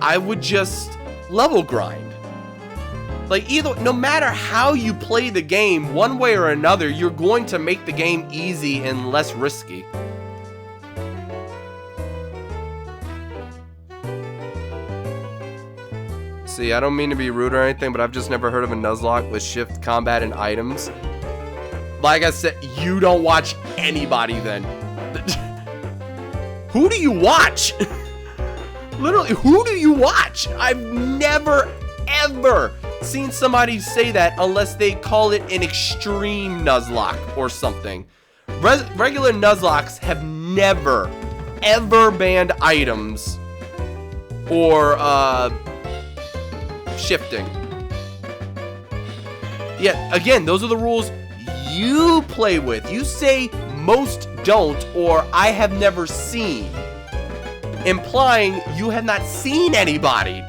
I would just level grind. Like, no matter how you play the game, one way or another, you're going to make the game easy and less risky. See, I don't mean to be rude or anything, but I've just never heard of a Nuzlocke with shift, combat, and items. Like I said, you don't watch anybody then. Who do you watch? Literally, who do you watch? I've never, ever seen somebody say that unless they call it an extreme Nuzlocke or something. Regular Nuzlockes have never, ever banned items or shifting. Yeah, again, those are the rules you play with. You say most don't, or I have never seen, implying you have not seen anybody.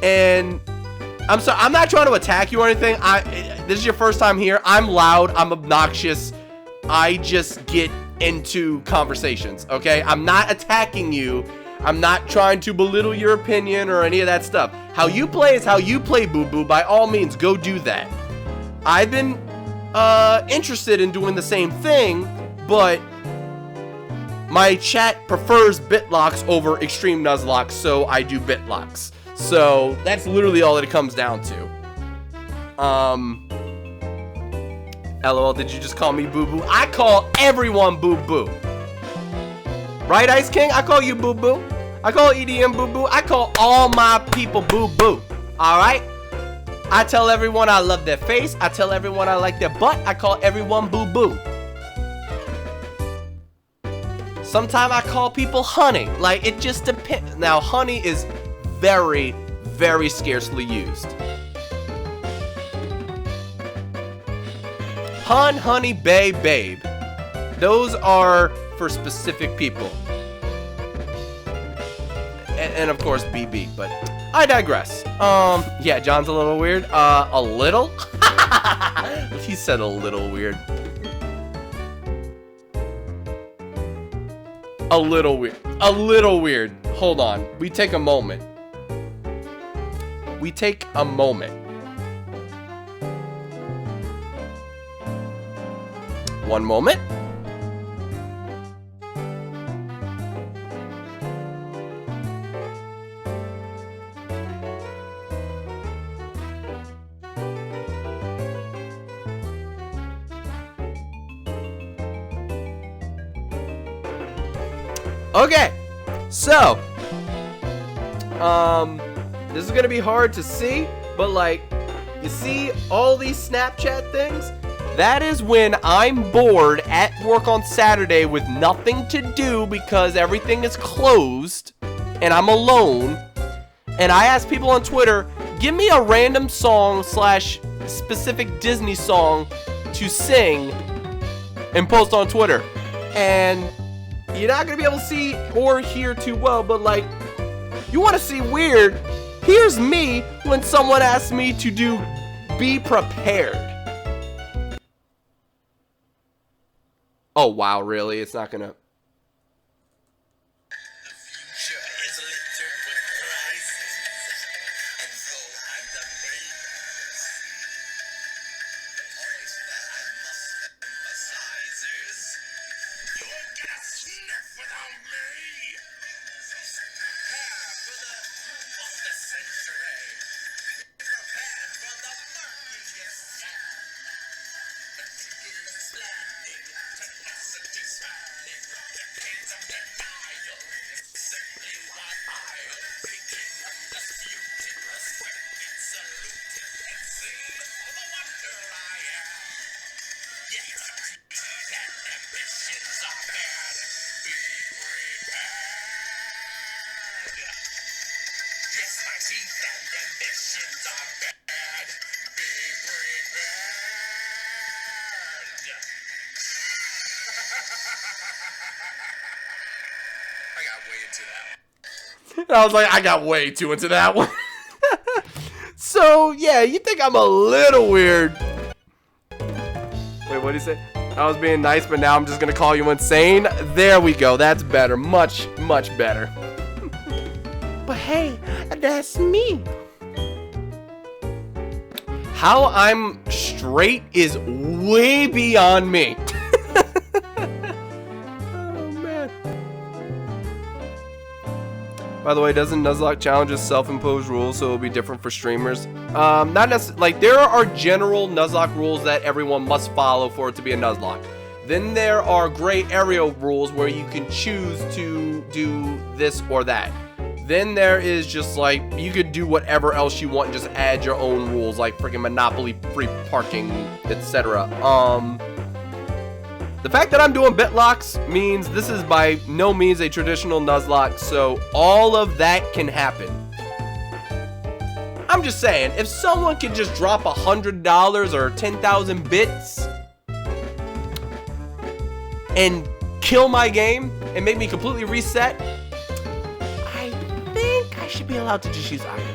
And I'm sorry, I'm not trying to attack you or anything. This is your first time here. I'm loud, I'm obnoxious. I just get into conversations, okay? I'm not attacking you. I'm not trying to belittle your opinion or any of that stuff. How you play is how you play, boo-boo. By all means, go do that. I've been interested in doing the same thing, but my chat prefers Bitlocks over extreme Nuzlocke, so I do Bitlocks. So that's literally all that it comes down to. LOL, did you just call me boo-boo? I call everyone boo-boo. Right, Ice King? I call you boo-boo. I call EDM boo-boo. I call all my people boo-boo. Alright? I tell everyone I love their face. I tell everyone I like their butt. I call everyone boo-boo. Sometimes I call people honey. Like, it just depends. Now, honey is very, very scarcely used. Hun, honey, babe, babe. Those are for specific people. And of course, BB, but I digress. Yeah, John's a little weird. A little? He said a little weird. A little weird. A little weird. Hold on. We take a moment. We take a moment. One moment. Okay, so, this is gonna be hard to see, but like, you see all these Snapchat things? That is when I'm bored at work on Saturday with nothing to do because everything is closed and I'm alone, and I ask people on Twitter, give me a random song / specific Disney song to sing and post on Twitter. And you're not gonna be able to see or hear too well, but like, You want to see weird? Here's me when someone asks me to do be prepared. Oh, wow, really? It's not gonna... I was like, I got way too into that one. So, yeah, you think I'm a little weird. Wait, what did he say? I was being nice, but now I'm just going to call you insane. There we go. That's better. Much, much better. But hey, that's me. How I'm straight is way beyond me. By the way, doesn't Nuzlocke challenges self-imposed rules, so it'll be different for streamers? Not necessarily. Like, there are general Nuzlocke rules that everyone must follow for it to be a Nuzlocke. Then there are gray area rules where you can choose to do this or that. Then there is just like, you could do whatever else you want and just add your own rules, like freaking Monopoly, free parking, etc. The fact that I'm doing Bitlocks means this is by no means a traditional Nuzlocke, so all of that can happen. I'm just saying, if someone could just drop $100 or 10,000 bits and kill my game and make me completely reset, I think I should be allowed to just use items.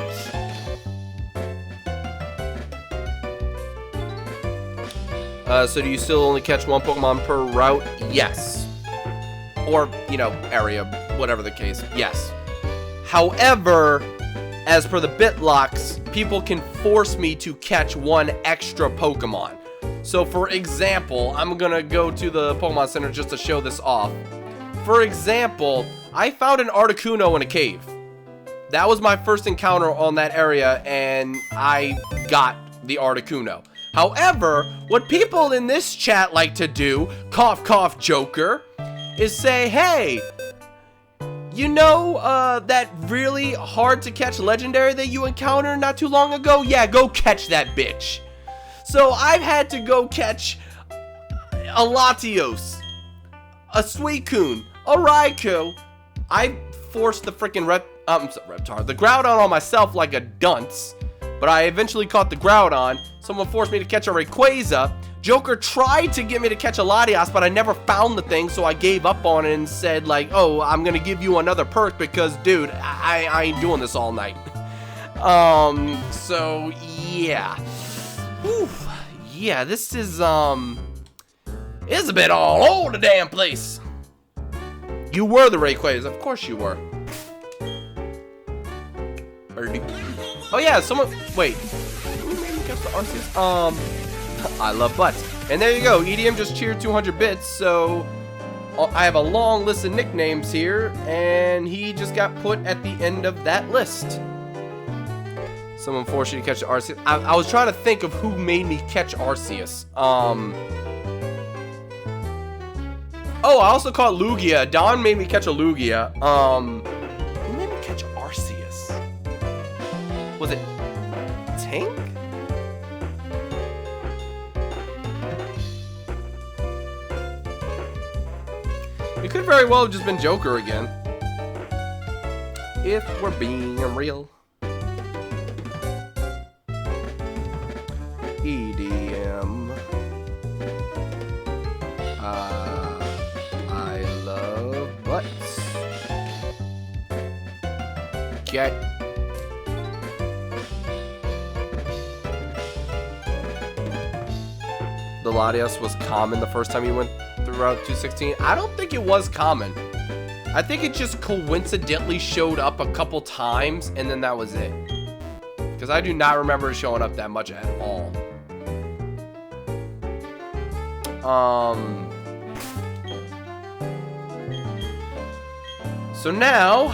So do you still only catch one Pokemon per route? Yes. Or, you know, area, whatever the case. Yes. However, as per the Bitlocks, people can force me to catch one extra Pokemon. So, for example, I'm gonna go to the Pokemon Center just to show this off. For example, I found an Articuno in a cave. That was my first encounter on that area, and I got the Articuno. However, what people in this chat like to do, cough cough Joker, is say, hey, you know that really hard to catch legendary that you encountered not too long ago? Yeah, go catch that bitch. So I've had to go catch a Latios, a Suicune, a Raikou. I forced the freaking the Groudon on myself like a dunce, but I eventually caught the Groudon. Someone forced me to catch a Rayquaza. Joker tried to get me to catch a Latias, but I never found the thing, so I gave up on it and said, like, oh, I'm gonna give you another perk because, dude, I ain't doing this all night. So, yeah. Whew. Yeah, this is, it's a bit all over the damn place. You were the Rayquaza. Of course you were. Oh, yeah, someone, wait. I love butts. And there you go. EDM just cheered 200 bits. So I have a long list of nicknames here, and he just got put at the end of that list. Someone forced you to catch Arceus. I was trying to think of who made me catch Arceus. Oh, I also caught Lugia. Don made me catch a Lugia. Who made me catch Arceus? Was it Tank? It could very well have just been Joker again. If we're being real. EDM. I love butts. Okay. The Latias was common the first time you went through Route 216. I don't think it was common. I think it just coincidentally showed up a couple times, and then that was it. Because I do not remember it showing up that much at all. So now,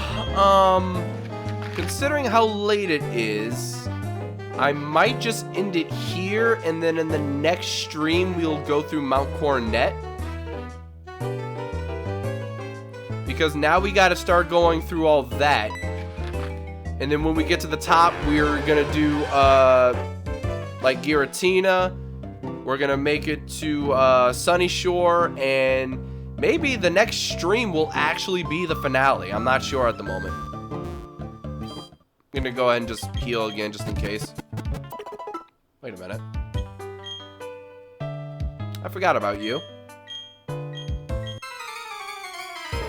considering how late it is, I might just end it here, and then in the next stream, we'll go through Mount Coronet. Because now we got to start going through all that. And then when we get to the top, we're going to do, like, Giratina. We're going to make it to Sunny Shore, and maybe the next stream will actually be the finale. I'm not sure at the moment. I'm going to go ahead and just heal again, just in case. Wait a minute. I forgot about you.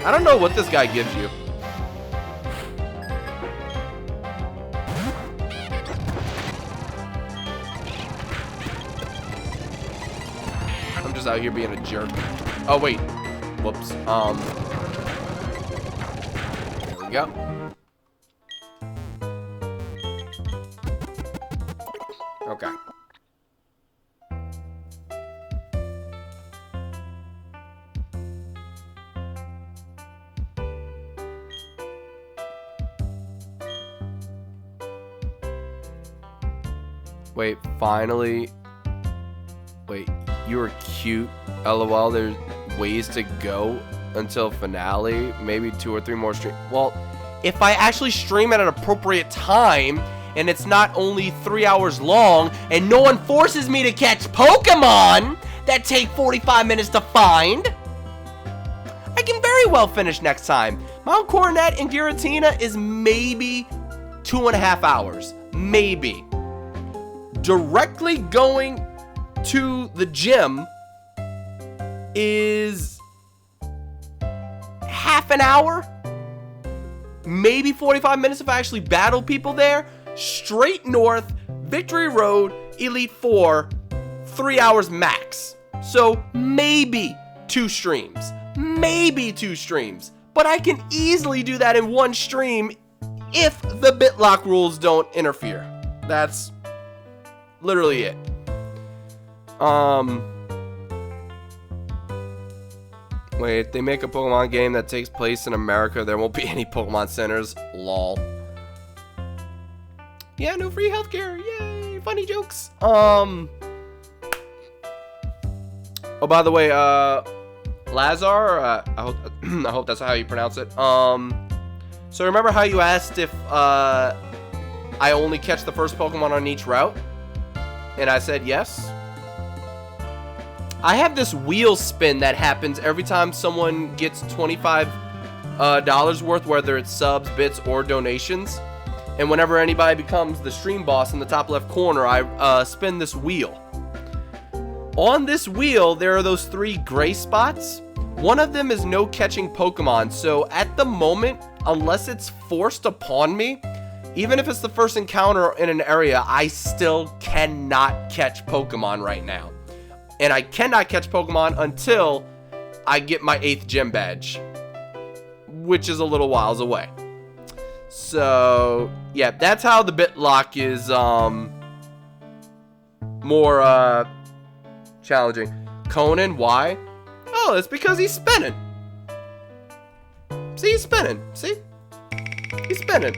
I don't know what this guy gives you. I'm just out here being a jerk. Oh, wait. Whoops. There we go. Okay. Wait, finally. Wait, you were cute. LOL, there's ways to go until finale. Maybe 2 or 3 more streams. Well, if I actually stream at an appropriate time, and it's not only 3 hours long, and no one forces me to catch Pokemon that take 45 minutes to find, I can very well finish next time. Mount Coronet and Giratina is maybe 2.5 hours. Maybe. Directly going to the gym is half an hour, maybe 45 minutes if I actually battle people there. Straight north, Victory Road, Elite Four, 3 hours max. So maybe 2 streams, maybe 2 streams, but I can easily do that in 1 stream if the Bitlocke rules don't interfere. That's literally it. Wait, if they make a Pokemon game that takes place in America, there won't be any Pokemon centers. Lol. Yeah, no free healthcare. Yay, funny jokes. Oh, by the way, Lazar, I hope that's how you pronounce it. So remember how you asked if I only catch the first Pokemon on each route? And I said yes. I have this wheel spin that happens every time someone gets $25 worth, whether it's subs, bits, or donations. And whenever anybody becomes the stream boss in the top left corner, I spin this wheel. On this wheel, there are those 3 gray spots. One of them is no catching Pokemon. So at the moment, unless it's forced upon me, even if it's the first encounter in an area, I still cannot catch Pokemon right now. And I cannot catch Pokemon until I get my 8th gym badge, which is a little whiles away. So, yeah, that's how the Bitlocke is more challenging. Conan, why? Oh, it's because he's spinning. See, he's spinning. See? He's spinning.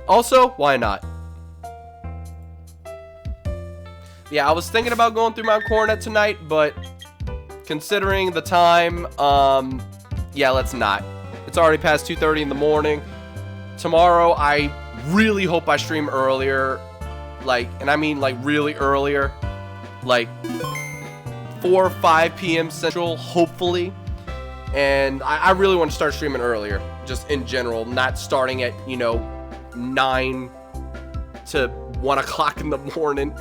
Also, why not? Yeah, I was thinking about going through Mount Coronet tonight, but considering the time, yeah, let's not. It's already past 2:30 in the morning. Tomorrow, I really hope I stream earlier. Like, and I mean like really earlier. Like 4 or 5 p.m. Central, hopefully. And I really want to start streaming earlier, just in general, not starting at, 9 to 1 o'clock in the morning.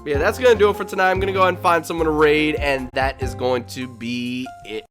Yeah, that's gonna do it for tonight. I'm gonna go ahead and find someone to raid, and that is going to be it.